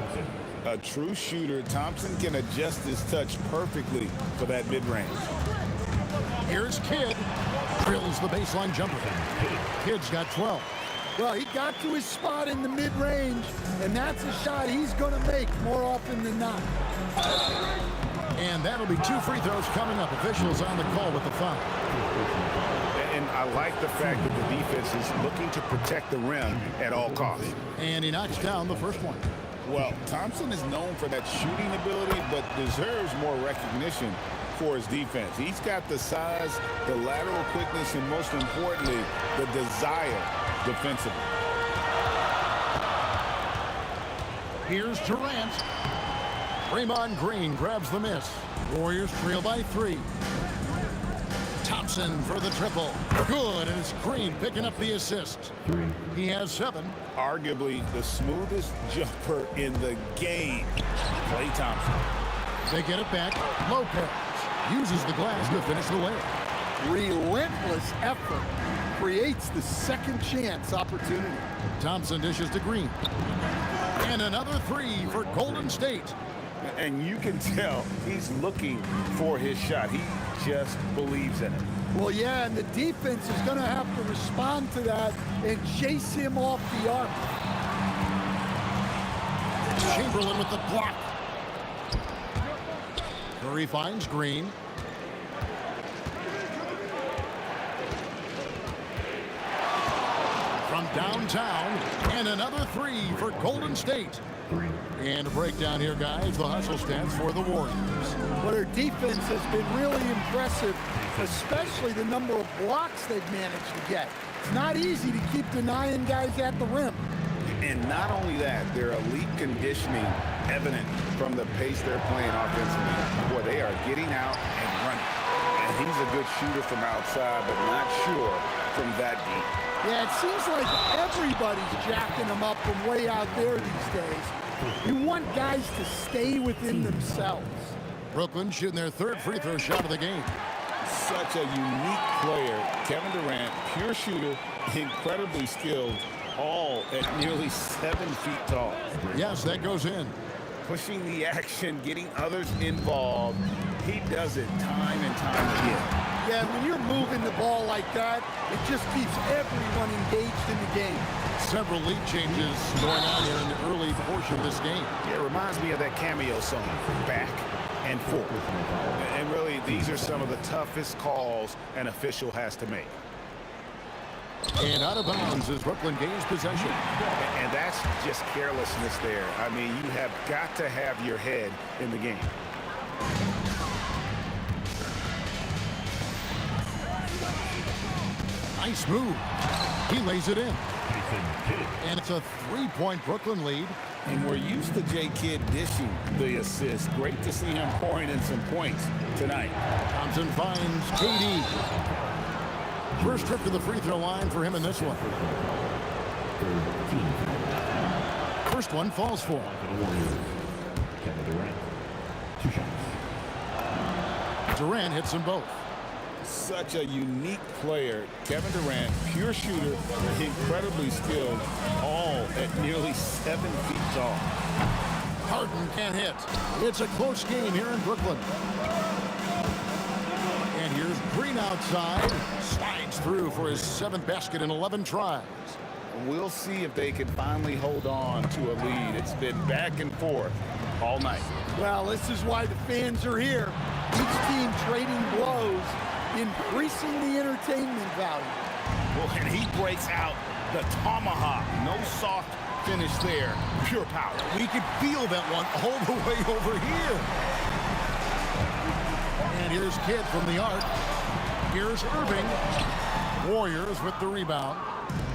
A true shooter, Thompson can adjust his touch perfectly for that mid-range. Here's Kidd. Drills the baseline jumper. Kidd's got 12. Well, he got to his spot in the mid-range, and that's a shot he's going to make more often than not. And that'll be 2 free throws coming up. Officials on the call with the foul. And I like the fact that the defense is looking to protect the rim at all costs. And he knocks down the first one. Well, Thompson is known for that shooting ability, but deserves more recognition for his defense. He's got the size, the lateral quickness, and most importantly, the desire defensively. Here's Durant. Draymond Green grabs the miss. Warriors trail by 3. Thompson for the triple. Good, and it's Green picking up the assist. He has 7. Arguably the smoothest jumper in the game. Klay Thompson. They get it back. Lopez uses the glass to finish the layup. Relentless effort creates the second chance opportunity. Thompson dishes to Green. And another 3 for Golden State. And you can tell he's looking for his shot. He just believes in it. Well, yeah, and the defense is going to have to respond to that and chase him off the arc. Chamberlain with the block. Curry finds Green. From downtown, and another 3 for Golden State. And a breakdown here, guys. The hustle stats for the Warriors. Well, their defense has been really impressive, especially the number of blocks they've managed to get. It's not easy to keep denying guys at the rim. And not only that, their elite conditioning evident from the pace they're playing offensively. Boy, they are getting out and running. And he's a good shooter from outside, but not sure from that deep. Yeah, it seems like everybody's jacking them up from way out there these days. You want guys to stay within themselves. Brooklyn shooting their 3rd free throw shot of the game. Such a unique player. Kevin Durant, pure shooter, incredibly skilled, all at nearly 7 feet tall. Yes, that goes in. Pushing the action, getting others involved. He does it time and time again. Yeah, when you're moving the ball like that, it just keeps everyone engaged in the game. Several lead changes going on here in the early portion of this game. Yeah, it reminds me of that cameo song, Back and Forth. And really, these are some of the toughest calls an official has to make. And out of bounds as Brooklyn gains possession. And that's just carelessness there. I mean, you have got to have your head in the game. Nice move. He lays it in. And it's a 3-point Brooklyn lead. And we're used to J. Kidd dishing the assist. Great to see him pouring in some points tonight. Thompson finds KD. First trip to the free throw line for him in this one. First one falls for him. Durant hits them both. Such a unique player. Kevin Durant, pure shooter, incredibly skilled, all at nearly 7 feet tall. Harden can't hit. It's a close game here in Brooklyn. And here's Green outside. Slides through for his 7th basket in 11 tries. We'll see if they can finally hold on to a lead. It's been back and forth all night. Well, this is why the fans are here. Each team trading blows, increasing the entertainment value. Well, and he breaks out the tomahawk. No soft finish there. Pure power. We could feel that one all the way over here. And here's Kidd from the arc. Here's Irving. Warriors with the rebound.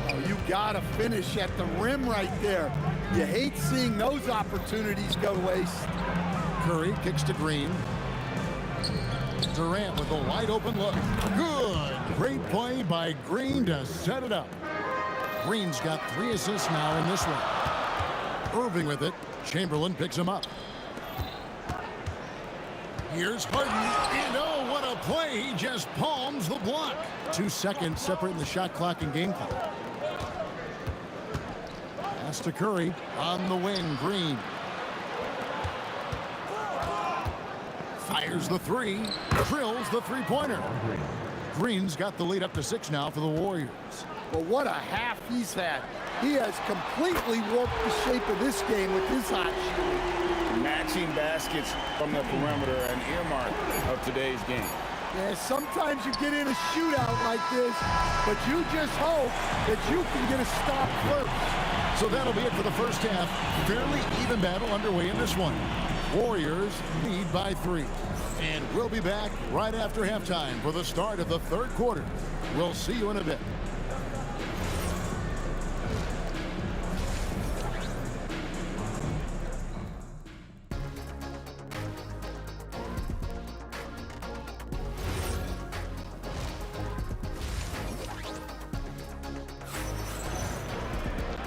Oh, you gotta finish at the rim right there. You hate seeing those opportunities go waste. Curry kicks to Green. Durant with a wide open look. Good. Great play by Green to set it up. Green's got 3 assists now in this one. Irving with it. Chamberlain picks him up. Here's Harden. And oh, what a play. He just palms the block. 2 seconds separating the shot clock and game clock. Pass to Curry. On the wing, Green. Fires the 3. Drills the three-pointer. Green's got the lead up to 6 now for the Warriors. But what a half he's had. He has completely warped the shape of this game with his hot shooting. Matching baskets from the perimeter, an earmark of today's game. Yeah, sometimes you get in a shootout like this, but you just hope that you can get a stop first. So that'll be it for the first half. Fairly even battle underway in this one. Warriors lead by 3. And we'll be back right after halftime for the start of the third quarter. We'll see you in a bit.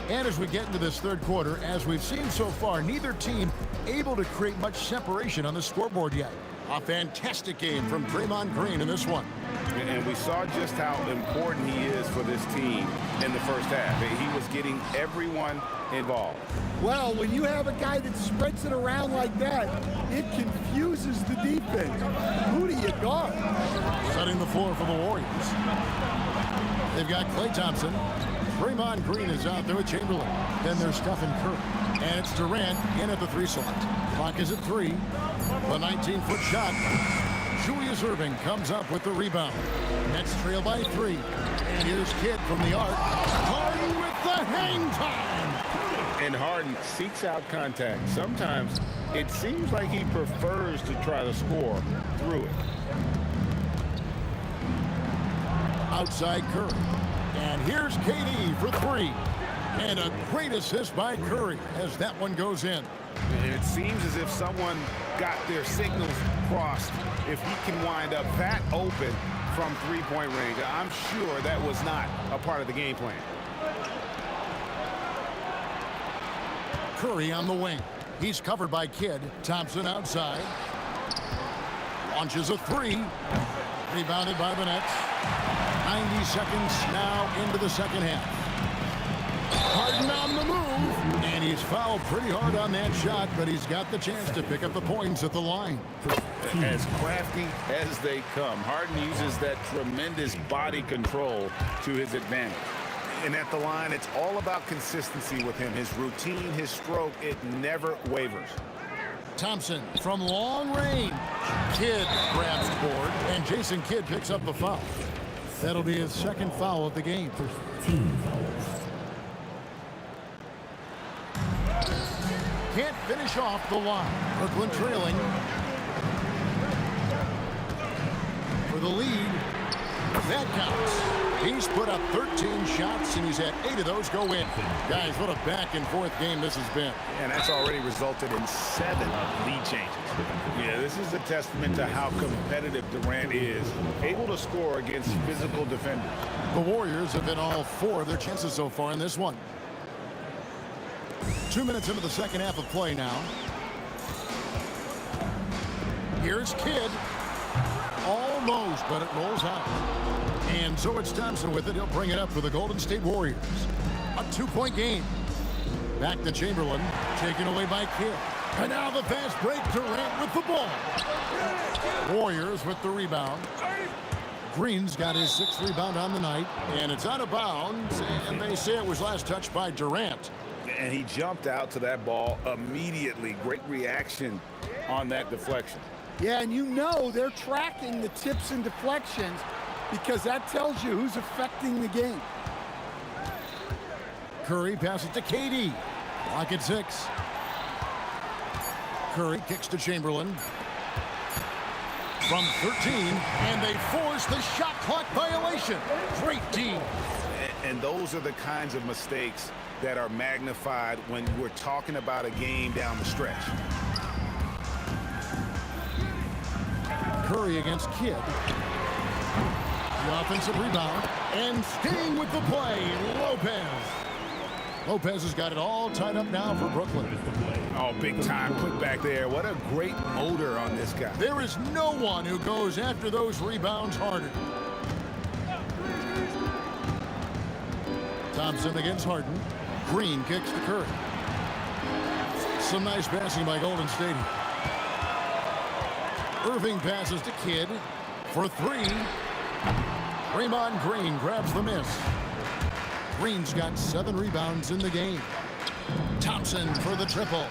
And as we get into this third quarter, as we've seen so far, neither team able to create much separation on the scoreboard yet. A fantastic game from Draymond Green in this one. And we saw just how important he is for this team in the first half. He was getting everyone involved. Well, when you have a guy that spreads it around like that, it confuses the defense. Who do you guard? Setting the floor for the Warriors. They've got Klay Thompson. Draymond Green is out there with Chamberlain. Then there's Stephen Curry. And it's Durant in at the 3 slot. Clock is at 3. The 19-foot shot. Julius Irving comes up with the rebound. Nets trail by 3. And here's Kidd from the arc. Harden with the hang time. And Harden seeks out contact. Sometimes it seems like he prefers to try to score through it. Outside Curry. And here's KD for 3. And a great assist by Curry as that one goes in. And it seems as if someone got their signals crossed. If he can wind up that open from three-point range, I'm sure that was not a part of the game plan. Curry on the wing. He's covered by Kidd. Thompson outside. Launches a 3. Rebounded by the Nets. 90 seconds now into the second half. Harden on the move. And he's fouled pretty hard on that shot, but he's got the chance to pick up the points at the line. As crafty as they come, Harden uses that tremendous body control to his advantage. And at the line, it's all about consistency with him. His routine, his stroke, it never wavers. Thompson from long range. Kidd grabs the board, and Jason Kidd picks up the foul. That'll be his second foul of the game. Can't finish off the line. Brooklyn trailing for the lead. That counts. He's put up 13 shots, and he's had 8 of those go in. Guys, what a back-and-forth game this has been. And that's already resulted in 7 lead changes. Yeah, this is a testament to how competitive Durant is, able to score against physical defenders. The Warriors have been all 4 of their chances so far in this one. 2 minutes into the second half of play now. Here's Kidd. Almost, but it rolls out. And so it's Thompson with it. He'll bring it up for the Golden State Warriors. A 2-point game. Back to Chamberlain. Taken away by Kidd. And now the fast break. Durant with the ball. Warriors with the rebound. Green's got his 6th rebound on the night, and it's out of bounds, and they say it was last touched by Durant. And he jumped out to that ball immediately. Great reaction on that deflection. Yeah, and you know they're tracking the tips and deflections because that tells you who's affecting the game. Curry passes to KD. Clock at 6. Curry kicks to Chamberlain. From 13, and they force the shot clock violation. Great D. And those are the kinds of mistakes that are magnified when we're talking about a game down the stretch. Curry against Kidd. The offensive rebound, and staying with the play, Lopez. Lopez has got it all tied up now for Brooklyn. Oh, big time put back there. What a great motor on this guy. There is no one who goes after those rebounds harder. Thompson against Harden. Green kicks to Curry. Some nice passing by Golden State. Irving passes to Kidd for 3. Draymond Green grabs the miss. Green's got 7 rebounds in the game. Thompson for the triple.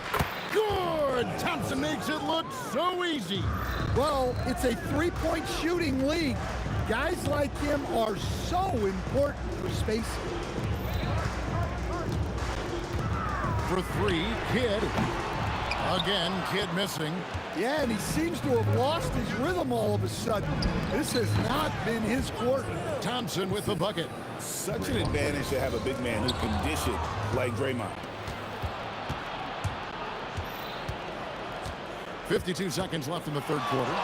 Good! Thompson makes it look so easy. Well, it's a 3-point shooting league. Guys like him are so important for spacing. For 3, Kidd. Again, Kidd missing. Yeah, and he seems to have lost his rhythm all of a sudden. This has not been his quarter. Thompson with the bucket. Such an advantage to have a big man who can dish it like Draymond. 52 seconds left in the third quarter.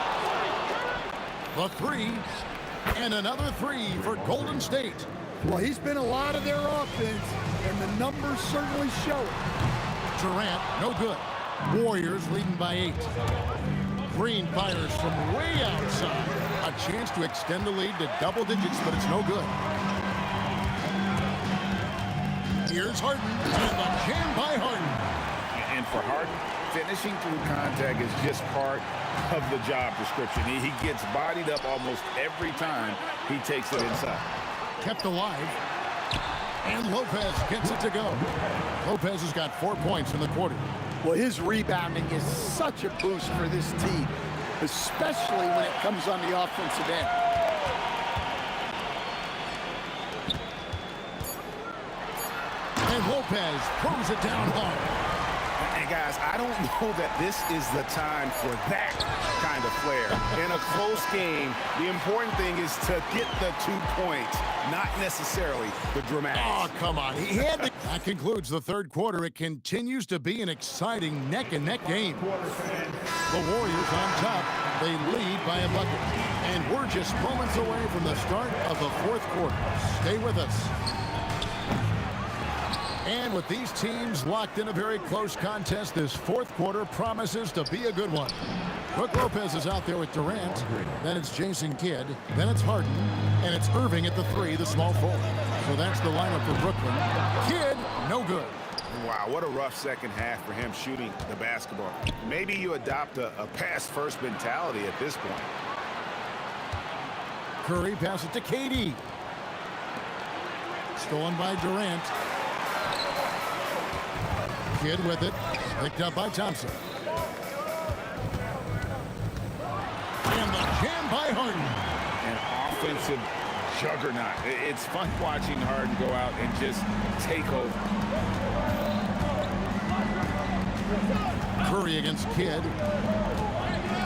The 3, and another 3 for Golden State. Well, he's been a lot of their offense, and the numbers certainly show it. Durant, no good. Warriors leading by 8. Green fires from way outside. A chance to extend the lead to double digits, but it's no good. Here's Harden, and the jam by Harden. And for Harden, finishing through contact is just part of the job description. He gets bodied up almost every time he takes it inside. Kept alive. And Lopez gets it to go. Lopez has got 4 points in the quarter. Well, his rebounding is such a boost for this team, especially when it comes on the offensive end. And Lopez throws it down hard. And guys, I don't know that this is the time for that kind of flair. In a close game, the important thing is to get the 2 points, not necessarily the dramatics. Oh, come on. He had the... That concludes the third quarter. It continues to be an exciting neck-and-neck game. The Warriors on top. They lead by a bucket. And we're just moments away from the start of the fourth quarter. Stay with us. And with these teams locked in a very close contest, this fourth quarter promises to be a good one. Brook Lopez is out there with Durant. Then it's Jason Kidd. Then it's Harden. And it's Irving at the 3, the small forward. So that's the lineup for Brooklyn. Kidd, no good. Wow, what a rough second half for him shooting the basketball. Maybe you adopt a pass-first mentality at this point. Curry passes to KD. Stolen by Durant. Kidd with it. Picked up by Thompson. And the jam by Harden. An offensive juggernaut. It's fun watching Harden go out and just take over. Curry against Kidd.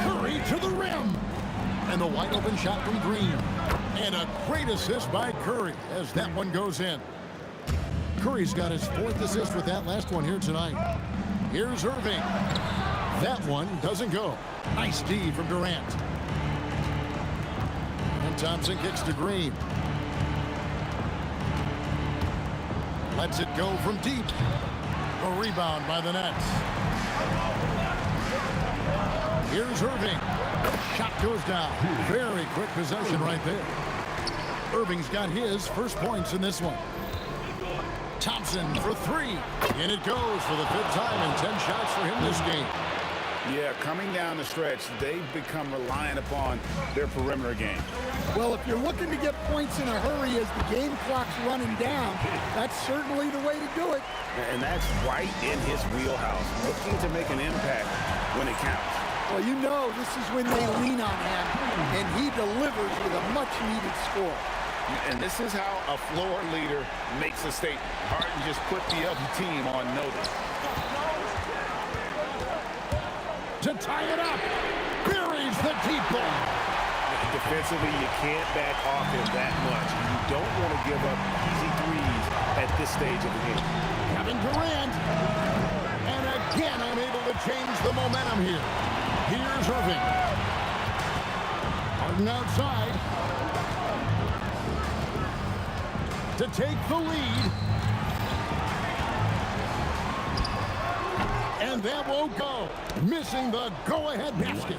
Curry to the rim. And the wide open shot from Green. And a great assist by Curry as that one goes in. Curry's got his 4th assist with that last one here tonight. Here's Irving. That one doesn't go. Nice D from Durant. And Thompson kicks to Green. Lets it go from deep. A rebound by the Nets. Here's Irving. Shot goes down. Very quick possession right there. Irving's got his first points in this one. Thompson for 3. And it goes for the 5th time in 10 shots for him this game. Yeah, coming down the stretch, they've become reliant upon their perimeter game. Well, if you're looking to get points in a hurry as the game clock's running down, that's certainly the way to do it. And that's right in his wheelhouse, looking to make an impact when it counts. Well, you know this is when they lean on him, and he delivers with a much-needed score. And this is how a floor leader makes a statement. Harden just put the other team on notice. To tie it up, buries the deep ball. Defensively, you can't back off him that much. You don't want to give up easy threes at this stage of the game. Kevin Durant. And again, unable to change the momentum here. Here's Irving. Harden outside. To take the lead. And that won't go. Missing the go-ahead basket.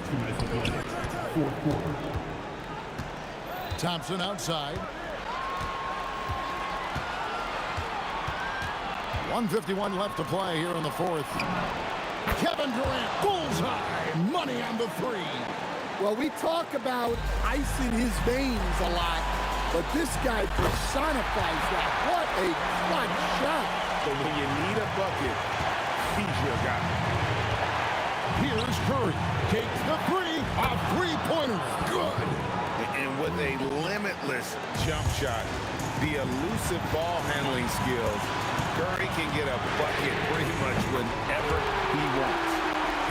Thompson outside. 1:51 left to play here in the fourth. Kevin Durant, bullseye. Money on the three. Well, we talk about ice in his veins a lot, but this guy personifies that. What a clutch shot. But when you need a bucket, he's your guy. Here's Curry. Takes the three. A three-pointer. Good. And with a limitless jump shot, the elusive ball handling skills, Curry can get a bucket pretty much whenever he wants.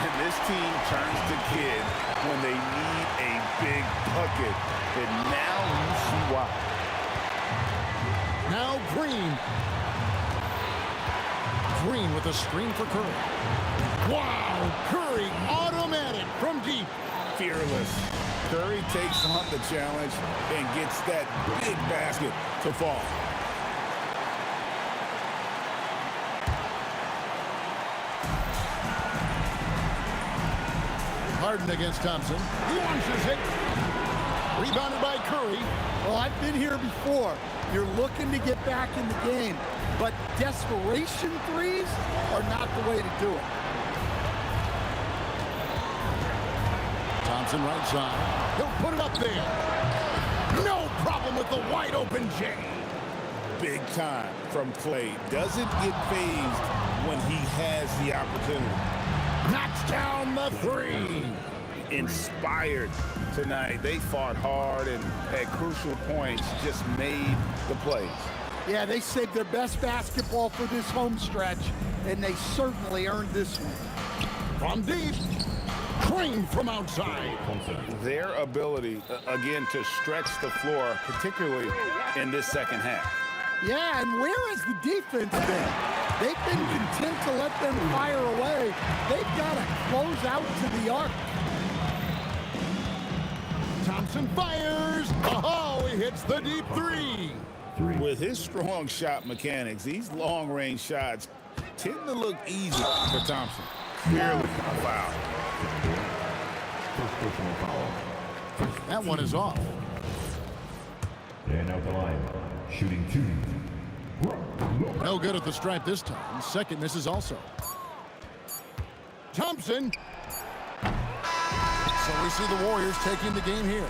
And this team turns to kid when they need a big bucket. And now you see why. Now Green. Green with a screen for Curry. Wow, Curry automatic from deep. Fearless. Curry takes on the challenge and gets that big basket to fall. Harden against Thompson. Launches it. Rebounded by Curry. Well, I've been here before. You're looking to get back in the game, but desperation threes are not the way to do it. Thompson right side. He'll put it up there. No problem with the wide open J. Big time from Clay. Doesn't get phased when he has the opportunity. Knocks down the three. Inspired tonight. They fought hard and at crucial points just made the plays. Yeah, they saved their best basketball for this home stretch, and they certainly earned this one. From deep. Green from outside. Their ability, again, to stretch the floor, particularly in this second half. Yeah, and where has the defense been? They've been content to let them fire away. They've got to close out to the arc. Thompson fires. Oh, he hits the deep three. With his strong shot mechanics, these long-range shots tend to look easy for Thompson. Clearly a foul. First personal foul. That one is off. And out the line, shooting two. No good at the stripe this time. Second misses also. Thompson. So we see the Warriors taking the game here.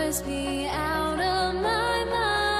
must be out of my mind.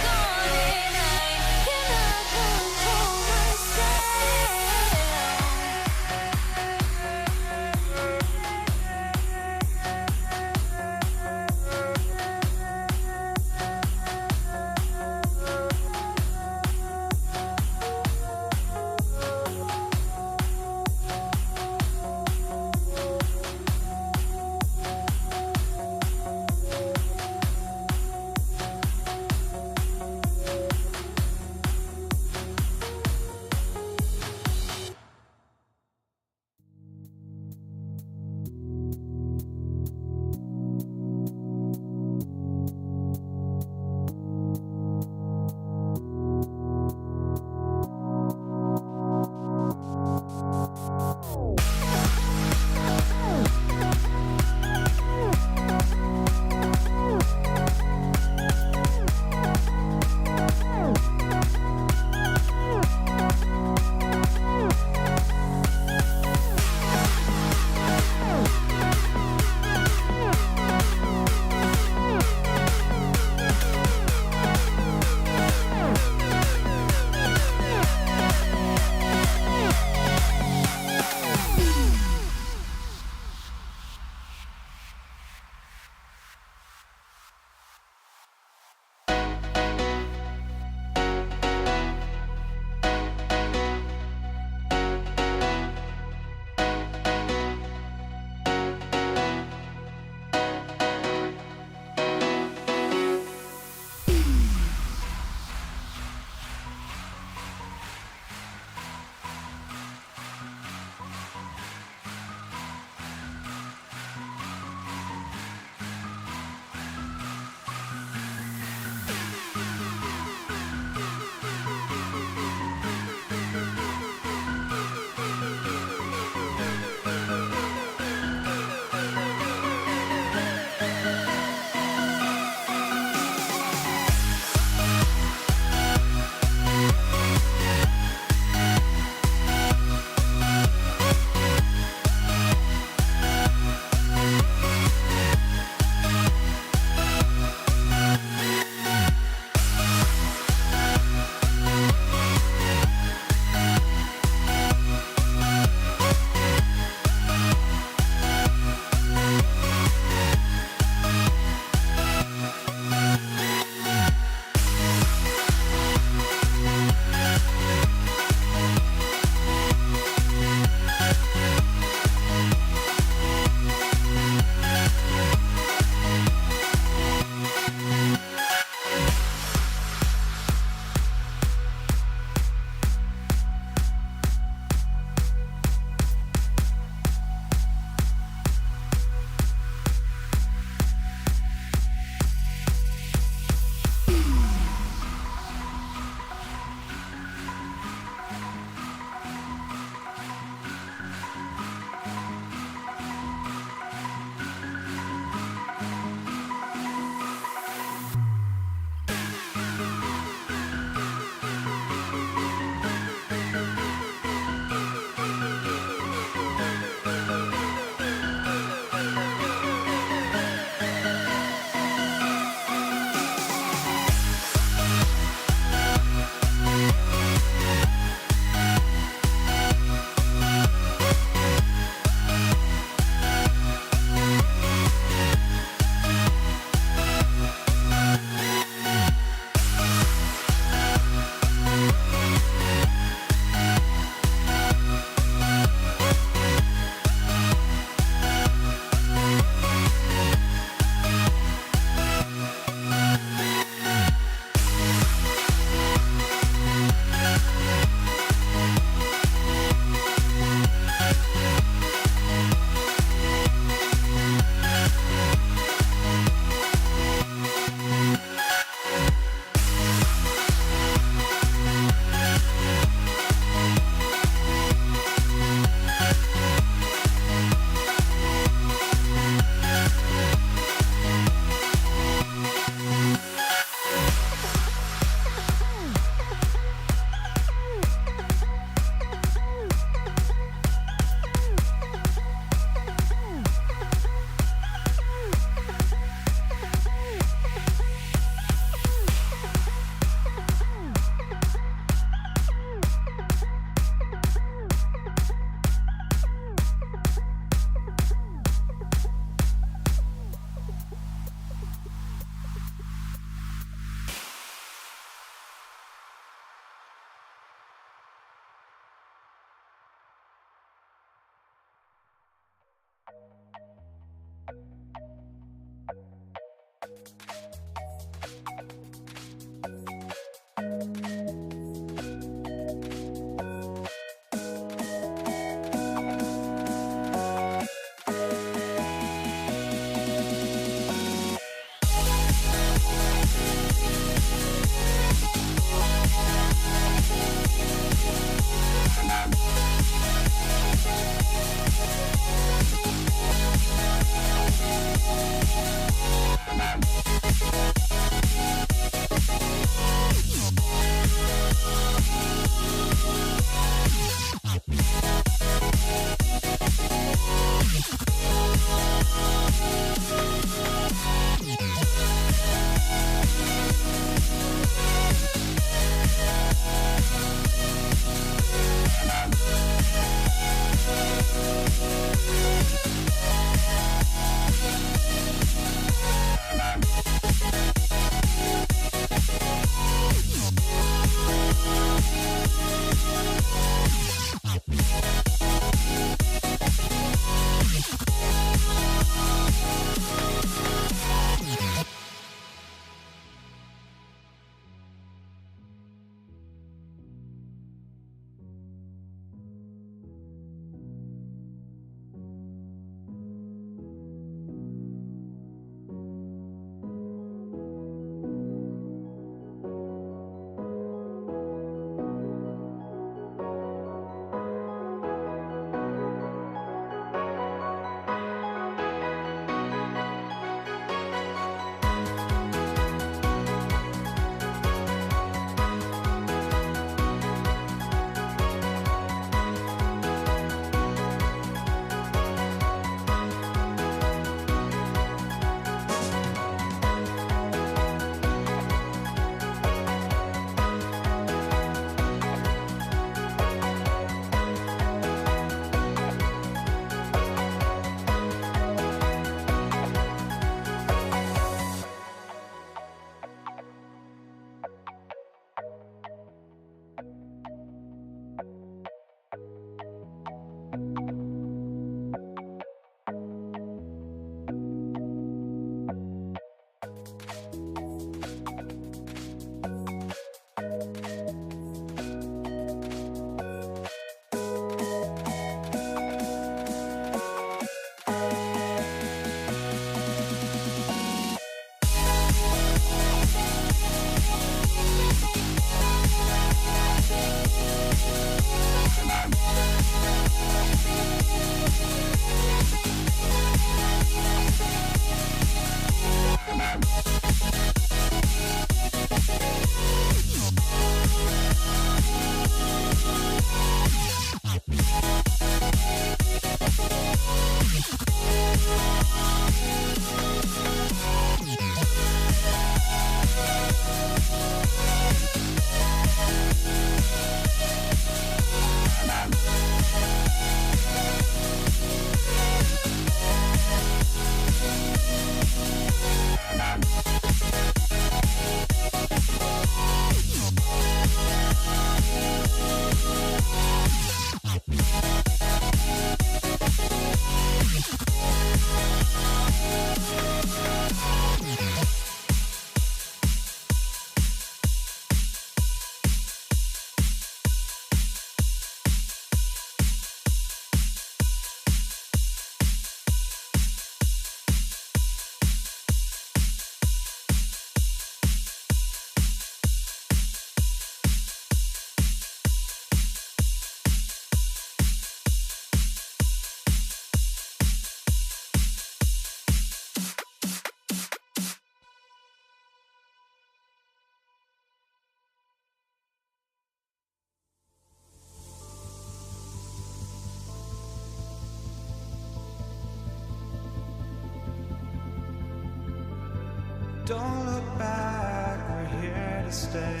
Don't look back, we're here to stay.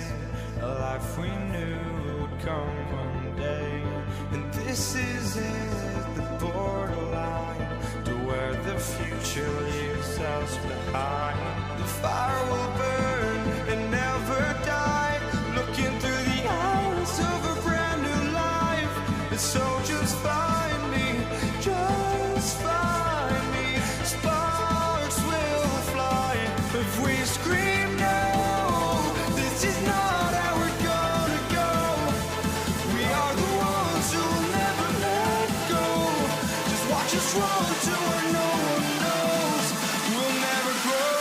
A life we knew would come one day. And this is it, the borderline to where the future leaves us behind. The fire will burn and never die, looking through the eyes of a brand new life. And so just find me, just find me. us run to where no one knows. We'll never grow.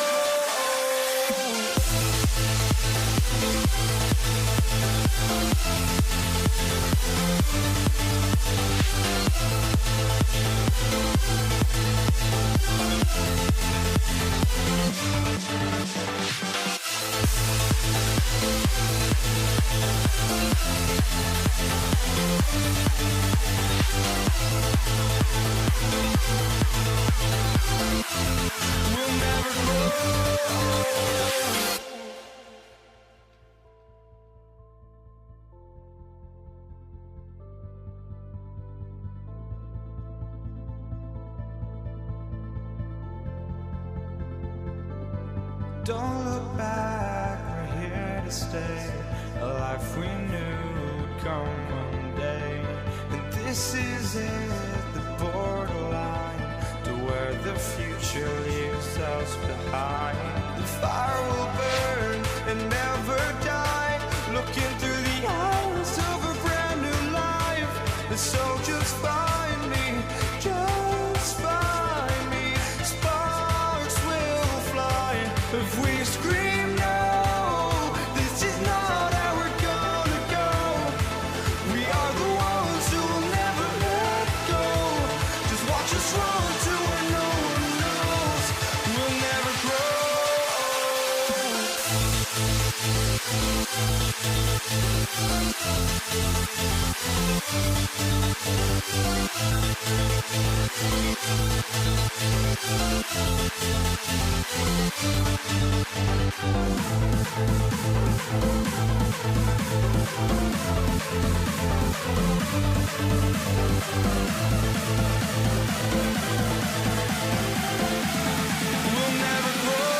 We'll never grow. Don't look back, we're here to stay. A life we knew would come one day. And this is it, the borderline to where the future leaves us behind. The fire will burn and never die, looking through the eyes of a brand new life. And so just find me, just find me. Sparks will fly if we scream no. This is not how we're gonna go. We are the ones who will never let go. Just watch us run to where no one knows. We'll never grow. We'll never grow.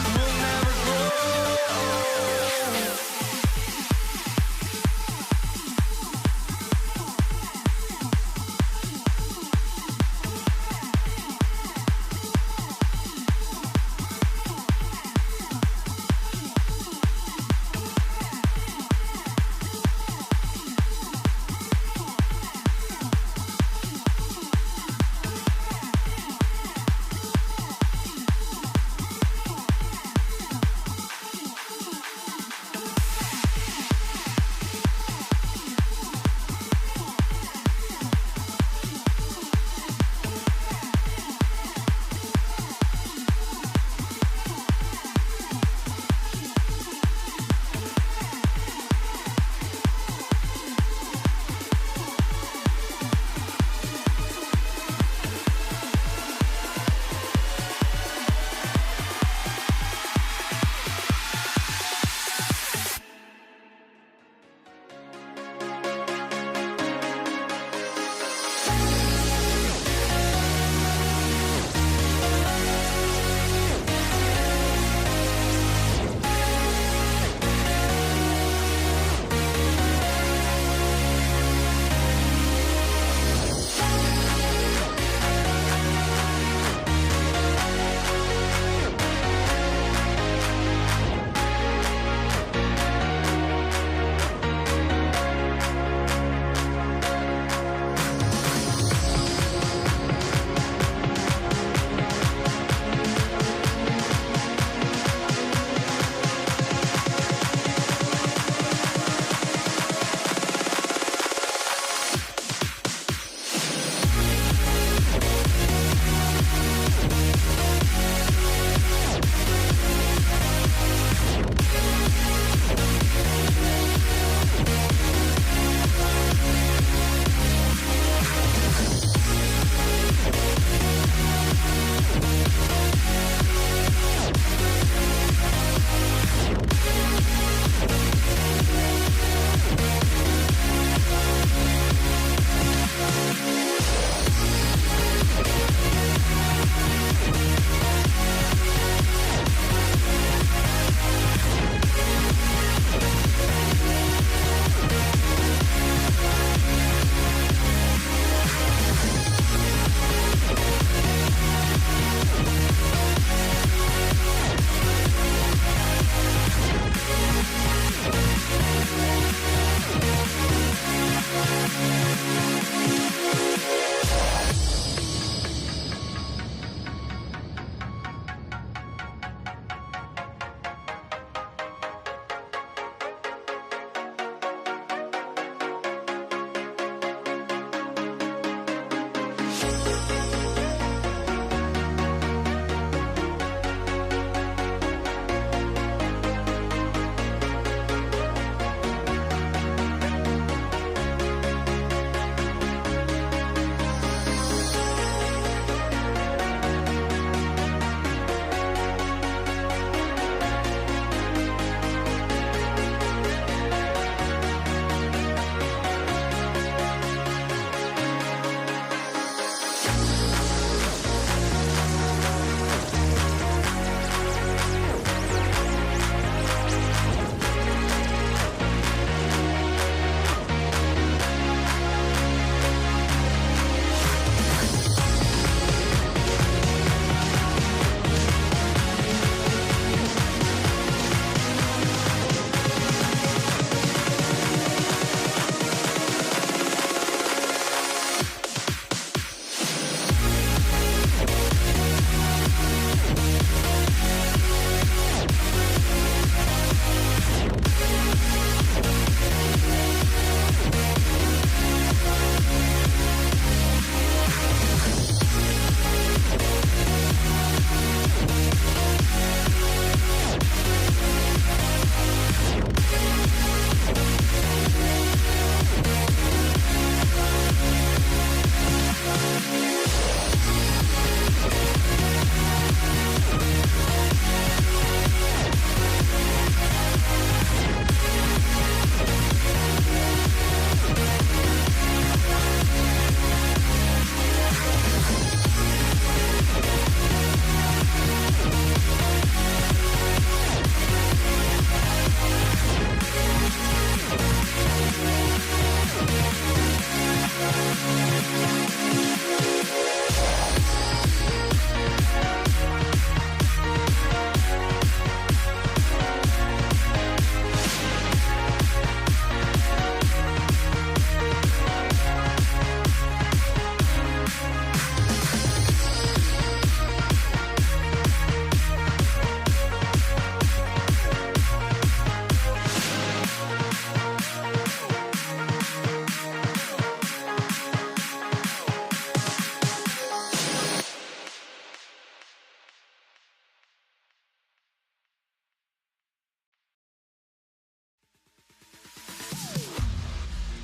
We'll never grow.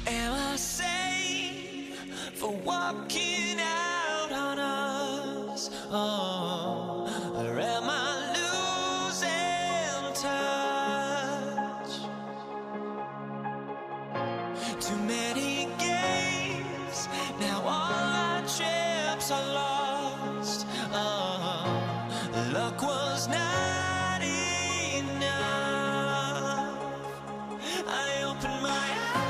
Am I safe for walking out on us? Oh, or am I losing touch? Too many games, now all our chips are lost. Oh, luck was not enough. I opened my eyes.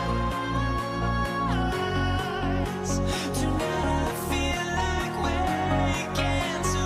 Tonight I feel like waking to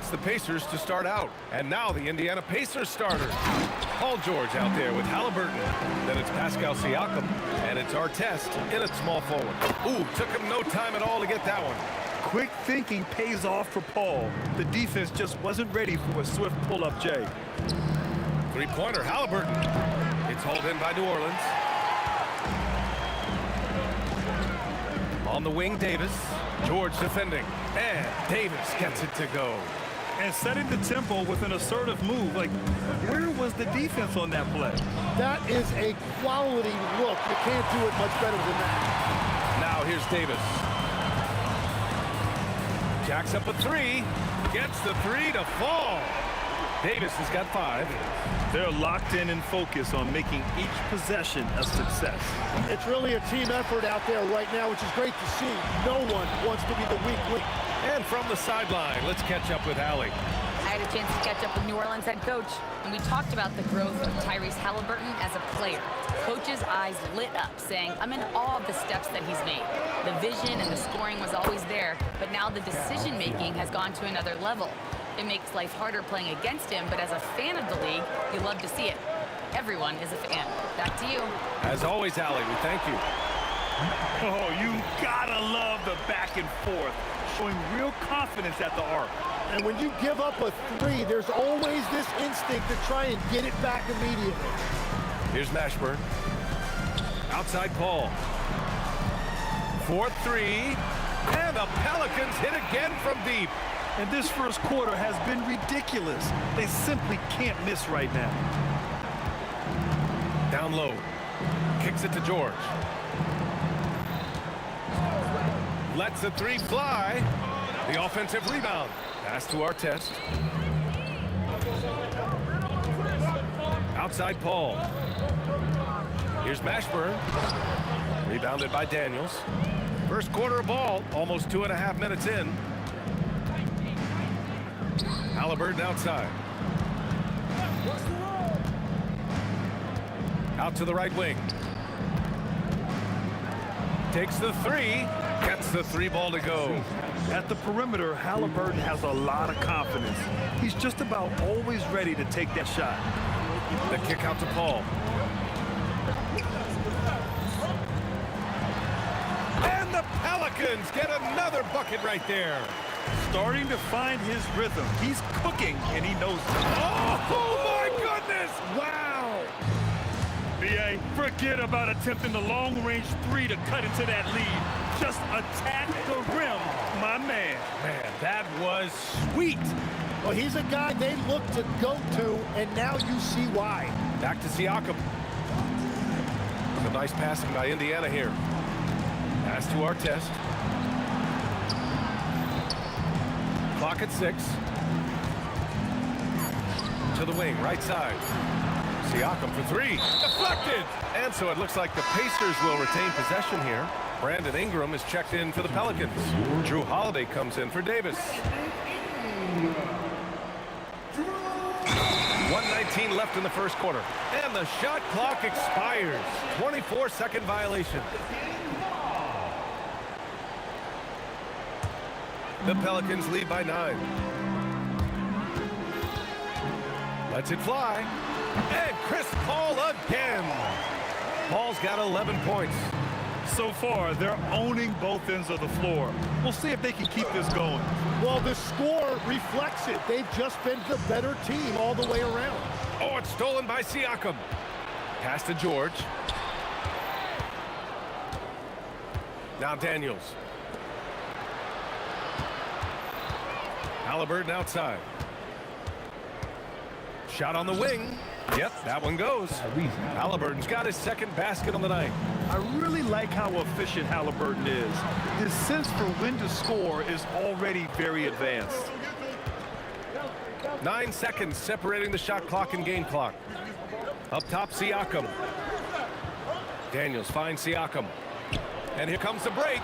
It's the Pacers to start out. And now the Indiana Pacers starters. Paul George out there with Halliburton. Then it's Pascal Siakam. And it's Artest in at small forward. Ooh, took him no time at all to get that one. Quick thinking pays off for Paul. The defense just wasn't ready for a swift pull-up J. Three-pointer, Halliburton. It's hauled in by New Orleans. On the wing, Davis. George defending. And Davis gets it to go. And setting the tempo with an assertive move. Like, where was the defense on that play? That is a quality look. You can't do it much better than that. Now here's Davis. Jacks up a three. Gets the three to fall. Davis has got 5. They're locked in and focused on making each possession a success. It's really a team effort out there right now, which is great to see. No one wants to be the weak link. And from the sideline, let's catch up with Allie. I had a chance to catch up with New Orleans head coach, and we talked about the growth of Tyrese Halliburton as a player. Coach's eyes lit up, saying, I'm in awe of the steps that he's made. The vision and the scoring was always there, but now the decision-making has gone to another level. It makes life harder playing against him, but as a fan of the league, you love to see it. Everyone is a fan. Back to you. As always, Allie, we thank you. Oh, you gotta love the back and forth, showing real confidence at the arc. And when you give up a 3, there's always this instinct to try and get it back immediately. Here's Mashburn. Outside Paul. 4-3. And the Pelicans hit again from deep. And this first quarter has been ridiculous. They simply can't miss right now. Down low. Kicks it to George. Lets the 3 fly. The offensive rebound. Pass to Artest. Outside Paul. Here's Mashburn. Rebounded by Daniels. First quarter of ball, almost 2.5 minutes in. Halliburton outside. Out to the right wing. Takes the 3. Gets the 3 ball to go. At the perimeter, Halliburton has a lot of confidence. He's just about always ready to take that shot. The kick out to Paul. And the Pelicans get another bucket right there. Starting to find his rhythm. He's cooking, and he knows it. Oh my goodness! Wow! B.A., forget about attempting the long-range 3 to cut into that lead. Just attack the rim, my man. Man, that was sweet. Well, he's a guy they look to go to, and now you see why. Back to Siakam. Some nice passing by Indiana here. Pass to Artest. Clock at 6. To the wing, right side. Siakam for 3. Deflected! And so it looks like the Pacers will retain possession here. Brandon Ingram is checked in for the Pelicans. Drew Holiday comes in for Davis. 1:19 left in the first quarter. And the shot clock expires. 24-second violation. The Pelicans lead by 9. Lets it fly. And Chris Paul again. Paul's got 11 points. So far, they're owning both ends of the floor. We'll see if they can keep this going. Well, the score reflects it. They've just been the better team all the way around. Oh, it's stolen by Siakam. Pass to George. Now Daniels. Halliburton outside. Shot on the wing. Yep, that one goes. Halliburton's got his second basket on the night. I really like how efficient Halliburton is. His sense for when to score is already very advanced. 9 seconds separating the shot clock and game clock. Up top, Siakam. Daniels finds Siakam. And here comes the break.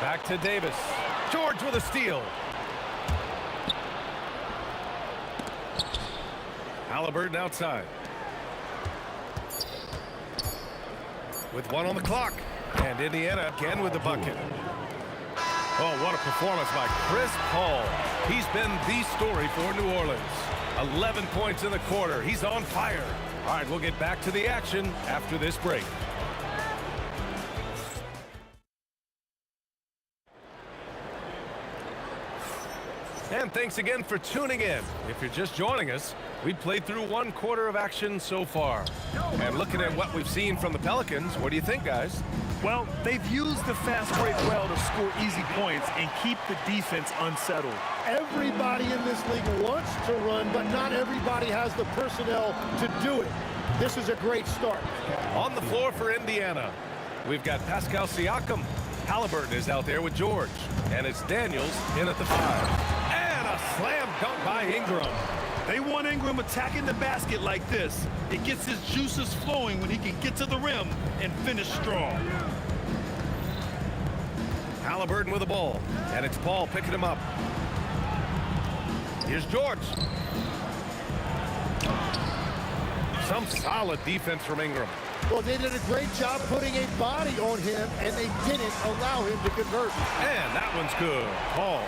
Back to Davis. George with a steal. Halliburton outside. With 1 on the clock. And Indiana again with the bucket. Oh, what a performance by Chris Paul. He's been the story for New Orleans. 11 points in the quarter. He's on fire. All right, we'll get back to the action after this break. And thanks again for tuning in. If you're just joining us, we played through 1 quarter of action so far. And looking at what we've seen from the Pelicans, what do you think, guys? Well, they've used the fast break well to score easy points and keep the defense unsettled. Everybody in this league wants to run, but not everybody has the personnel to do it. This is a great start. On the floor for Indiana, we've got Pascal Siakam. Halliburton is out there with George. And it's Daniels in at the 5. And a slam dunk by Ingram. They want Ingram attacking the basket like this. It gets his juices flowing when he can get to the rim and finish strong. Halliburton with the ball. And it's Paul picking him up. Here's George. Some solid defense from Ingram. Well, they did a great job putting a body on him, and they didn't allow him to convert. And that one's good. Paul.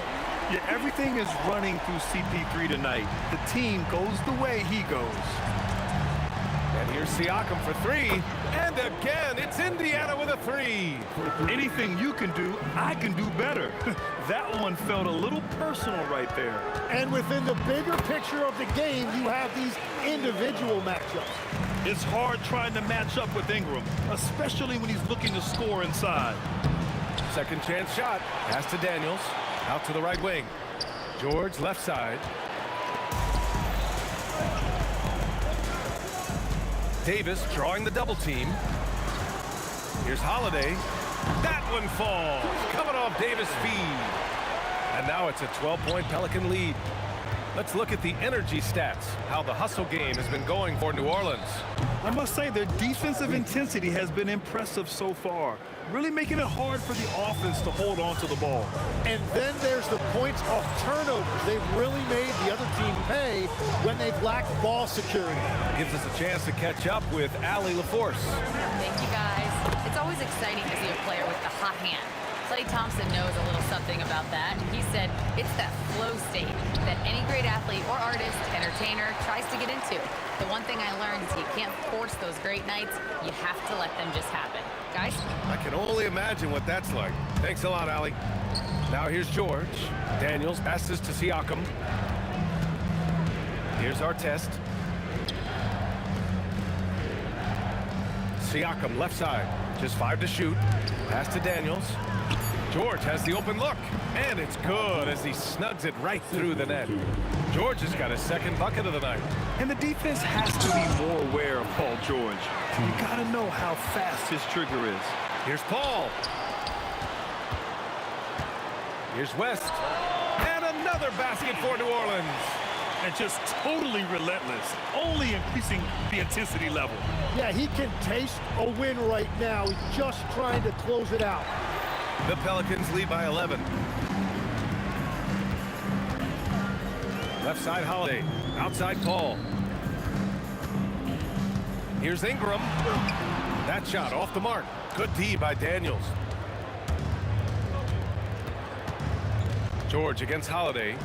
Yeah, everything is running through CP3 tonight. The team goes the way he goes. And here's Siakam for 3. And again, it's Indiana with a 3. Anything you can do, I can do better. That one felt a little personal right there. And within the bigger picture of the game, you have these individual matchups. It's hard trying to match up with Ingram, especially when he's looking to score inside. Second chance shot. Pass to Daniels. Out to the right wing. George left side. Davis drawing the double team. Here's Holiday. That one falls. Coming off Davis' feed. And now it's a 12-point Pelican lead. Let's look at the energy stats, how the hustle game has been going for New Orleans. I must say their defensive intensity has been impressive so far, really making it hard for the offense to hold on to the ball. And then there's the points off turnovers. They've really made the other team pay when they've lacked ball security. Gives us a chance to catch up with Allie LaForce. Thank you, guys. It's always exciting to see a player with the hot hand. Klay Thompson knows a little something about that. He said it's that flow state that any great athlete or artist, entertainer tries to get into. The one thing I learned is you can't force those great nights. You have to let them just happen. Guys? I can only imagine what that's like. Thanks a lot, Allie. Now here's George. Daniels passes to Siakam. Here's our test. Siakam left side. Just 5 to shoot. Pass to Daniels. George has the open look, and it's good as he snugs it right through the net. George has got his second bucket of the night. And the defense has to be more aware of Paul George. You gotta know how fast his trigger is. Here's Paul. Here's West. And another basket for New Orleans. And just totally relentless, only increasing the intensity level. Yeah, he can taste a win right now. He's just trying to close it out. The Pelicans lead by 11. Left side Holiday. Outside Paul. Here's Ingram. That shot off the mark. Good D by Daniels. George against Holiday.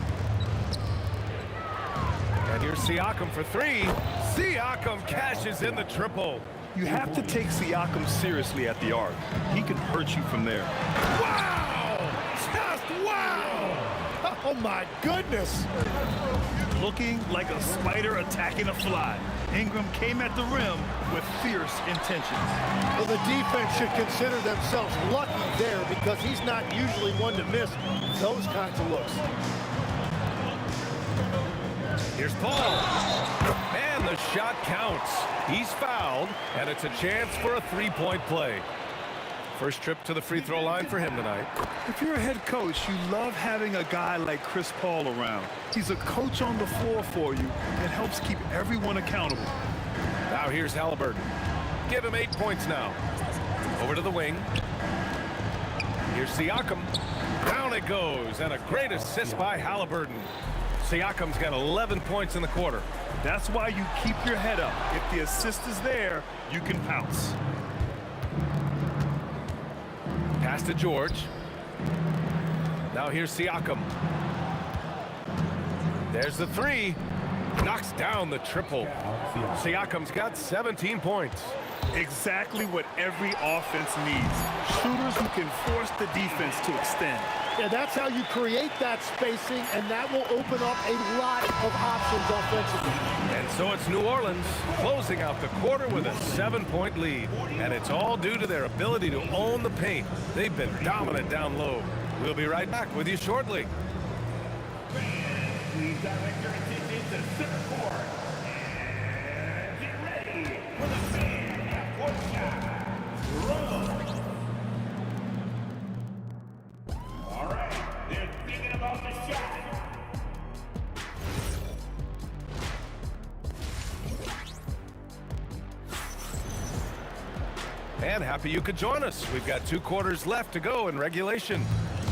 And here's Siakam for 3. Siakam cashes in the triple. You have to take Siakam seriously at the arc. He can hurt you from there. Wow! Just wow! Oh my goodness! Looking like a spider attacking a fly. Ingram came at the rim with fierce intentions. Well, the defense should consider themselves lucky there because he's not usually one to miss those kinds of looks. Here's Paul. And the shot counts. He's fouled, and it's a chance for a 3-point play. First trip to the free throw line for him tonight. If you're a head coach, you love having a guy like Chris Paul around. He's a coach on the floor for you and helps keep everyone accountable. Now here's Halliburton. Give him 8 points now. Over to the wing. Here's Siakam. Down it goes, and a great assist by Halliburton. Siakam's got 11 points in the quarter. That's why you keep your head up. If the assist is there, you can pounce. Pass to George. Now here's Siakam. There's the three. Knocks down the triple. Siakam's got 17 points. Exactly what every offense needs. Shooters who can force the defense to extend. Yeah, that's how you create that spacing, and that will open up a lot of options offensively. And so it's New Orleans closing out the quarter with a 7-point lead. And it's all due to their ability to own the paint. They've been dominant down low. We'll be right back with you shortly. Please direct your attention to center court. And get ready for the fan at court shot. Run. All right, they're thinking about the shot. And happy you could join us. We've got 2 quarters left to go in regulation.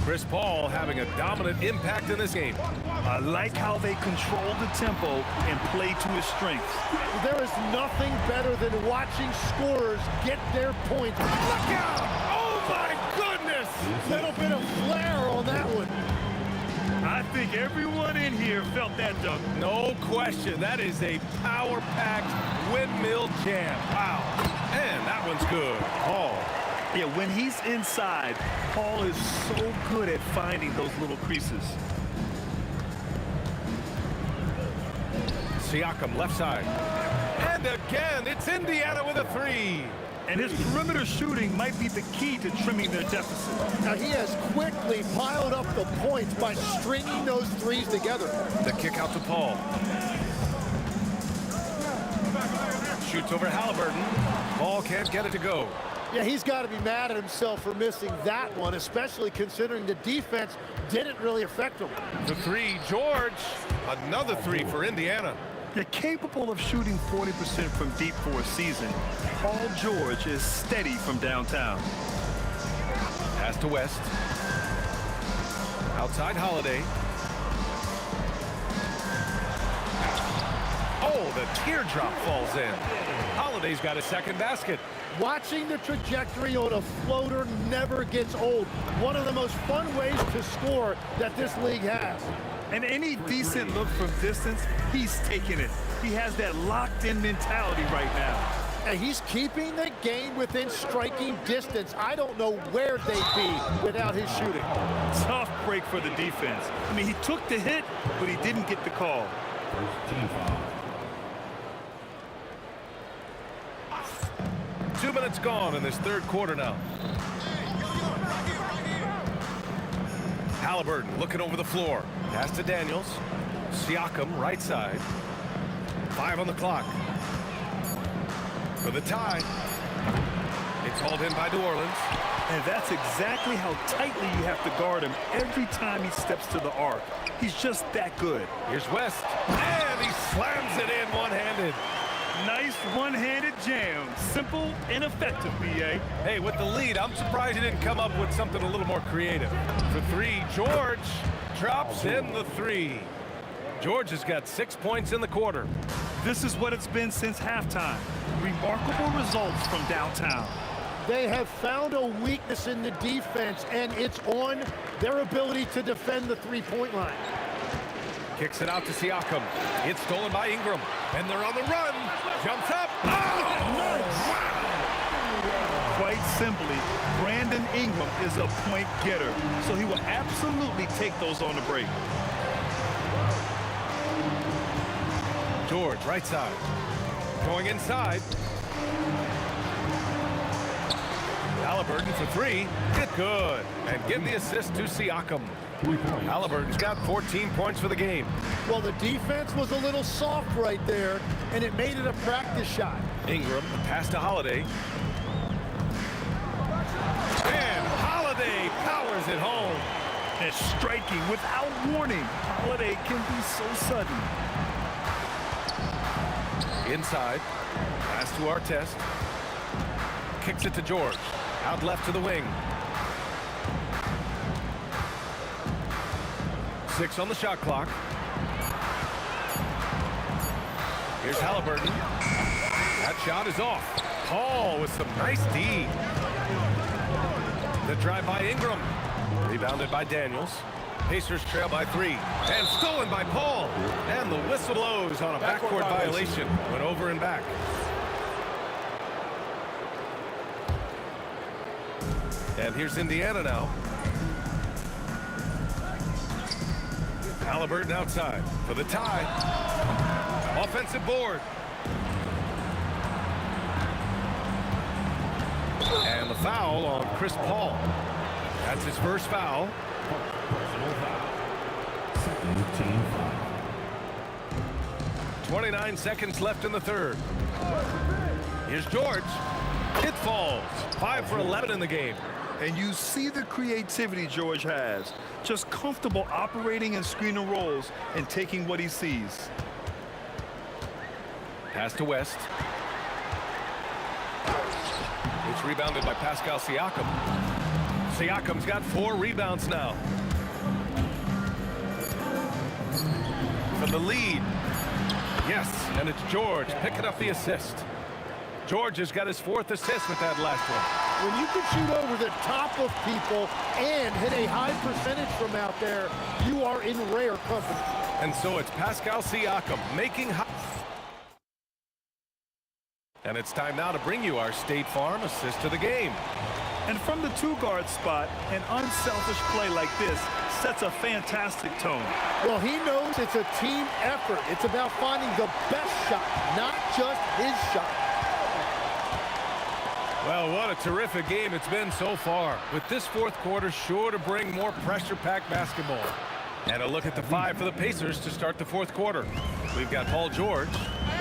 Chris Paul having a dominant impact in this game. I like how they control the tempo and play to his strengths. There is nothing better than watching scorers get their points. Look out! Oh my goodness! Little bit of flair on that one. I think everyone in here felt that dunk. No question. That is a power-packed windmill jam. Wow. And that one's good. Paul. Yeah, when he's inside, Paul is so good at finding those little creases. Siakam, left side. And again, it's Indiana with a 3. And his perimeter shooting might be the key to trimming their deficit. Now, he has quickly piled up the points by stringing those threes together. The kick out to Paul. Shoots over Halliburton. Paul can't get it to go. Yeah, he's got to be mad at himself for missing that one, especially considering the defense didn't really affect him. The 3, George. Another 3 for Indiana. They're capable of shooting 40% from deep for a season. Paul George is steady from downtown. Pass to West. Outside Holiday. Oh, the teardrop falls in. Holiday's got a second basket. Watching the trajectory on a floater never gets old. One of the most fun ways to score that this league has. And any decent look from distance, he's taking it. He has that locked-in mentality right now. And he's keeping the game within striking distance. I don't know where they'd be without his shooting. Tough break for the defense. I mean, he took the hit, but he didn't get the call. First team foul. 2 minutes gone in this third quarter now. Halliburton looking over the floor. Pass to Daniels. Siakam, right side. 5 on the clock. For the tie. It's hauled in by New Orleans. And that's exactly how tightly you have to guard him every time he steps to the arc. He's just that good. Here's West. And he slams it in one-handed. Nice one-handed jam. Simple and effective, B.A. Hey, with the lead, I'm surprised he didn't come up with something a little more creative. For 3, George drops in the 3. George has got 6 points in the quarter. This is what it's been since halftime. Remarkable results from downtown. They have found a weakness in the defense, and it's on their ability to defend the three-point line. Kicks it out to Siakam. It's stolen by Ingram. And they're on the run. Jumps up. Oh! Nice. Quite simply, Brandon Ingram is a point getter, so he will absolutely take those on the break. George, right side. Going inside. Halliburton for 3. Get good. And give the assist to Siakam. Halliburton's got 14 points for the game. Well, the defense was a little soft right there, and it made it a practice shot. Ingram, pass to Holiday. And Holiday powers it home. And striking without warning. Holiday can be so sudden. Inside. Pass to Artest. Kicks it to George. Out left to the wing. 6 on the shot clock. Here's Halliburton. That shot is off. Paul with some nice D. The drive by Ingram. Rebounded by Daniels. Pacers trail by 3. And stolen by Paul. And the whistle blows on a backcourt violation. Went over and back. And here's Indiana now. Halliburton outside for the tie. Offensive board. And the foul on Chris Paul. That's his first foul. 29 seconds left in the third. Here's George. It falls. 5 for 11 in the game. And you see the creativity George has. Just comfortable operating in screen and rolls and taking what he sees. Pass to West. It's rebounded by Pascal Siakam. Siakam's got 4 rebounds now. For the lead. Yes, and it's George picking up the assist. George has got his 4th assist with that last one. When you can shoot over the top of people and hit a high percentage from out there, you are in rare company. And so it's Pascal Siakam making high. And it's time now to bring you our State Farm assist to the game. And from the 2-guard spot, an unselfish play like this sets a fantastic tone. Well, he knows it's a team effort. It's about finding the best shot, not just his shot. Well, what a terrific game it's been so far. With this 4th quarter sure to bring more pressure-packed basketball. And a look at the 5 for the Pacers to start the 4th quarter. We've got Paul George.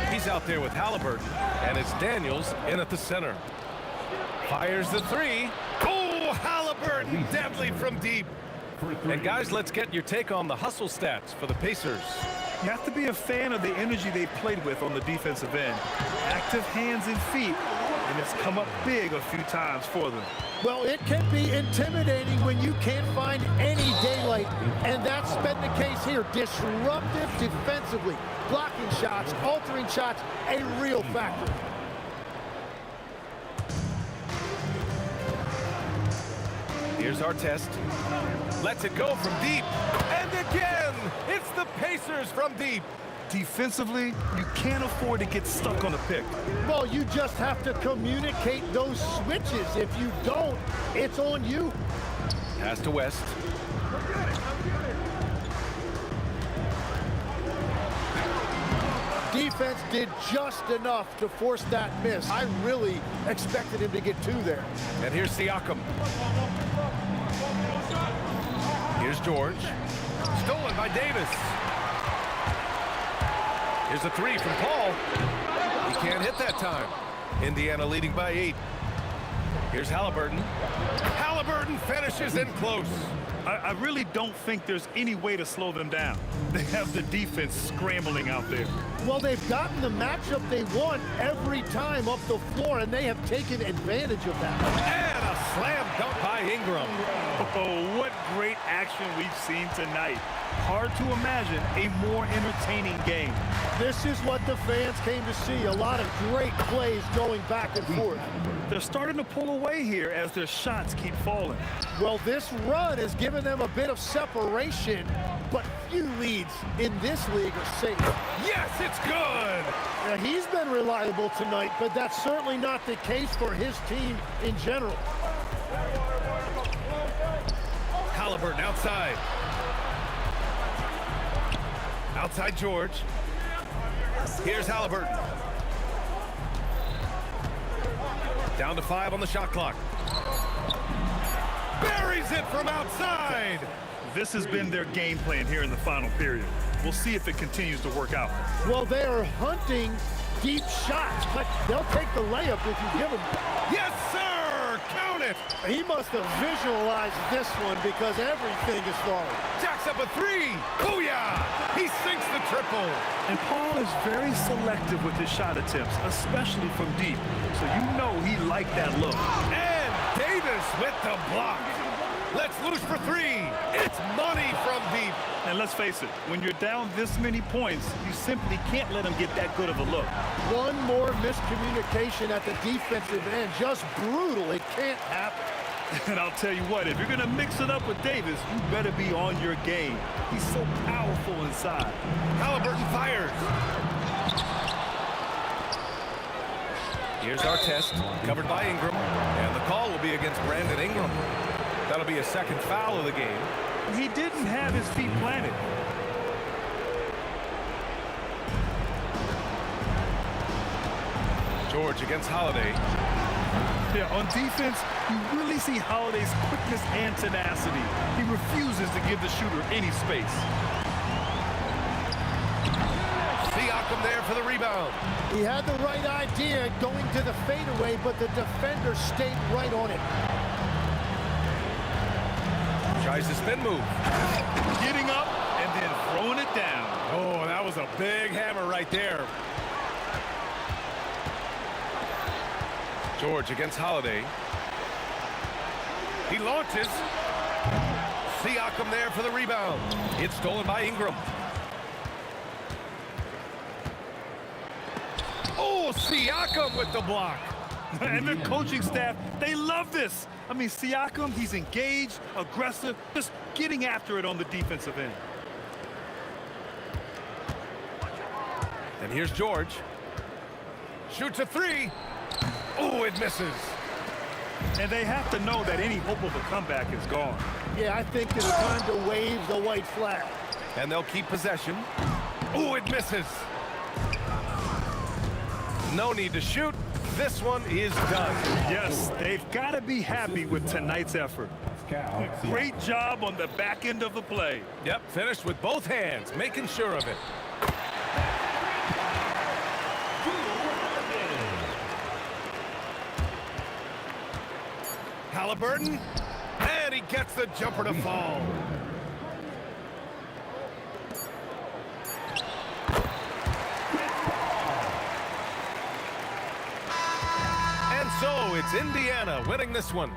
He's out there with Halliburton. And it's Daniels in at the center. Fires the 3. Oh, Halliburton deadly from deep. And guys, let's get your take on the hustle stats for the Pacers. You have to be a fan of the energy they played with on the defensive end. Active hands and feet, and it's come up big a few times for them. Well, it can be intimidating when you can't find any daylight, and that's been the case here. Disruptive defensively, blocking shots, altering shots, a real factor. Here's our test. Lets it go from deep. And again, it's the Pacers from deep. Defensively, you can't afford to get stuck on a pick. Well, you just have to communicate those switches. If you don't, it's on you. Pass to West. Defense did just enough to force that miss. I really expected him to get 2 there. And here's Siakam. Here's George. Stolen by Davis. Here's a 3 from Paul. He can't hit that time. Indiana leading by 8. Here's Halliburton. Halliburton finishes in close. I really don't think there's any way to slow them down. They have the defense scrambling out there. Well, they've gotten the matchup they want every time up the floor, and they have taken advantage of that. And a slam dunk by Ingram. Oh, what great action we've seen tonight. Hard to imagine a more entertaining game. This is what the fans came to see. A lot of great plays going back and forth. They're starting to pull away here as their shots keep falling. Well, this run has given them a bit of separation, but few leads in this league are safe. Yes, it's good! Now, he's been reliable tonight, but that's certainly not the case for his team in general. Halliburton outside. Outside George. Here's Halliburton. Down to 5 on the shot clock. Buries it from outside. This has been their game plan here in the final period. We'll see if it continues to work out. Well, they are hunting deep shots, but they'll take the layup if you give them. Yes, sir! Count it! He must have visualized this one because everything is falling. Jacks up a 3. Booyah! He sinks the triple. And Paul is very selective with his shot attempts, especially from deep. So you know he liked that look. And Davis with the block. Let's loose for 3. It's money from deep. And let's face it, when you're down this many points, you simply can't let him get that good of a look. One more miscommunication at the defensive end. Just brutal. It can't happen. And I'll tell you what, if you're going to mix it up with Davis, you better be on your game. He's so powerful inside. Halliburton fires. Here's our test, covered by Ingram. And the call will be against Brandon Ingram. That'll be a second foul of the game. He didn't have his feet planted. George against Holiday. Yeah, on defense, you really see Holiday's quickness and tenacity. He refuses to give the shooter any space. Siakam there for the rebound. He had the right idea going to the fadeaway, but the defender stayed right on it. Tries the spin move. Getting up and then throwing it down. Oh, that was a big hammer right there. George against Holiday. He launches. Siakam there for the rebound. It's stolen by Ingram. Oh, Siakam with the block. And the coaching staff, they love this. I mean, Siakam, he's engaged, aggressive, just getting after it on the defensive end. And here's George. Shoots a three. Oh, it misses. And they have to know that any hope of a comeback is gone. Yeah, I think it's time to wave the white flag. And they'll keep possession. Oh, it misses. No need to shoot. This one is done. Yes, they've got to be happy with tonight's effort. Great job on the back end of the play. Yep, finished with both hands, making sure of it. Halliburton, and he gets the jumper to fall. And so it's Indiana winning this one.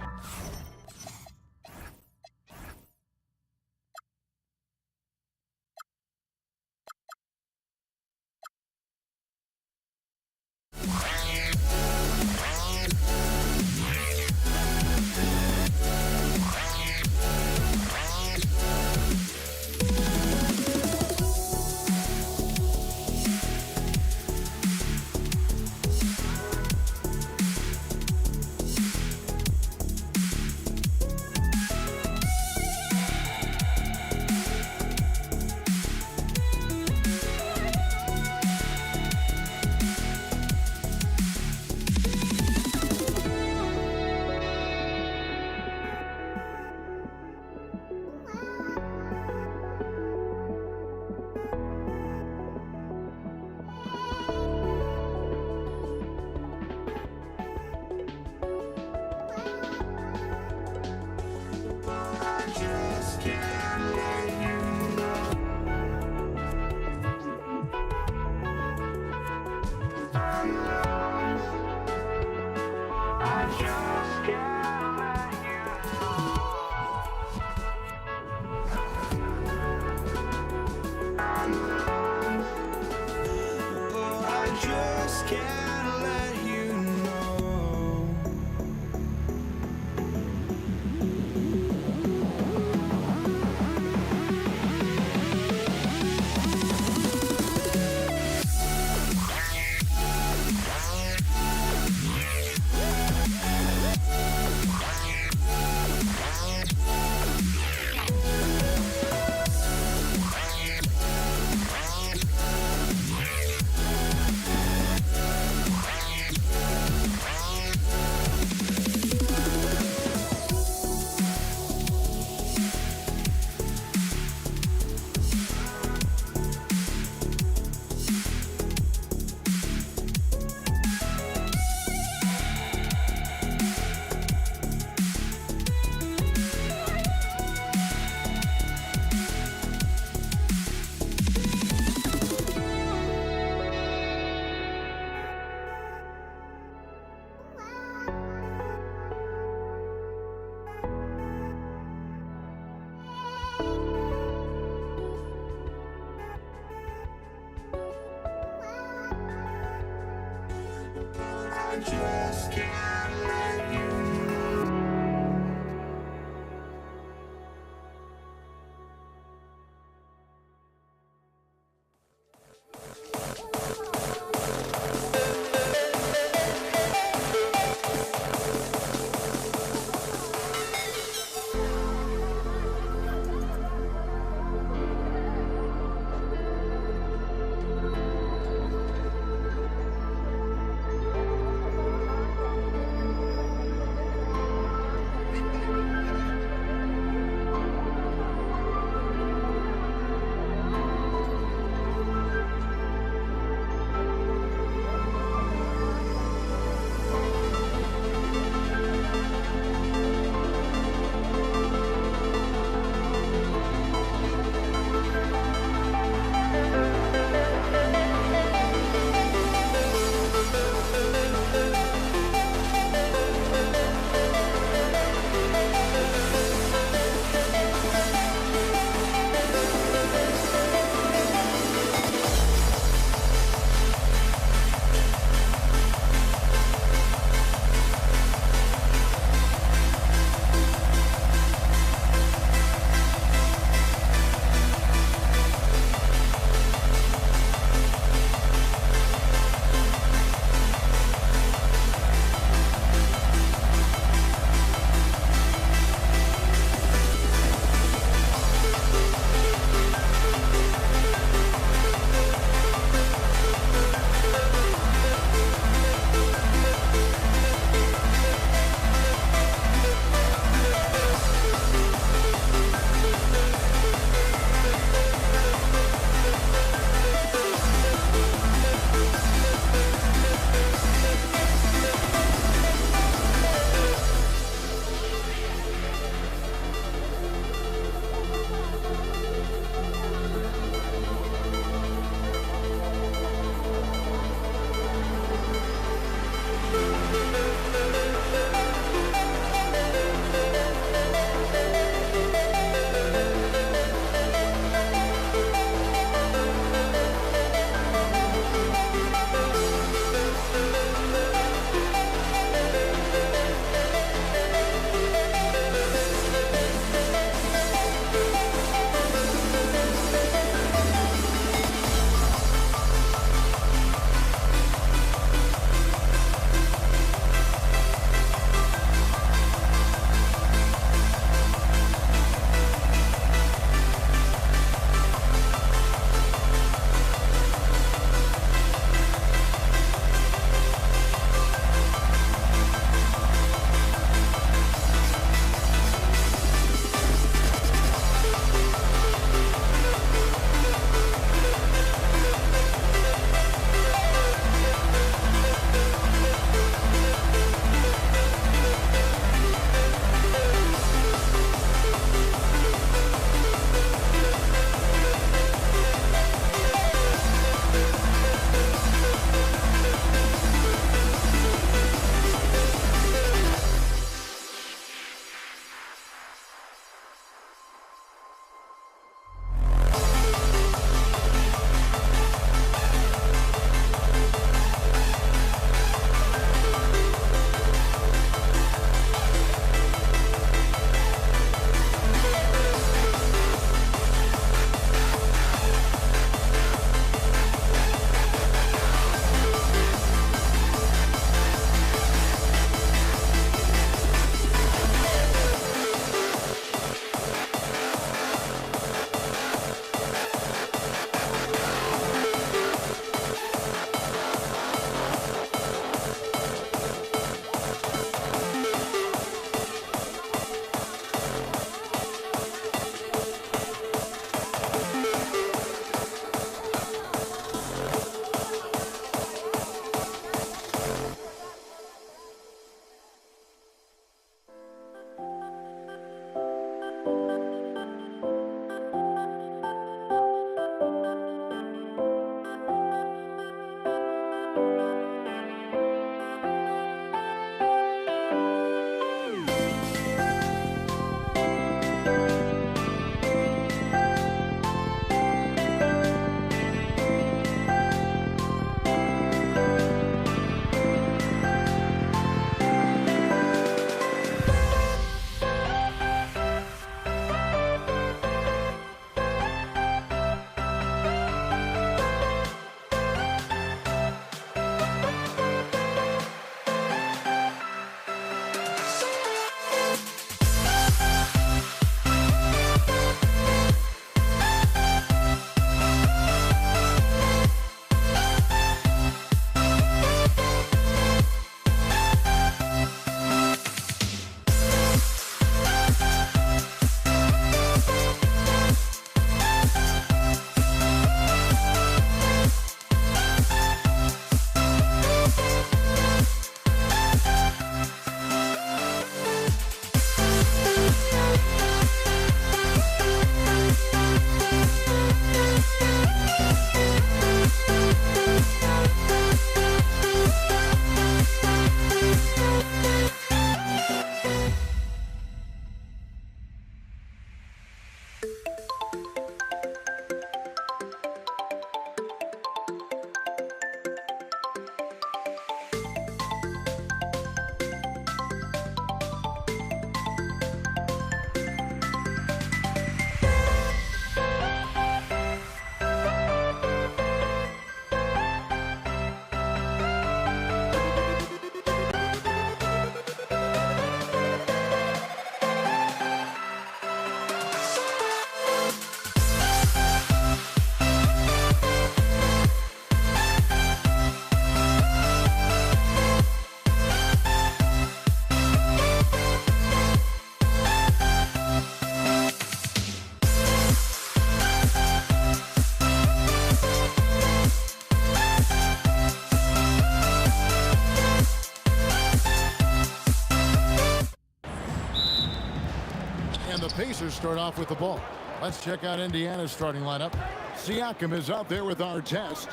the Pacers start off with the ball. Let's check out Indiana's starting lineup. Siakam is out there with Artest.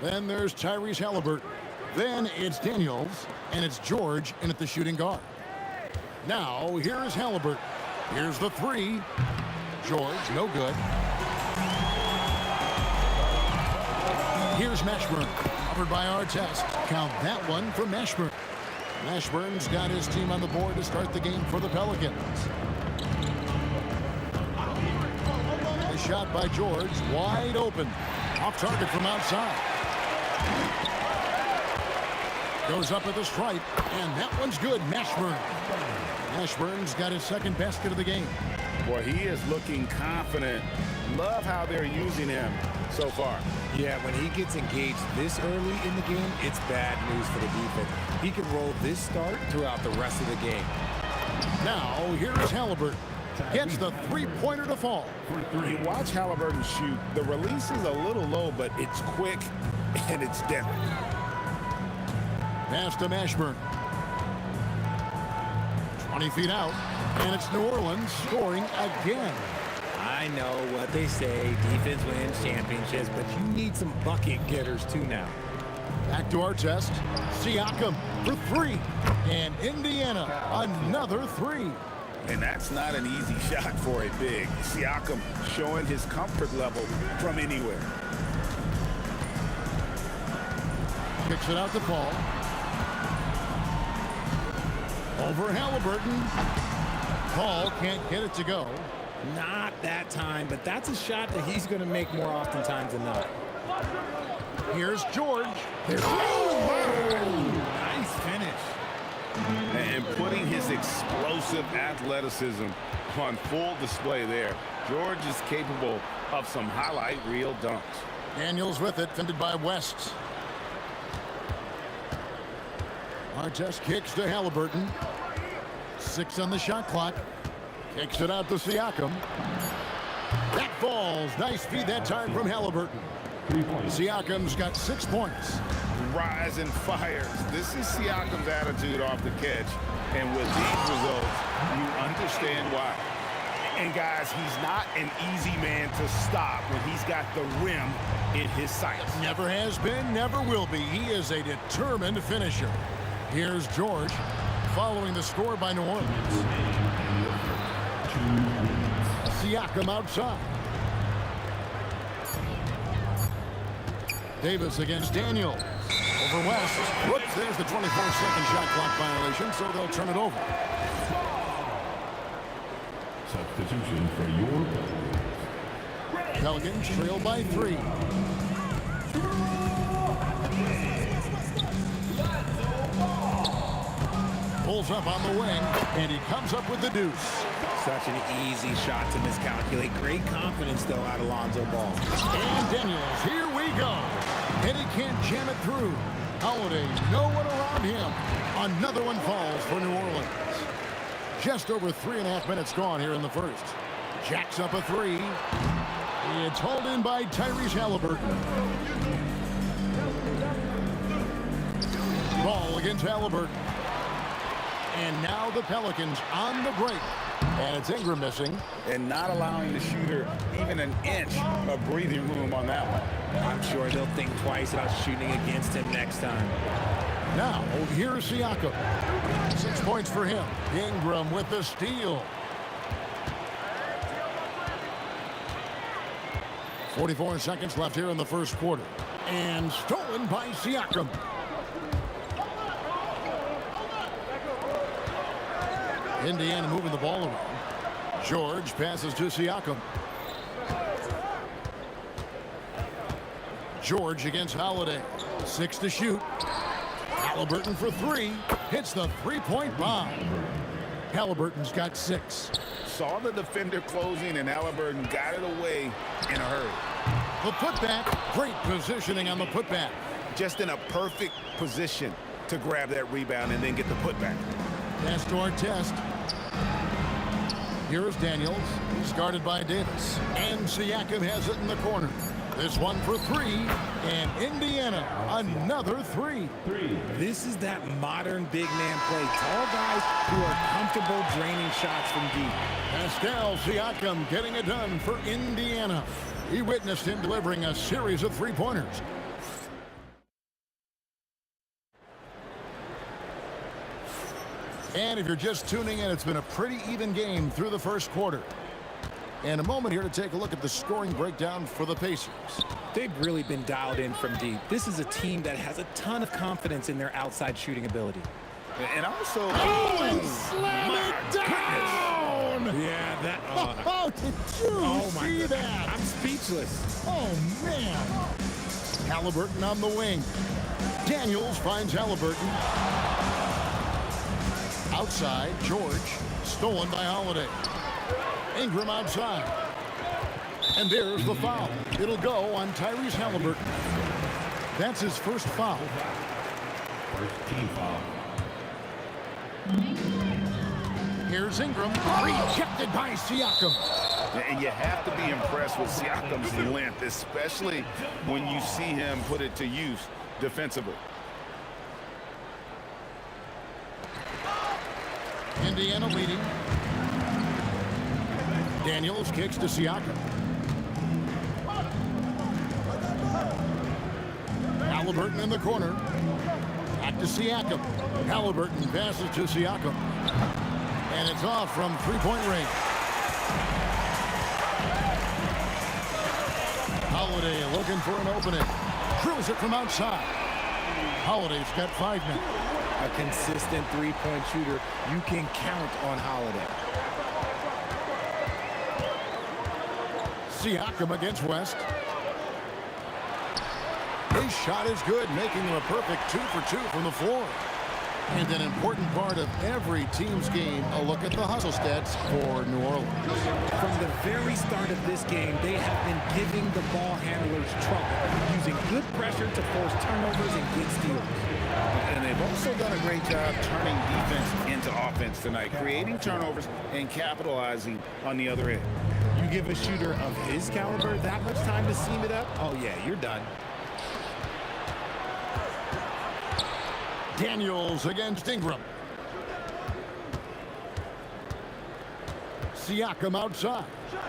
Then there's Tyrese Halliburton. Then it's Daniels, and it's George in at the shooting guard. Now, here's Halliburton. Here's the three. George, no good. Here's Mashburn, covered by Artest. Count that one for Mashburn. Mashburn's got his team on the board to start the game for the Pelicans. A shot by George, wide open. Off target from outside. Goes up at the stripe, and that one's good. Mashburn. Mashburn's got his second basket of the game. Boy, he is looking confident. Love how they're using him so far. Yeah, when he gets engaged this early in the game, it's bad news for the defense. He can roll this start throughout the rest of the game. Now, here's Halliburton. Gets the three-pointer to fall. You watch Halliburton shoot. The release is a little low, but it's quick and it's deadly. Pass to Mashburn. 20 feet out, and it's New Orleans scoring again. I know what they say, defense wins championships, but you need some bucket getters too now. Back to Artest. Siakam for three. And Indiana, another three. And that's not an easy shot for a big. Siakam showing his comfort level from anywhere. Kicks it out to Paul. Over Halliburton. Paul can't get it to go. Not that time, but that's a shot that he's going to make more oftentimes than not. Here's George. There's nice finish. And putting his explosive athleticism on full display there. George is capable of some highlight reel dunks. Daniels with it, fended by West. Artest kicks to Halliburton. 6 on the shot clock. Kicks it out to Siakam. That falls. Nice feed that time from Halliburton. Siakam's got 6 points. Rise and fires. This is Siakam's attitude off the catch. And with these results, you understand why. And guys, he's not an easy man to stop when he's got the rim in his sights. Never has been, never will be. He is a determined finisher. Here's George following the score by New Orleans. Siakam outside. Davis against Daniels. Over West. Whoops, there's the 24-second shot clock violation, so they'll turn it over. Substitution for your Pelicans trail by 3. Pulls up on the wing, and he comes up with the deuce. Such an easy shot to miscalculate. Great confidence, though, out of Lonzo Ball. And Daniels, here we go. And he can't jam it through. Holiday, no one around him. Another one falls for New Orleans. Just over 3.5 minutes gone here in the first. Jacks up a 3. It's hauled in by Tyrese Halliburton. Ball against Halliburton. And now the Pelicans on the break. And it's Ingram missing. And not allowing the shooter even an inch of breathing room on that one. I'm sure they'll think twice about shooting against him next time. Now, here's Siakam. 6 points for him. Ingram with the steal. 44 seconds left here in the first quarter. And stolen by Siakam. Indiana moving the ball around. George passes to Siakam. George against Holiday. 6 to shoot. Halliburton for 3. Hits the three-point bomb. Halliburton's got 6. Saw the defender closing, and Halliburton got it away in a hurry. The putback. Great positioning on the putback. Just in a perfect position to grab that rebound and then get the putback. Pass to Artest. Here's Daniels. He's guarded by Davis. And Siakam has it in the corner. This one for three, and Indiana, another three. This is that modern big man play. Tall guys who are comfortable draining shots from deep. Pascal Siakam getting it done for Indiana. He witnessed him delivering a series of three-pointers. And if you're just tuning in, it's been a pretty even game through the first quarter. And a moment here to take a look at the scoring breakdown for the Pacers. They've really been dialed in from deep. This is a team that has a ton of confidence in their outside shooting ability. And also... Slam it down! Yeah, that... Oh, did you see that? I'm speechless. Oh, man. Halliburton on the wing. Daniels finds Halliburton. Outside, George. Stolen by Holiday. Ingram outside. And there's the foul. It'll go on Tyrese Halliburton. That's his first foul. First team foul. Here's Ingram. Rejected by Siakam. And you have to be impressed with Siakam's length, especially when you see him put it to use defensively. Indiana leading. Daniels kicks to Siakam. Halliburton in the corner. Back to Siakam. Halliburton passes to Siakam. And it's off from three-point range. Holiday looking for an opening. Drills it from outside. Holiday's got 5 now. A consistent three-point shooter. You can count on Holiday. Siakam against West. His shot is good, making him a perfect 2 for 2 from the floor. And an important part of every team's game, a look at the hustle stats for New Orleans. From the very start of this game, they have been giving the ball handlers trouble, using good pressure to force turnovers and get steals. And they've also done a great job turning defense into offense tonight, creating turnovers and capitalizing on the other end. You give a shooter of his caliber that much time to seam it up, oh yeah, you're done. Daniels against Ingram. Siakam outside.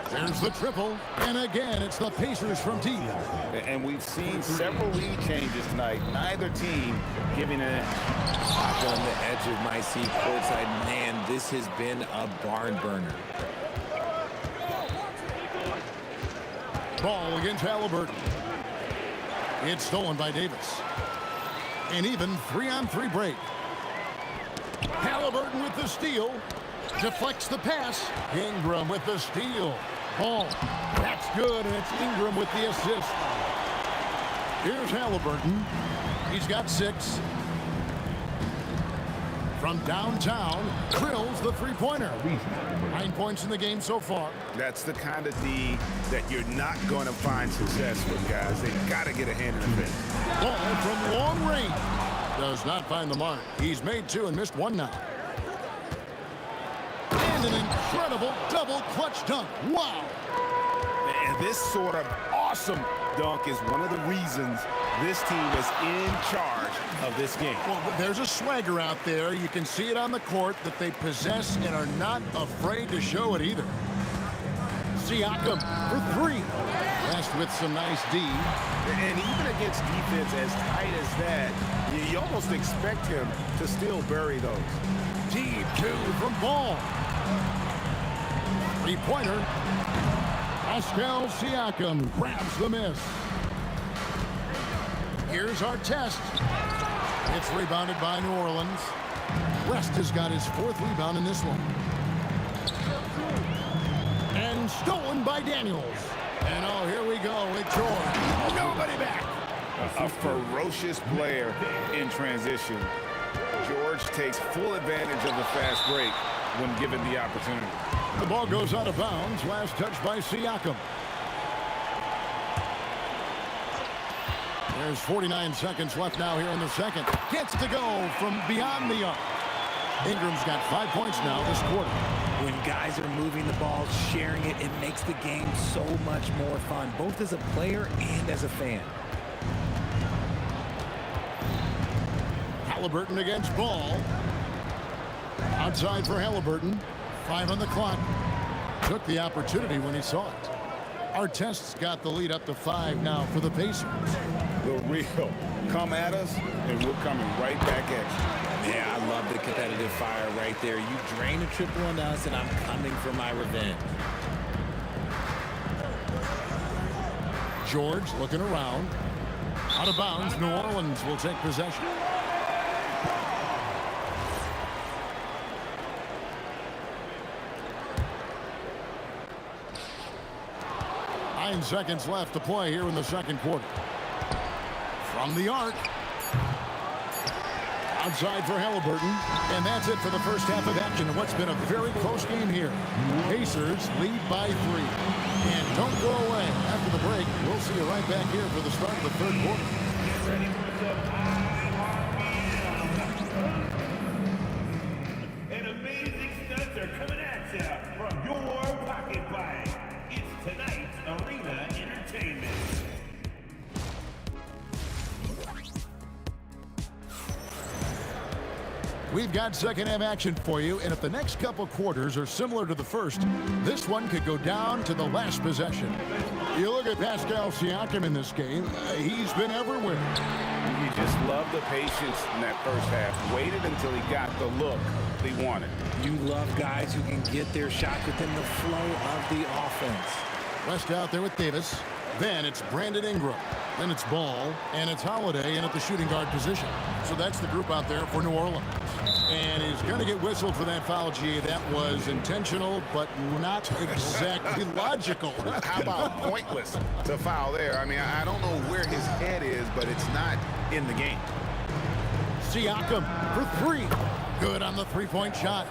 There's the triple. And again, it's the Pacers from deep. And we've seen several lead changes tonight. Neither team giving it. On the edge of my seat courtside, man, this has been a barn burner. Ball against Halliburton. It's stolen by Davis. An even 3-on-3 break. Halliburton with the steal. Deflects the pass. Ingram with the steal. Ball. That's good, and it's Ingram with the assist. Here's Halliburton. He's got 6. From downtown, drills the three-pointer. 9 points in the game so far. That's the kind of D that you're not going to find success with, guys. They've got to get a hand in the fence. Ball from long range. Does not find the mark. He's made 2 and missed 1 now. And an incredible double clutch dunk. Wow. And this sort of awesome dunk is one of the reasons this team is in charge of this game. Well, there's a swagger out there. You can see it on the court that they possess and are not afraid to show it either. Siakam for 3. Blessed with some nice D. And even against defense as tight as that, you almost expect him to still bury those. Deep 2 from Ball. 3-pointer. Pascal Siakam grabs the miss. Here's our test. It's rebounded by New Orleans. West has got his 4th rebound in this one. And stolen by Daniels. And oh, here we go with George. Nobody back. A ferocious player in transition. George takes full advantage of the fast break when given the opportunity. The ball goes out of bounds. Last touch by Siakam. There's 49 seconds left now here in the second. Gets to go from beyond the arc. Ingram's got 5 points now this quarter. When guys are moving the ball, sharing it, it makes the game so much more fun, both as a player and as a fan. Halliburton against Ball. Outside for Halliburton. 5 on the clock. Took the opportunity when he saw it. Artest's got the lead up to 5 now for the Pacers. The real. Come at us, and we're coming right back at you. Yeah, I love the competitive fire right there. You drain a triple on us, and I'm coming for my revenge. George looking around. Out of bounds, New Orleans will take possession. Nine seconds left to play here in the second quarter. From the arc. Outside for Halliburton. And that's it for the first half of action in what's been a very close game here. Pacers lead by 3. And don't go away. After the break, we'll see you right back here for the start of the third quarter. Ready for some and amazing stunts are coming at you from your pocket bike. It's tonight's Arena Entertainment. We've got second half action for you, and if the next couple quarters are similar to the first, this one could go down to the last possession. You look at Pascal Siakam in this game, he's been everywhere. You just love the patience in that first half. Waited until he got the look he wanted. You love guys who can get their shot within the flow of the offense. West out there with Davis. Then it's Brandon Ingram. Then it's Ball, and it's Holiday in at the shooting guard position. So that's the group out there for New Orleans. And he's going to get whistled for that foul, G. That was intentional, but not exactly logical. How about pointless to foul there? I mean, I don't know where his head is, but it's not in the game. Siakam for 3. Good on the three-point shot.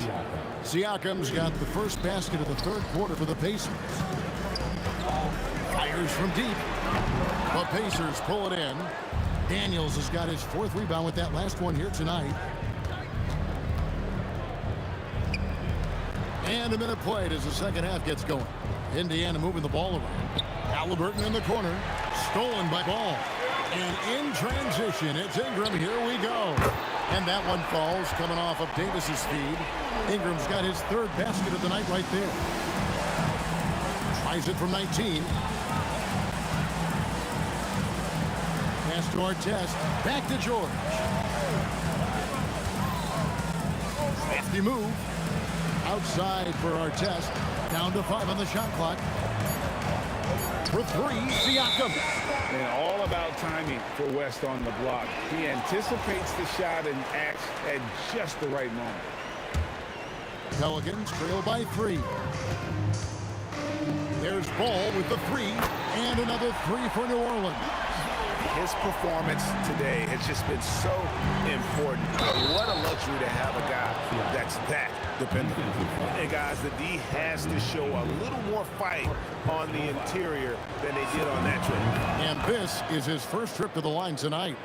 Siakam's got the first basket of the third quarter for the Pacers. Fires from deep. The Pacers pull it in. Daniels has got his 4th rebound with that last one here tonight. And a minute played as the second half gets going. Indiana moving the ball around. Halliburton in the corner. Stolen by Ball. And in transition, it's Ingram. Here we go. And that one falls coming off of Davis's feed. Ingram's got his 3rd basket of the night right there. Tries it from 19. Pass to Artest. Back to George. Lefty move. Outside for Artest. Down to 5 on the shot clock. For 3, Siakam. And all about timing for West on the block. He anticipates the shot and acts at just the right moment. Pelicans trail by 3. There's Ball with the 3. And another 3 for New Orleans. His performance today has just been so important. What a luxury to have a guy that's that dependable. And guys, the D has to show a little more fight on the interior than they did on that trip. And this is his first trip to the line tonight.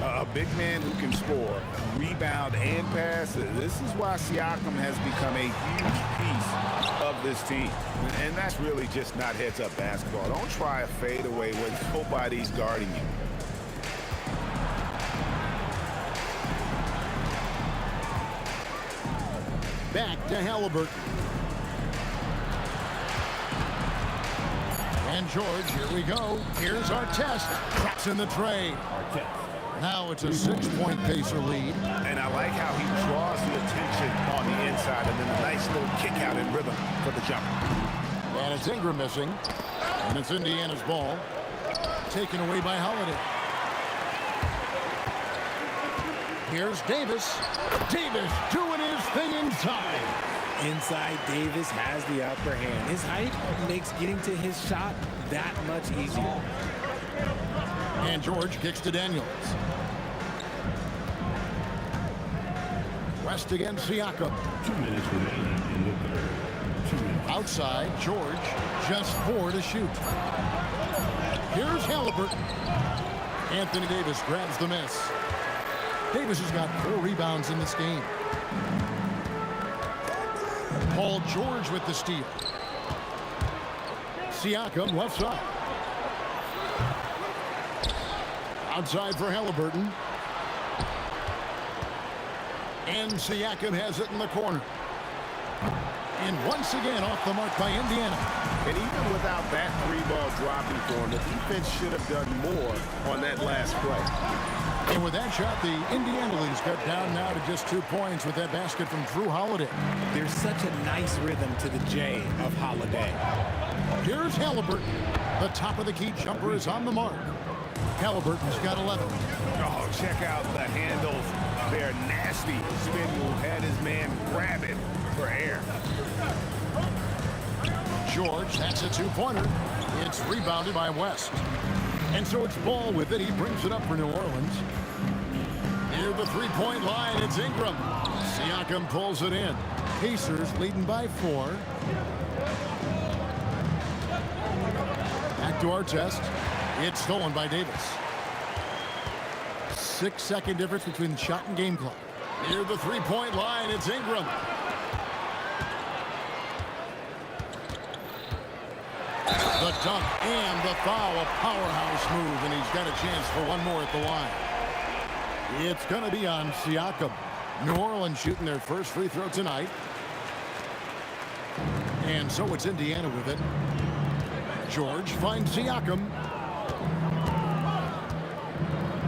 A big man who can score, rebound, and pass. This is why Siakam has become a huge piece of this team. And that's really just not heads-up basketball. Don't try a fadeaway when nobody's guarding you. Back to Halliburton. And George, here we go. Here's Artest. Traps in the tray. Now it's a 6-point Pacer lead. And I like how he draws the attention on the inside and then a nice little kick out in rhythm for the jumper. And it's Ingram missing. And it's Indiana's ball. Taken away by Holiday. Here's Davis. Davis doing his thing inside. Inside, Davis has the upper hand. His height makes getting to his shot that much easier. And George kicks to Daniels. West against Siakam. 2 minutes remaining in the third. 2 minutes. Outside, George, just 4 to shoot. Here's Halliburton. Anthony Davis grabs the miss. Davis has got 4 rebounds in this game. Paul Paul George with the steal. Siakam left side. Outside for Halliburton. And Siakam has it in the corner. And once again off the mark by Indiana. And even without that three-ball dropping for him, the defense should have done more on that last play. And with that shot, the Indiana lead's cut down now to just 2 points with that basket from Drew Holiday. There's such a nice rhythm to the J of Holiday. Here's Halliburton. The top of the key jumper is on the mark. Halliburton's got 11. Oh, check out the handles. They're nasty. Spin move had his man grab it for air. George, that's a two-pointer. It's rebounded by West. And so it's Ball with it. He brings it up for New Orleans. Near the three-point line, it's Ingram. Siakam pulls it in. Pacers leading by 4. Back to our test. It's stolen by Davis. 6-second difference between the shot and game clock. Near the three-point line, it's Ingram. The dunk and the foul, a powerhouse move, and he's got a chance for one more at the line. It's going to be on Siakam. New Orleans shooting their first free throw tonight. And so it's Indiana with it. George finds Siakam.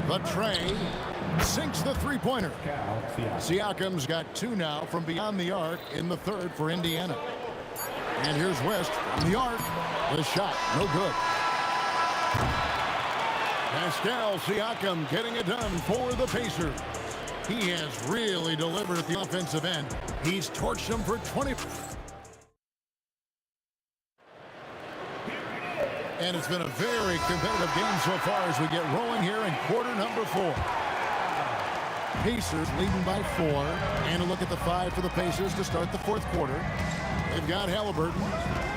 The trade sinks the three-pointer. Siakam's got 2 now from beyond the arc in the third for Indiana. And here's West from the arc. The shot, no good. Pascal Siakam getting it done for the Pacers. He has really delivered at the offensive end. He's torched them for 20. And it's been a very competitive game so far as we get rolling here in quarter number 4. Pacers leading by 4. And a look at the 5 for the Pacers to start the fourth quarter. They've got Halliburton.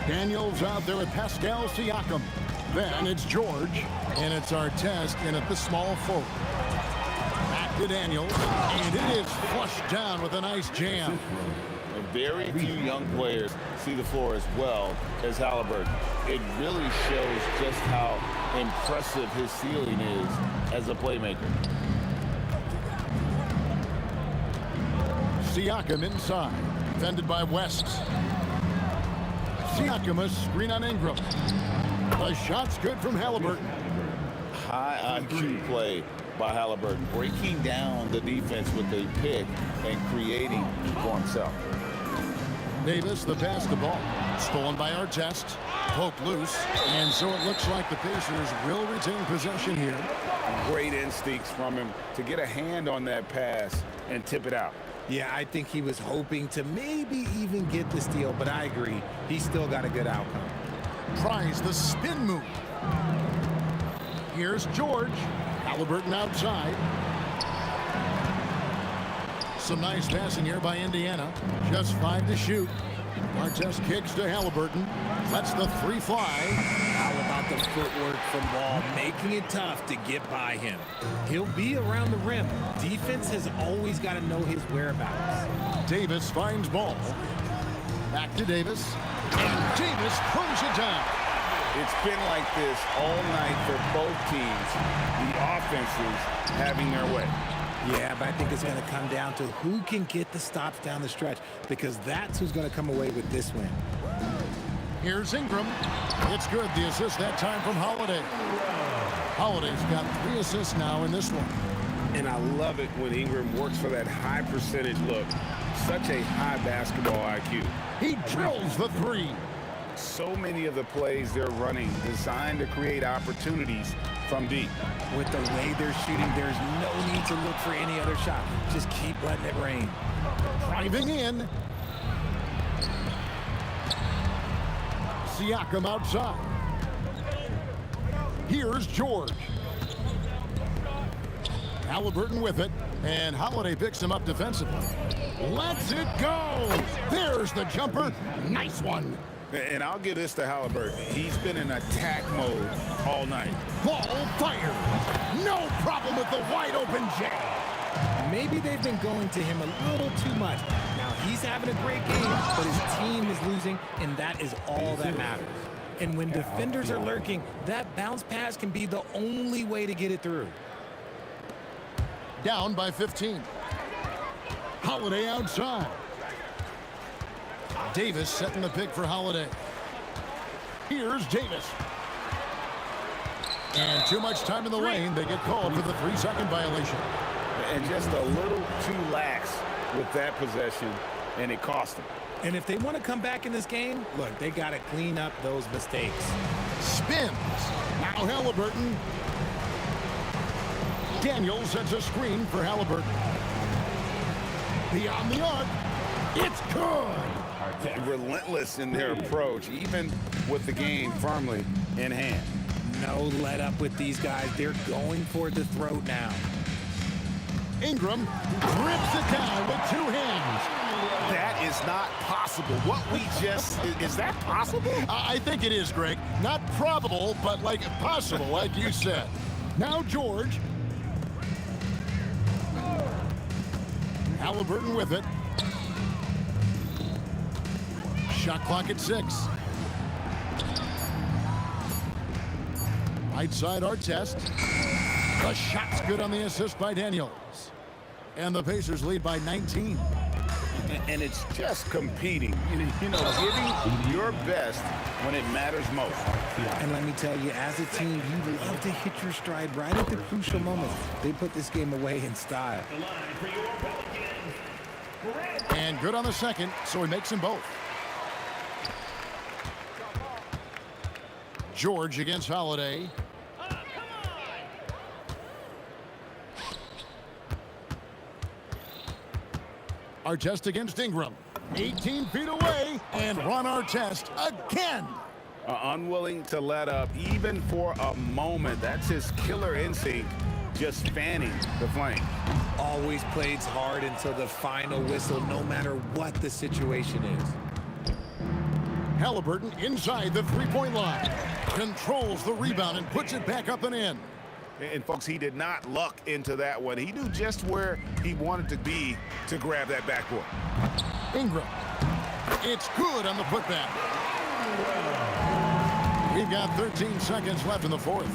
Daniels out there with Pascal Siakam. Then it's George. And it's our test in at the small forward. Back to Daniels. And it is flushed down with a nice jam. And very few young players see the floor as well as Halliburton. It really shows just how impressive his ceiling is as a playmaker. Siakam inside. Defended by West. Siakam a screen on Ingram. The shot's good from Halliburton. High IQ play by Halliburton, breaking down the defense with a pick and creating for himself. Davis, the pass the ball. Stolen by Artest. Poked loose. And so it looks like the Pacers will retain possession here. Great instincts from him to get a hand on that pass and tip it out. Yeah, I think he was hoping to maybe even get the steal, but I agree. He still got a good outcome. Tries the spin move. Here's George. Halliburton outside. Some nice passing here by Indiana. Just 5 to shoot. Artest kicks to Halliburton. Lets the 3 fly. How about the footwork from Ball, making it tough to get by him. He'll be around the rim. Defense has always got to know his whereabouts. Davis finds Ball. Back to Davis. And Davis throws it down. It's been like this all night for both teams. The offenses having their way. Yeah, but I think it's going to come down to who can get the stops down the stretch, because that's who's going to come away with this win. Here's Ingram. It's good. The assist that time from Holiday. Holiday's got 3 assists now in this one. And I love it when Ingram works for that high percentage look. Such a high basketball IQ. He drills the 3. So many of the plays they're running designed to create opportunities from deep. With the way they're shooting, there's no need to look for any other shot. Just keep letting it rain. Driving in. Siakam outside. Here's George. Halliburton with it, and Holiday picks him up defensively. Lets it go. There's the jumper. Nice one. And I'll give this to Halliburton. He's been in attack mode all night. Ball fired. No problem with the wide open J. Maybe they've been going to him a little too much. Now he's having a great game, but his team is losing, and that is all that matters. And when defenders are lurking, that bounce pass can be the only way to get it through. Down by 15. Holiday outside. Davis setting the pick for Holiday. Here's Davis. And too much time in the lane. They get called for the 3-second violation. And just a little too lax with that possession, and it cost them. And if they want to come back in this game, look, they got to clean up those mistakes. Spins. Now Halliburton. Daniel sets a screen for Halliburton. Beyond the arc. It's good. Relentless in their approach, even with the game firmly in hand. No let up with these guys. They're going for the throat now. Ingram grips it down with 2 hands. That is not possible. What we just, is that possible? I think it is, Greg. Not probable, but like possible, like you said. Now George. Halliburton with it. Shot clock at 6. Right side Artest. The shot's good on the assist by Daniels. And the Pacers lead by 19. And it's just competing, you know, giving your best when it matters most. And let me tell you, as a team, you love to hit your stride right at the crucial moments. They put this game away in style. And good on the second, so he makes them both. George against Holiday. Artest against Ingram. 18 feet away, and Ron Artest again. Unwilling to let up, even for a moment. That's his killer instinct, just fanning the flame. Always plays hard until the final whistle, no matter what the situation is. Halliburton inside the three-point line. Controls the rebound and puts it back up and in. And, folks, he did not luck into that one. He knew just where he wanted to be to grab that backboard. Ingram. It's good on the putback. We've got 13 seconds left in the fourth.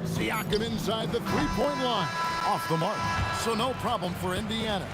Siakam inside the three-point line. Off the mark. So no problem for Indiana.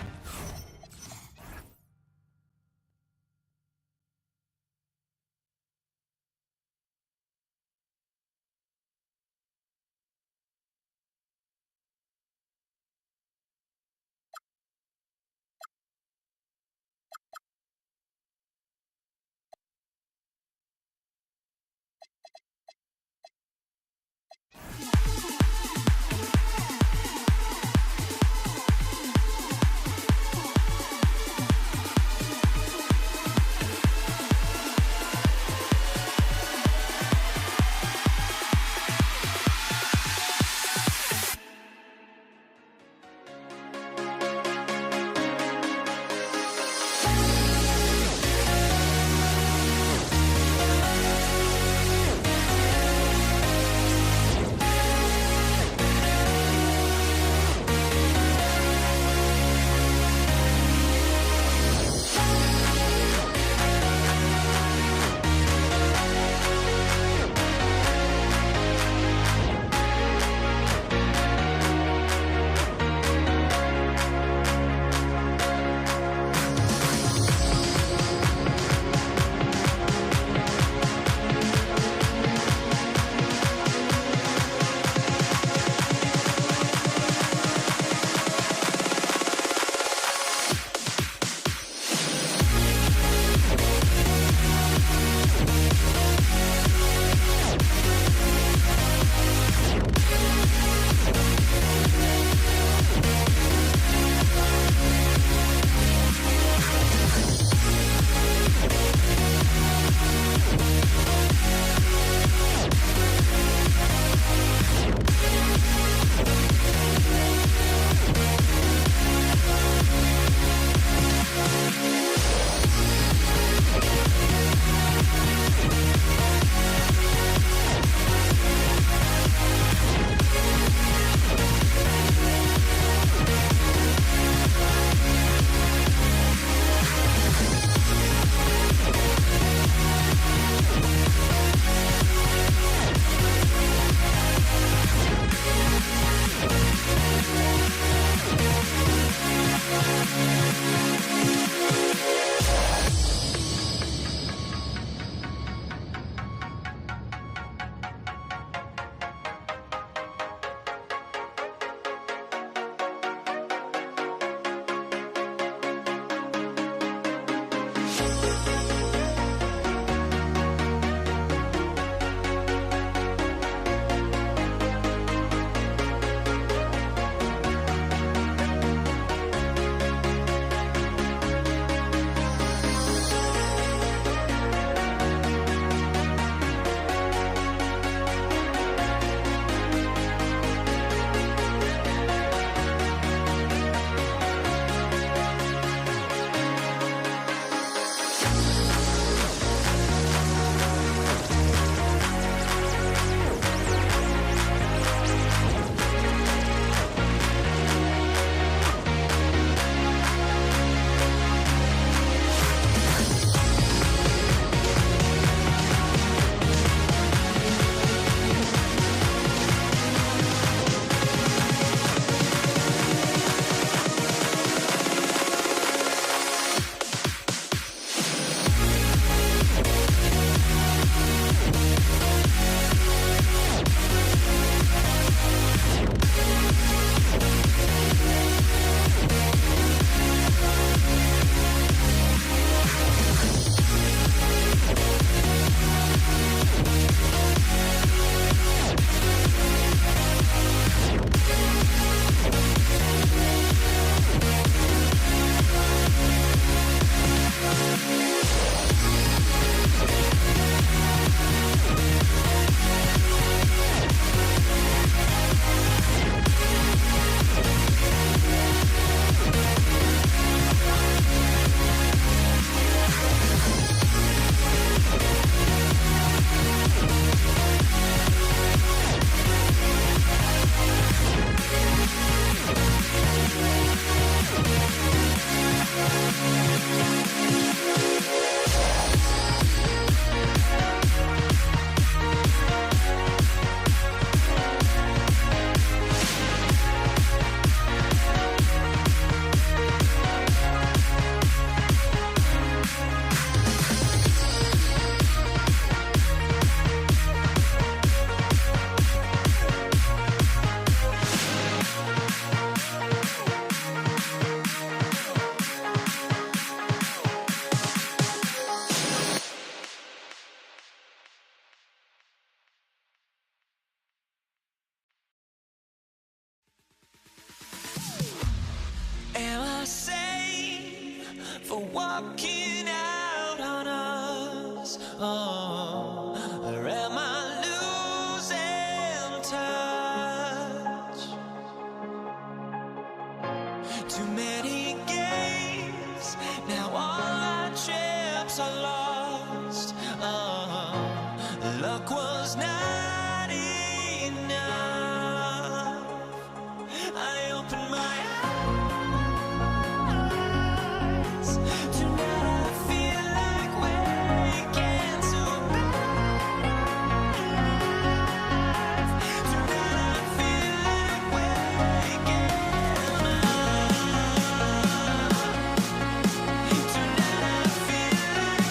walking out on us? Oh, or am I losing touch? Too many games, now all our chips are lost. Oh, luck was not enough. I opened my eyes. Tonight I feel like waking to life. Tonight I feel like waking up. Tonight I feel like waking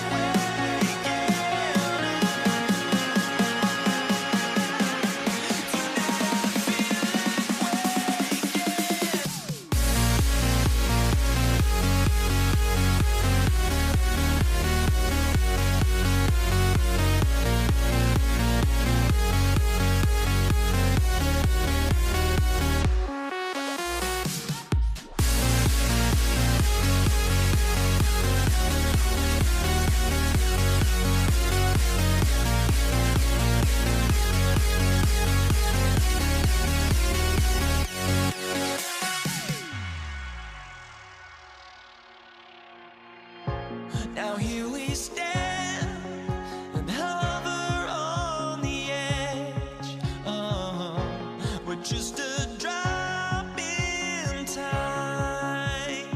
Now here we stand and hover on the edge. Oh, we're just a drop in time.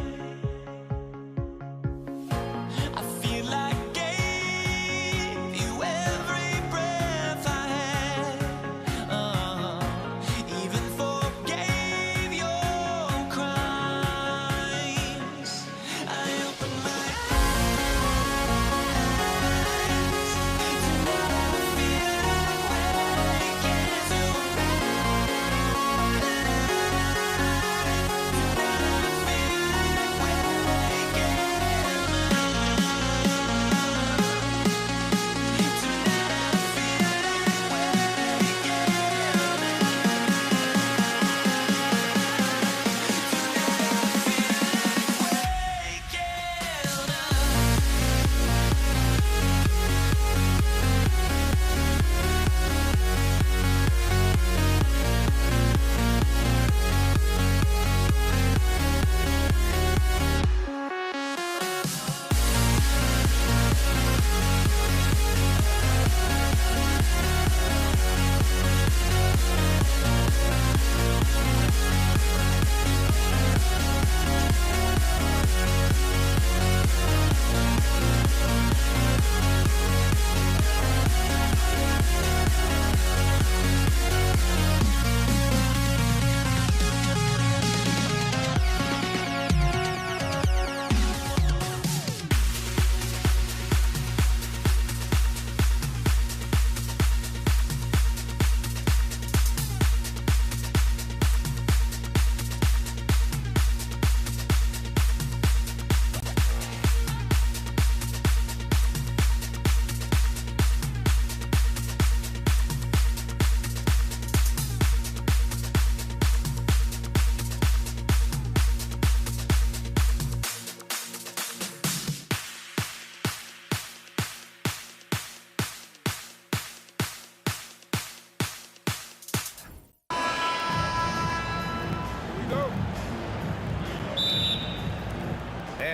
I feel like gave you every breath I had. Oh, even forgave your crimes. I opened my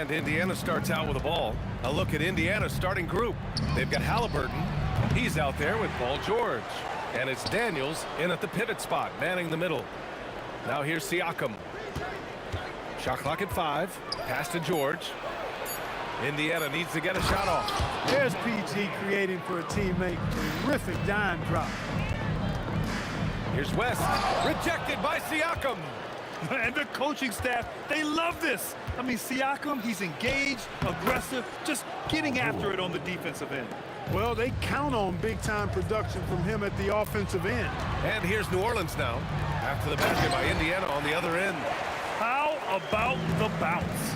And Indiana starts out with the ball. A look at Indiana's starting group. They've got Halliburton. He's out there with Paul George. And it's Daniels in at the pivot spot, manning the middle. Now here's Siakam. Shot clock at 5. Pass to George. Indiana needs to get a shot off. There's PG creating for a teammate. Terrific dime drop. Here's West. Rejected by Siakam. And the coaching staff, they love this. I mean, Siakam, he's engaged, aggressive, just getting after it on the defensive end. Well, they count on big-time production from him at the offensive end. And here's New Orleans now. After the basket by Indiana on the other end. How about the bounce?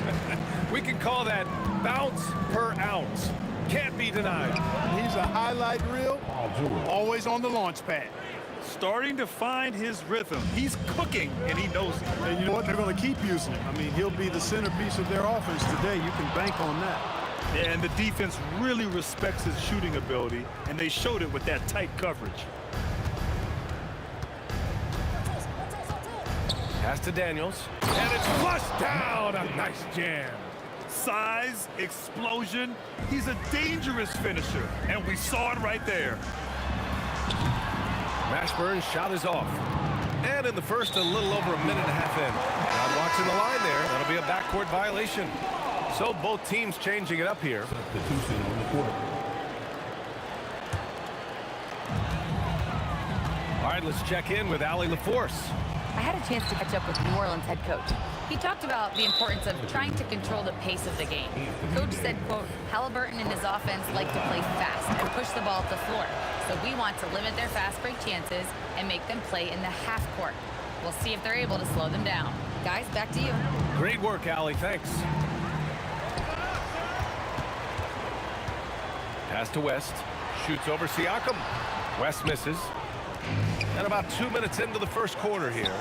We can call that bounce per ounce. Can't be denied. He's a highlight reel, always on the launch pad. starting to find his rhythm. He's cooking, and he knows it. And you know what? They're going to keep using him. I mean, he'll be the centerpiece of their offense today. You can bank on that. And the defense really respects his shooting ability, and they showed it with that tight coverage. Pass to Daniels, and it's flushed down. A nice jam. Size, explosion. He's a dangerous finisher, and we saw it right there. Mashburn's shot is off. And in the first, a little over a minute and a half in. Not watching the line there. That'll be a backcourt violation. So both teams changing it up here. All right, let's check in with Allie LaForce. I had a chance to catch up with New Orleans head coach. He talked about the importance of trying to control the pace of the game. Coach said, quote, Halliburton and his offense like to play fast and push the ball up the floor. So we want to limit their fast break chances and make them play in the half court. We'll see if they're able to slow them down. Guys, back to you. Great work, Allie. Thanks. Pass to West. Shoots over Siakam. West misses. And about 2 minutes into the first quarter here.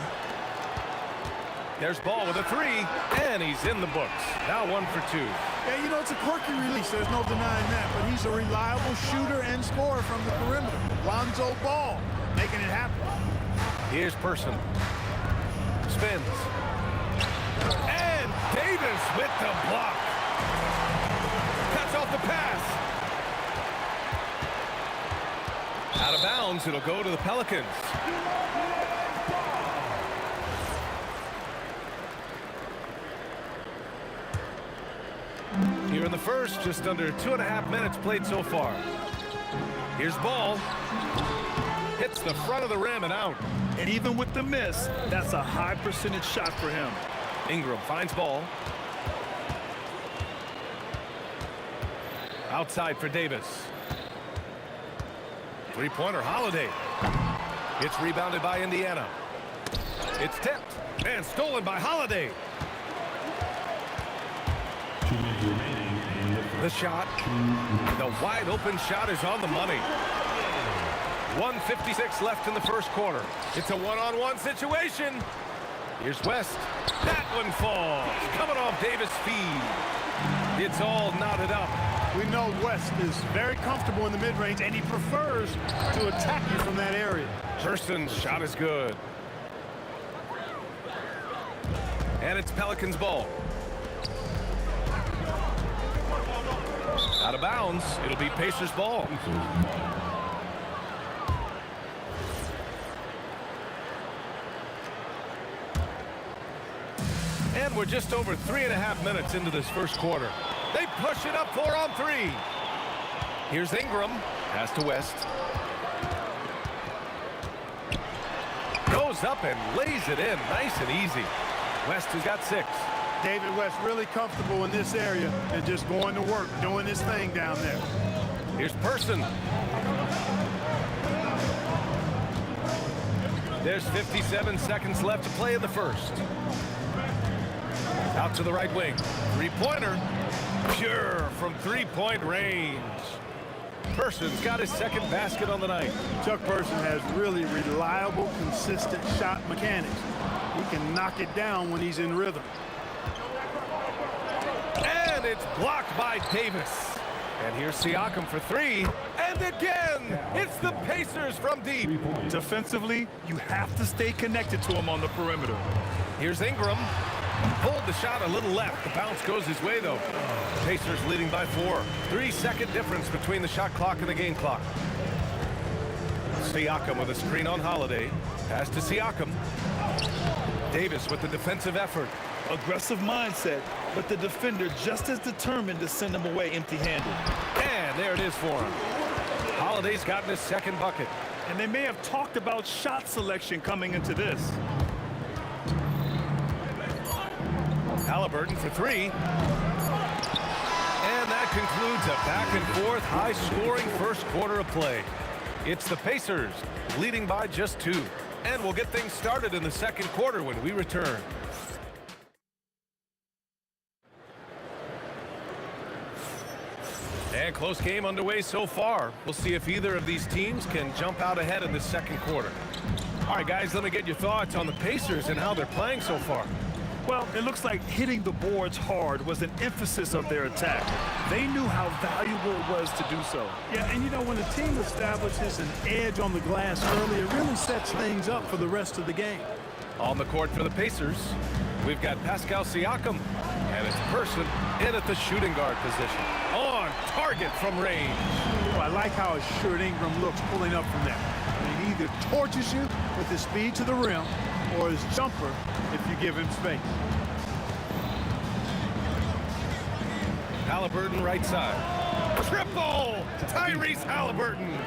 There's Ball with a three, and he's in the books. Now 1 for 2. Yeah, you know, it's a quirky release. There's no denying that. But he's a reliable shooter and scorer from the perimeter. Lonzo Ball making it happen. Here's Person. Spins. And Davis with the block. Cuts off the pass. Out of bounds, it'll go to the Pelicans. Here in the first, just under 2.5 minutes played so far. Here's Ball. Hits the front of the rim and out. And even with the miss, that's a high percentage shot for him. Ingram finds Ball. Outside for Davis. Three-pointer, Holiday. It's rebounded by Indiana. It's tipped and stolen by Holiday. The shot. The wide open shot is on the money. 1:56 left in the first quarter. It's a one-on-one situation. Here's West. That one falls. Coming off Davis' feed. It's all knotted up. We know West is very comfortable in the mid-range, and he prefers to attack you from that area. Hurston's shot is good. And it's Pelicans ball. Out of bounds. It'll be Pacers ball. And we're just over 3.5 minutes into this first quarter. They push it up 4-on-3. Here's Ingram. Pass to West. Goes up and lays it in. Nice and easy. West has got 6. David West really comfortable in this area and just going to work, doing his thing down there. Here's Person. There's 57 seconds left to play in the first. Out to the right wing. Three-pointer. Pure from three-point range. Person's got his second basket on the night. Chuck Person has really reliable, consistent shot mechanics. He can knock it down when he's in rhythm. And it's blocked by Davis. And here's Siakam for 3. And again, it's the Pacers from deep. Defensively, you have to stay connected to him on the perimeter. Here's Ingram. Pulled the shot a little left. The bounce goes his way, though. Pacers leading by 4. 3-second difference between the shot clock and the game clock. Siakam with a screen on Holiday. Pass to Siakam. Davis with the defensive effort. Aggressive mindset, but the defender just as determined to send him away empty-handed. And there it is for him. Holiday's gotten his second bucket. And they may have talked about shot selection coming into this. Halliburton for 3. And that concludes a back-and-forth, high-scoring first quarter of play. It's the Pacers leading by just 2. And we'll get things started in the second quarter when we return. And close game underway so far. We'll see if either of these teams can jump out ahead in the second quarter. All right, guys, let me get your thoughts on the Pacers and how they're playing so far. Well, it looks like hitting the boards hard was an emphasis of their attack. They knew how valuable it was to do so. Yeah, and you know, when a team establishes an edge on the glass early, it really sets things up for the rest of the game. On the court for the Pacers, we've got Pascal Siakam, and it's Person in at the shooting guard position. On target from range. Well, I like how Stuart Ingram looks pulling up from there. He either torches you with his speed to the rim or his jumper if you give him space. Halliburton right side. Triple! Tyrese Halliburton.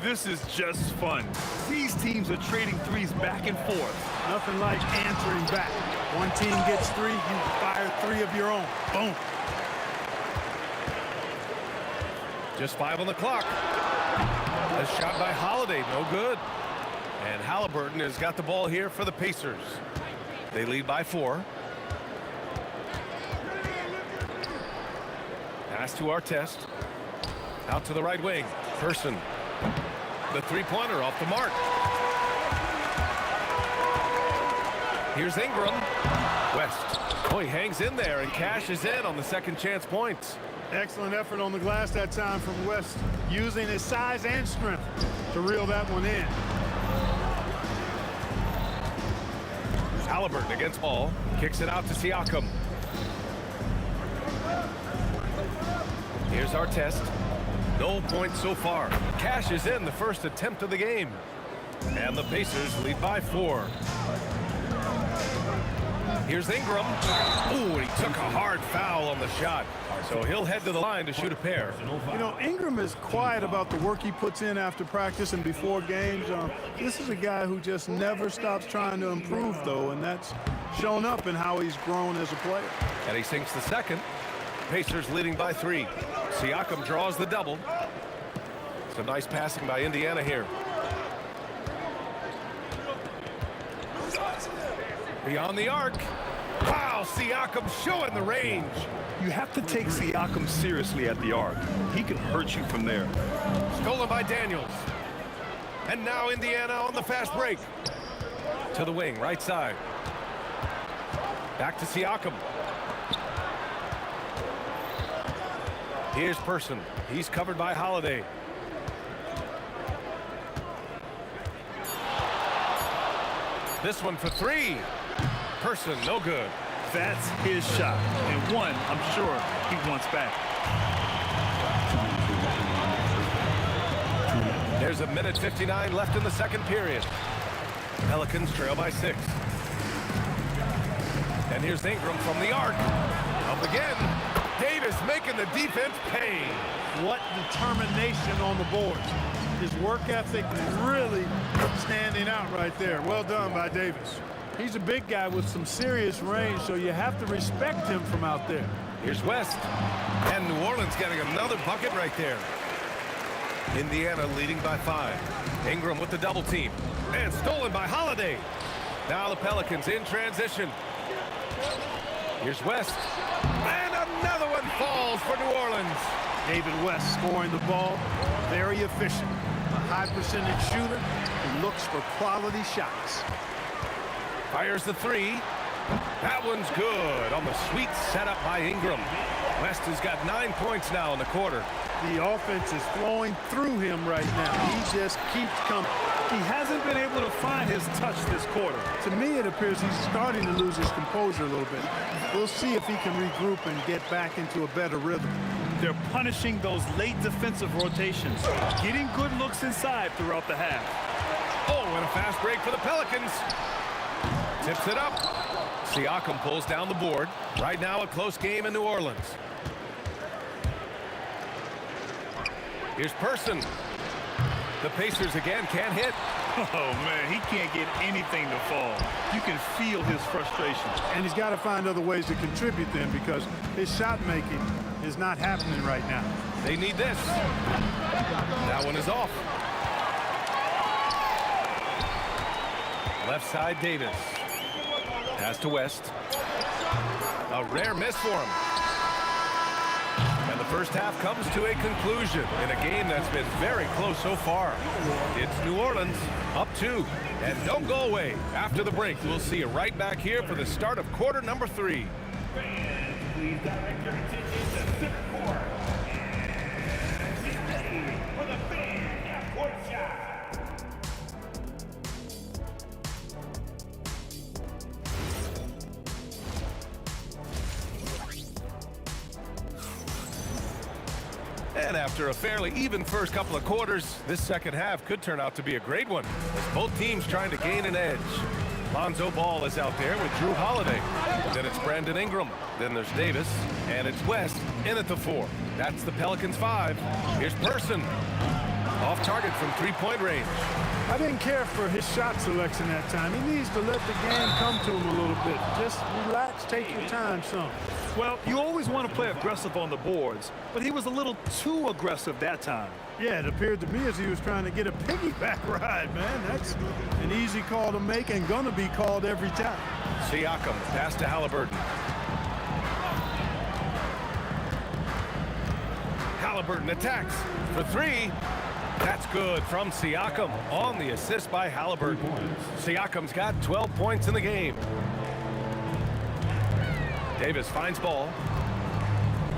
This is just fun. These teams are trading threes back and forth. Nothing like answering back. One team gets three, you fire three of your own. Boom. Just 5 on the clock. A shot by Holiday, no good. And Halliburton has got the ball here for the Pacers. They lead by 4. Pass to Artest. Out to the right wing. Person. The three-pointer off the mark. Here's Ingram. West. Oh, he hangs in there and cashes in on the second chance points. Excellent effort on the glass that time from West, using his size and strength to reel that one in. Halliburton against ball. Kicks it out to Siakam. Here's Artest. No points so far. Cashes in the first attempt of the game. And the Pacers lead by 4. Here's Ingram. Ooh, he took a hard foul on the shot. So he'll head to the line to shoot a pair. You know, Ingram is quiet about the work he puts in after practice and before games. This is a guy who just never stops trying to improve, though, and that's shown up in how he's grown as a player. And he sinks the second. Pacers leading by 3. Siakam draws the double. Some nice passing by Indiana here. Beyond the arc. Wow, Siakam showing the range. You have to take Siakam seriously at the arc. He can hurt you from there. Stolen by Daniels. And now Indiana on the fast break. To the wing, right side. Back to Siakam. Here's Person. He's covered by Holiday. This one for 3. Person, no good. That's his shot, and one I'm sure he wants back. There's a minute 59 left in the second period. Pelicans trail by 6. And here's Ingram from the arc. Up again. Davis making the defense pay. What determination on the boards. His work ethic really standing out right there. Well done by Davis. He's a big guy with some serious range, so you have to respect him from out there. Here's West. And New Orleans getting another bucket right there. Indiana leading by 5. Ingram with the double team. And stolen by Holiday. Now the Pelicans in transition. Here's West. And another one falls for New Orleans. David West scoring the ball. Very efficient. A high percentage shooter who looks for quality shots. Fires the 3. That one's good on the sweet setup by Ingram. West has got 9 points now in the quarter. The offense is flowing through him right now. He just keeps coming. He hasn't been able to find his touch this quarter. To me, it appears he's starting to lose his composure a little bit. We'll see if he can regroup and get back into a better rhythm. They're punishing those late defensive rotations, getting good looks inside throughout the half. Oh, and a fast break for the Pelicans. Tips it up. Siakam pulls down the board. Right now, a close game in New Orleans. Here's Person. The Pacers again can't hit. Oh, man, he can't get anything to fall. You can feel his frustration. And he's got to find other ways to contribute then, because his shot making is not happening right now. They need this. That one is off. Left side, Davis. Pass to West. A rare miss for him. And the first half comes to a conclusion in a game that's been very close so far. It's New Orleans up 2. And don't go away. After the break, we'll see you right back here for the start of quarter number 3. Fans, please direct your attention to center court. And get ready for the fan half-court shot. And after a fairly even first couple of quarters, this second half could turn out to be a great one, as both teams trying to gain an edge. Lonzo Ball is out there with Drew Holiday. Then it's Brandon Ingram. Then there's Davis. And it's West in at the 4. That's the Pelicans 5. Here's Person. Off target from three-point range. I didn't care for his shot selection that time. He needs to let the game come to him a little bit. Just relax, take your time some. Well, you always want to play aggressive on the boards, but he was a little too aggressive that time. Yeah, it appeared to me as he was trying to get a piggyback ride, man. That's an easy call to make and gonna be called every time. Siakam pass to Halliburton. Halliburton attacks for 3. That's good from Siakam on the assist by Halliburton. Siakam's got 12 points in the game. Davis finds Ball.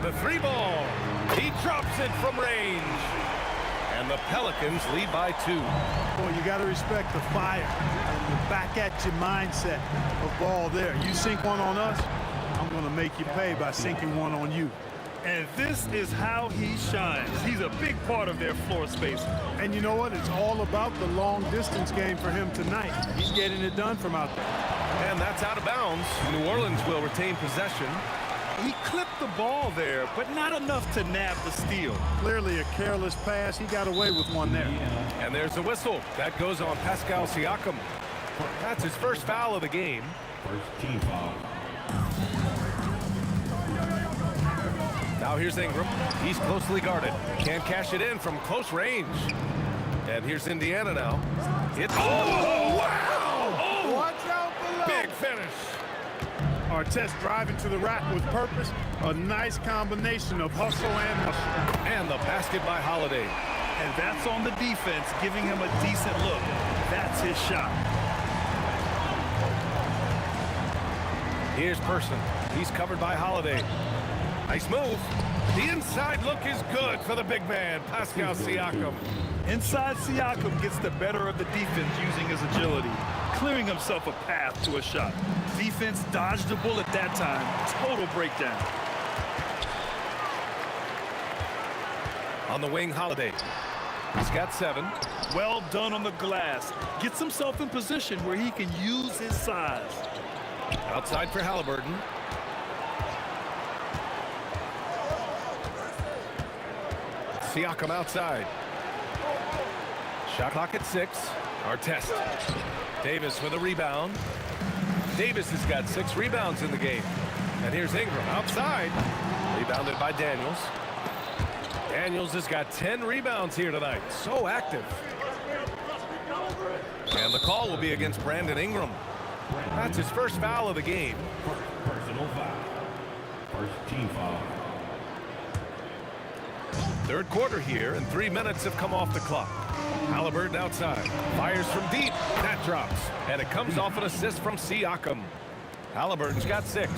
The 3 ball. He drops it from range. And the Pelicans lead by 2. Boy, you got to respect the fire and the back-at-you mindset of Ball there. You sink one on us, I'm going to make you pay by sinking one on you. And this is how he shines. He's a big part of their floor space. And you know what? It's all about the long-distance game for him tonight. He's getting it done from out there. And that's out of bounds. New Orleans will retain possession. He clipped the ball there, but not enough to nab the steal. Clearly a careless pass. He got away with one there. And there's a whistle. That goes on Pascal Siakam. That's his first foul of the game. First team foul. Now here's Ingram. He's closely guarded. Can't cash it in from close range. And here's Indiana now. It's... Oh, wow! Oh, watch out below. Big finish. Artest driving to the rack with purpose. A nice combination of hustle and muscle. And the basket by Holiday. And that's on the defense, giving him a decent look. That's his shot. Here's Person. He's covered by Holiday. Nice move. The inside look is good for the big man, Pascal Siakam. Inside Siakam gets the better of the defense using his agility, clearing himself a path to a shot. Defense dodged the bullet that time. Total breakdown. On the wing, Holiday. He's got 7. Well done on the glass. Gets himself in position where he can use his size. Outside for Halliburton. Siakam outside. Shot clock at 6. Artest. Davis with a rebound. Davis has got 6 rebounds in the game. And here's Ingram outside. Rebounded by Daniels. Daniels has got 10 rebounds here tonight. So active. And the call will be against Brandon Ingram. That's his first foul of the game. Personal foul. First team foul. Third quarter here, and 3 minutes have come off the clock. Halliburton outside. Fires from deep. That drops. And it comes off an assist from Siakam. Halliburton's got 6.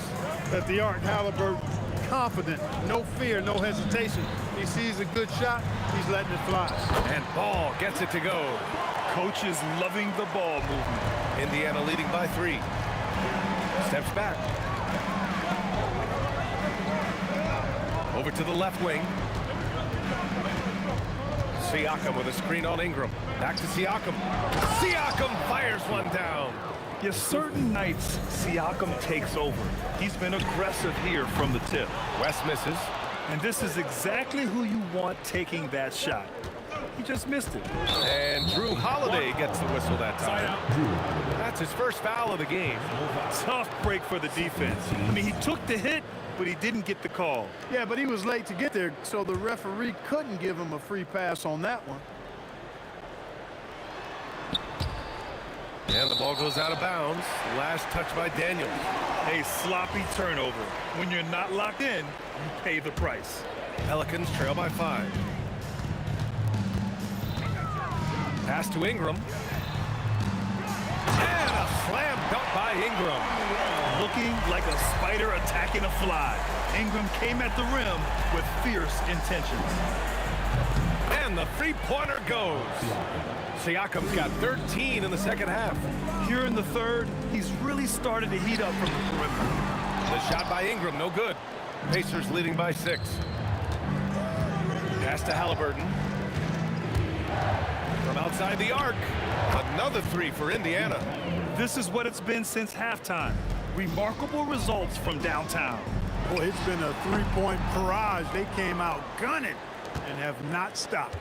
At the arc, Halliburton confident. No fear, no hesitation. He sees a good shot. He's letting it fly. And Ball gets it to go. Coach is loving the ball movement. Indiana leading by 3. Steps back. Over to the left wing. Siakam with a screen on Ingram. Back to Siakam. Siakam fires one down. Yes, certain nights, Siakam takes over. He's been aggressive here from the tip. West misses. And this is exactly who you want taking that shot. He just missed it. And Drew Holiday gets the whistle that time. That's his first foul of the game. Tough break for the defense. I mean, he took the hit, but he didn't get the call. Yeah, but he was late to get there, so the referee couldn't give him a free pass on that one. And the ball goes out of bounds. Last touch by Daniels. A sloppy turnover. When you're not locked in, you pay the price. Pelicans trail by 5. Pass to Ingram. And a slam dunk by Ingram. Looking like a spider attacking a fly. Ingram came at the rim with fierce intentions. And the three-pointer goes. Siakam's got 13 in the second half. Here in the third, he's really started to heat up from the perimeter. The shot by Ingram, no good. Pacers leading by 6. Pass to Halliburton. From outside the arc, another 3 for Indiana. This is what it's been since halftime. Remarkable results from downtown. Boy, it's been a three-point barrage. They came out gunning and have not stopped.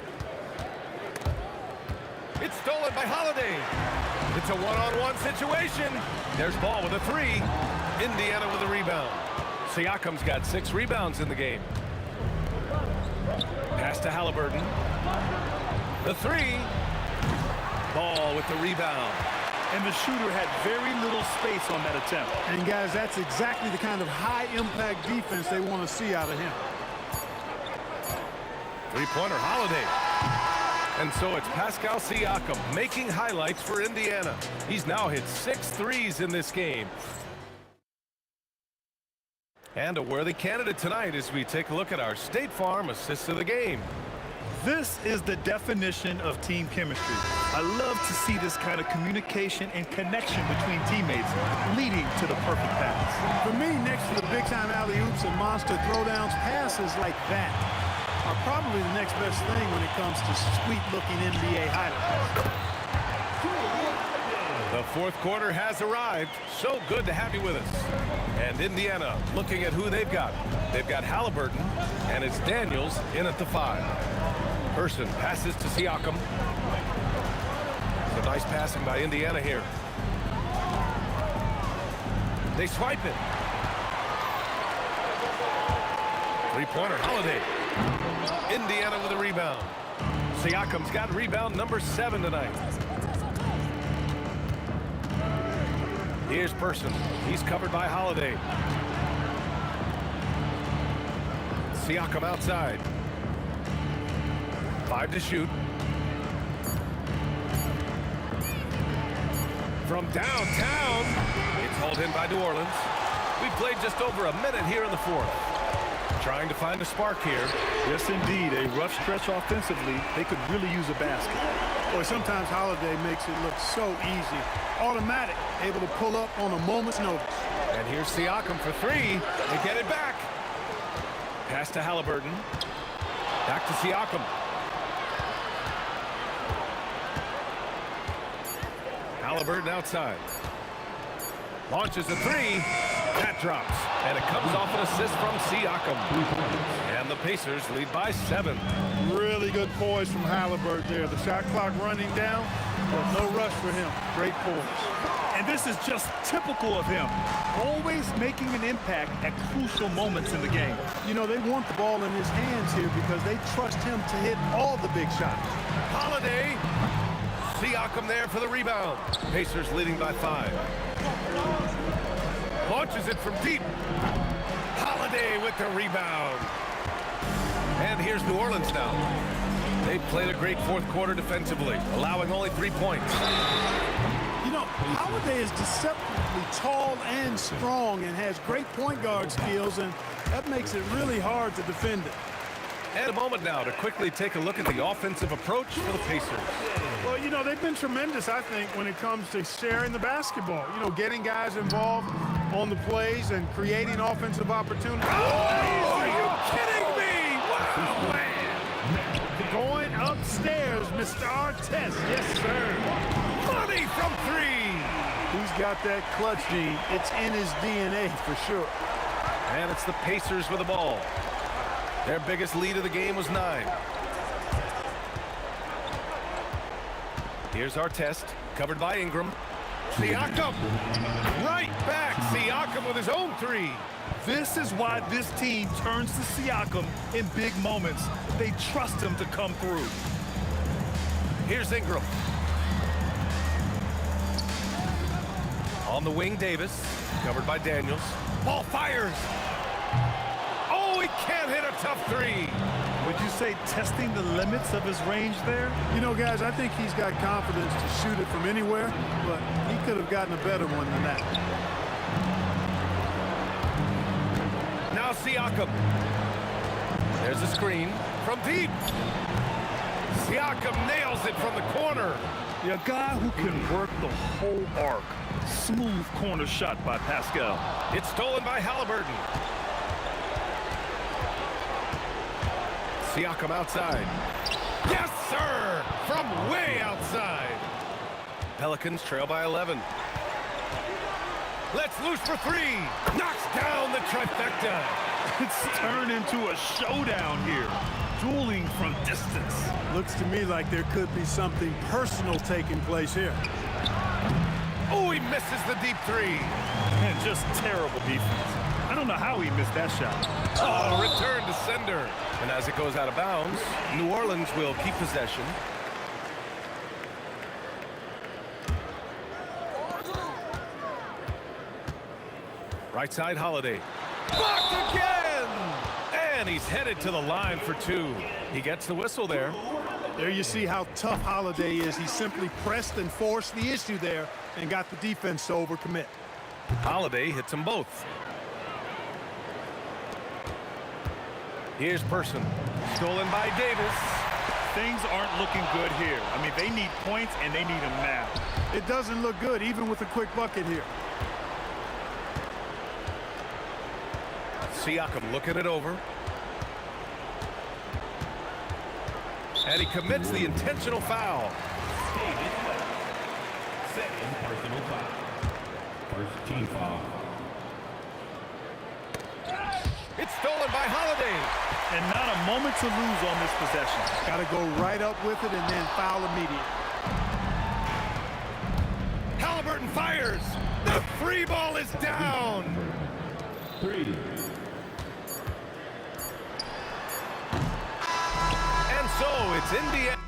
It's stolen by Holiday. It's a one-on-one situation. There's Ball with a 3. Indiana with a rebound. Siakam's got 6 rebounds in the game. Pass to Halliburton. The 3. Ball with the rebound. And the shooter had very little space on that attempt. And guys, that's exactly the kind of high-impact defense they want to see out of him. Three-pointer Holiday. And so it's Pascal Siakam making highlights for Indiana. He's now hit 6 threes in this game. And a worthy candidate tonight as we take a look at our State Farm assists of the game. This is the definition of team chemistry. I love to see this kind of communication and connection between teammates leading to the perfect pass. For me, next to the big-time alley-oops and monster throwdowns, passes like that are probably the next best thing when it comes to sweet-looking NBA highlights. The fourth quarter has arrived. So good to have you with us. And Indiana looking at who they've got. They've got Halliburton, and it's Daniels in at the 5. Person passes to Siakam. Some nice passing by Indiana here. They swipe it. Three-pointer Holiday. Indiana with a rebound. Siakam's got rebound number 7 tonight. Here's Person. He's covered by Holiday. Siakam outside. 5 to shoot. From downtown, it's hauled in by New Orleans. We've played just over a minute here in the fourth. Trying to find a spark here. Yes, indeed. A rough stretch offensively. They could really use a basket. Boy, sometimes Holiday makes it look so easy. Automatic, able to pull up on a moment's notice. And here's Siakam for 3. They get it back. Pass to Halliburton. Back to Siakam. Halliburton outside. Launches a 3. That drops. And it comes off an assist from Siakam. And the Pacers lead by 7. Really good poise from Halliburton there. The shot clock running down, but no rush for him. Great poise. And this is just typical of him. Always making an impact at crucial moments in the game. You know, they want the ball in his hands here because they trust him to hit all the big shots. Holiday. Siakam there for the rebound. Pacers leading by 5. Launches it from deep. Holiday with the rebound. And here's New Orleans now. They've played a great fourth quarter defensively, allowing only 3 points. You know, Holiday is deceptively tall and strong and has great point guard skills, and that makes it really hard to defend it. And a moment now to quickly take a look at the offensive approach for the Pacers. Well, you know, they've been tremendous, I think, when it comes to sharing the basketball. You know, getting guys involved on the plays and creating offensive opportunities. Oh, are you kidding me? Wow, man. Going upstairs, Mr. Artest. Yes, sir. Money from 3. He's got that clutch gene. It's in his DNA for sure. And it's the Pacers with the ball. Their biggest lead of the game was 9. Here's Artest, covered by Ingram. Siakam, right back. Siakam with his own 3. This is why this team turns to Siakam in big moments. They trust him to come through. Here's Ingram. On the wing, Davis, covered by Daniels. Ball fires. Oh, he can't hit a tough three. Would you say testing the limits of his range there? You know, guys, I think he's got confidence to shoot it from anywhere, but he could have gotten a better one than that. Now Siakam. There's a screen from deep. Siakam nails it from the corner. A guy who can work the whole arc. Smooth corner shot by Pascal. It's stolen by Halliburton. Siakam outside. Yes, sir! From way outside. Pelicans trail by 11. Let's loose for three. Knocks down the trifecta. It's turned into a showdown here. Dueling from distance. Looks to me like there could be something personal taking place here. Oh, he misses the deep three. And just terrible defense. I don't know how he missed that shot. Oh, return to sender. And as it goes out of bounds, New Orleans will keep possession. Right side, Holiday. Blocked again! And he's headed to the line for two. He gets the whistle there. There you see how tough Holiday is. He simply pressed and forced the issue there and got the defense to overcommit. Holiday hits them both. Here's Person. Stolen by Davis. Things aren't looking good here. I mean, they need points and they need them now. It doesn't look good, even with a quick bucket here. Siakam looking it over. And he commits the intentional foul. Second personal foul. First team foul. It's stolen by Holiday. And not a moment to lose on this possession. Got to go right up with it and then foul immediately. Halliburton fires. The free ball is down. 3. And so it's Indiana.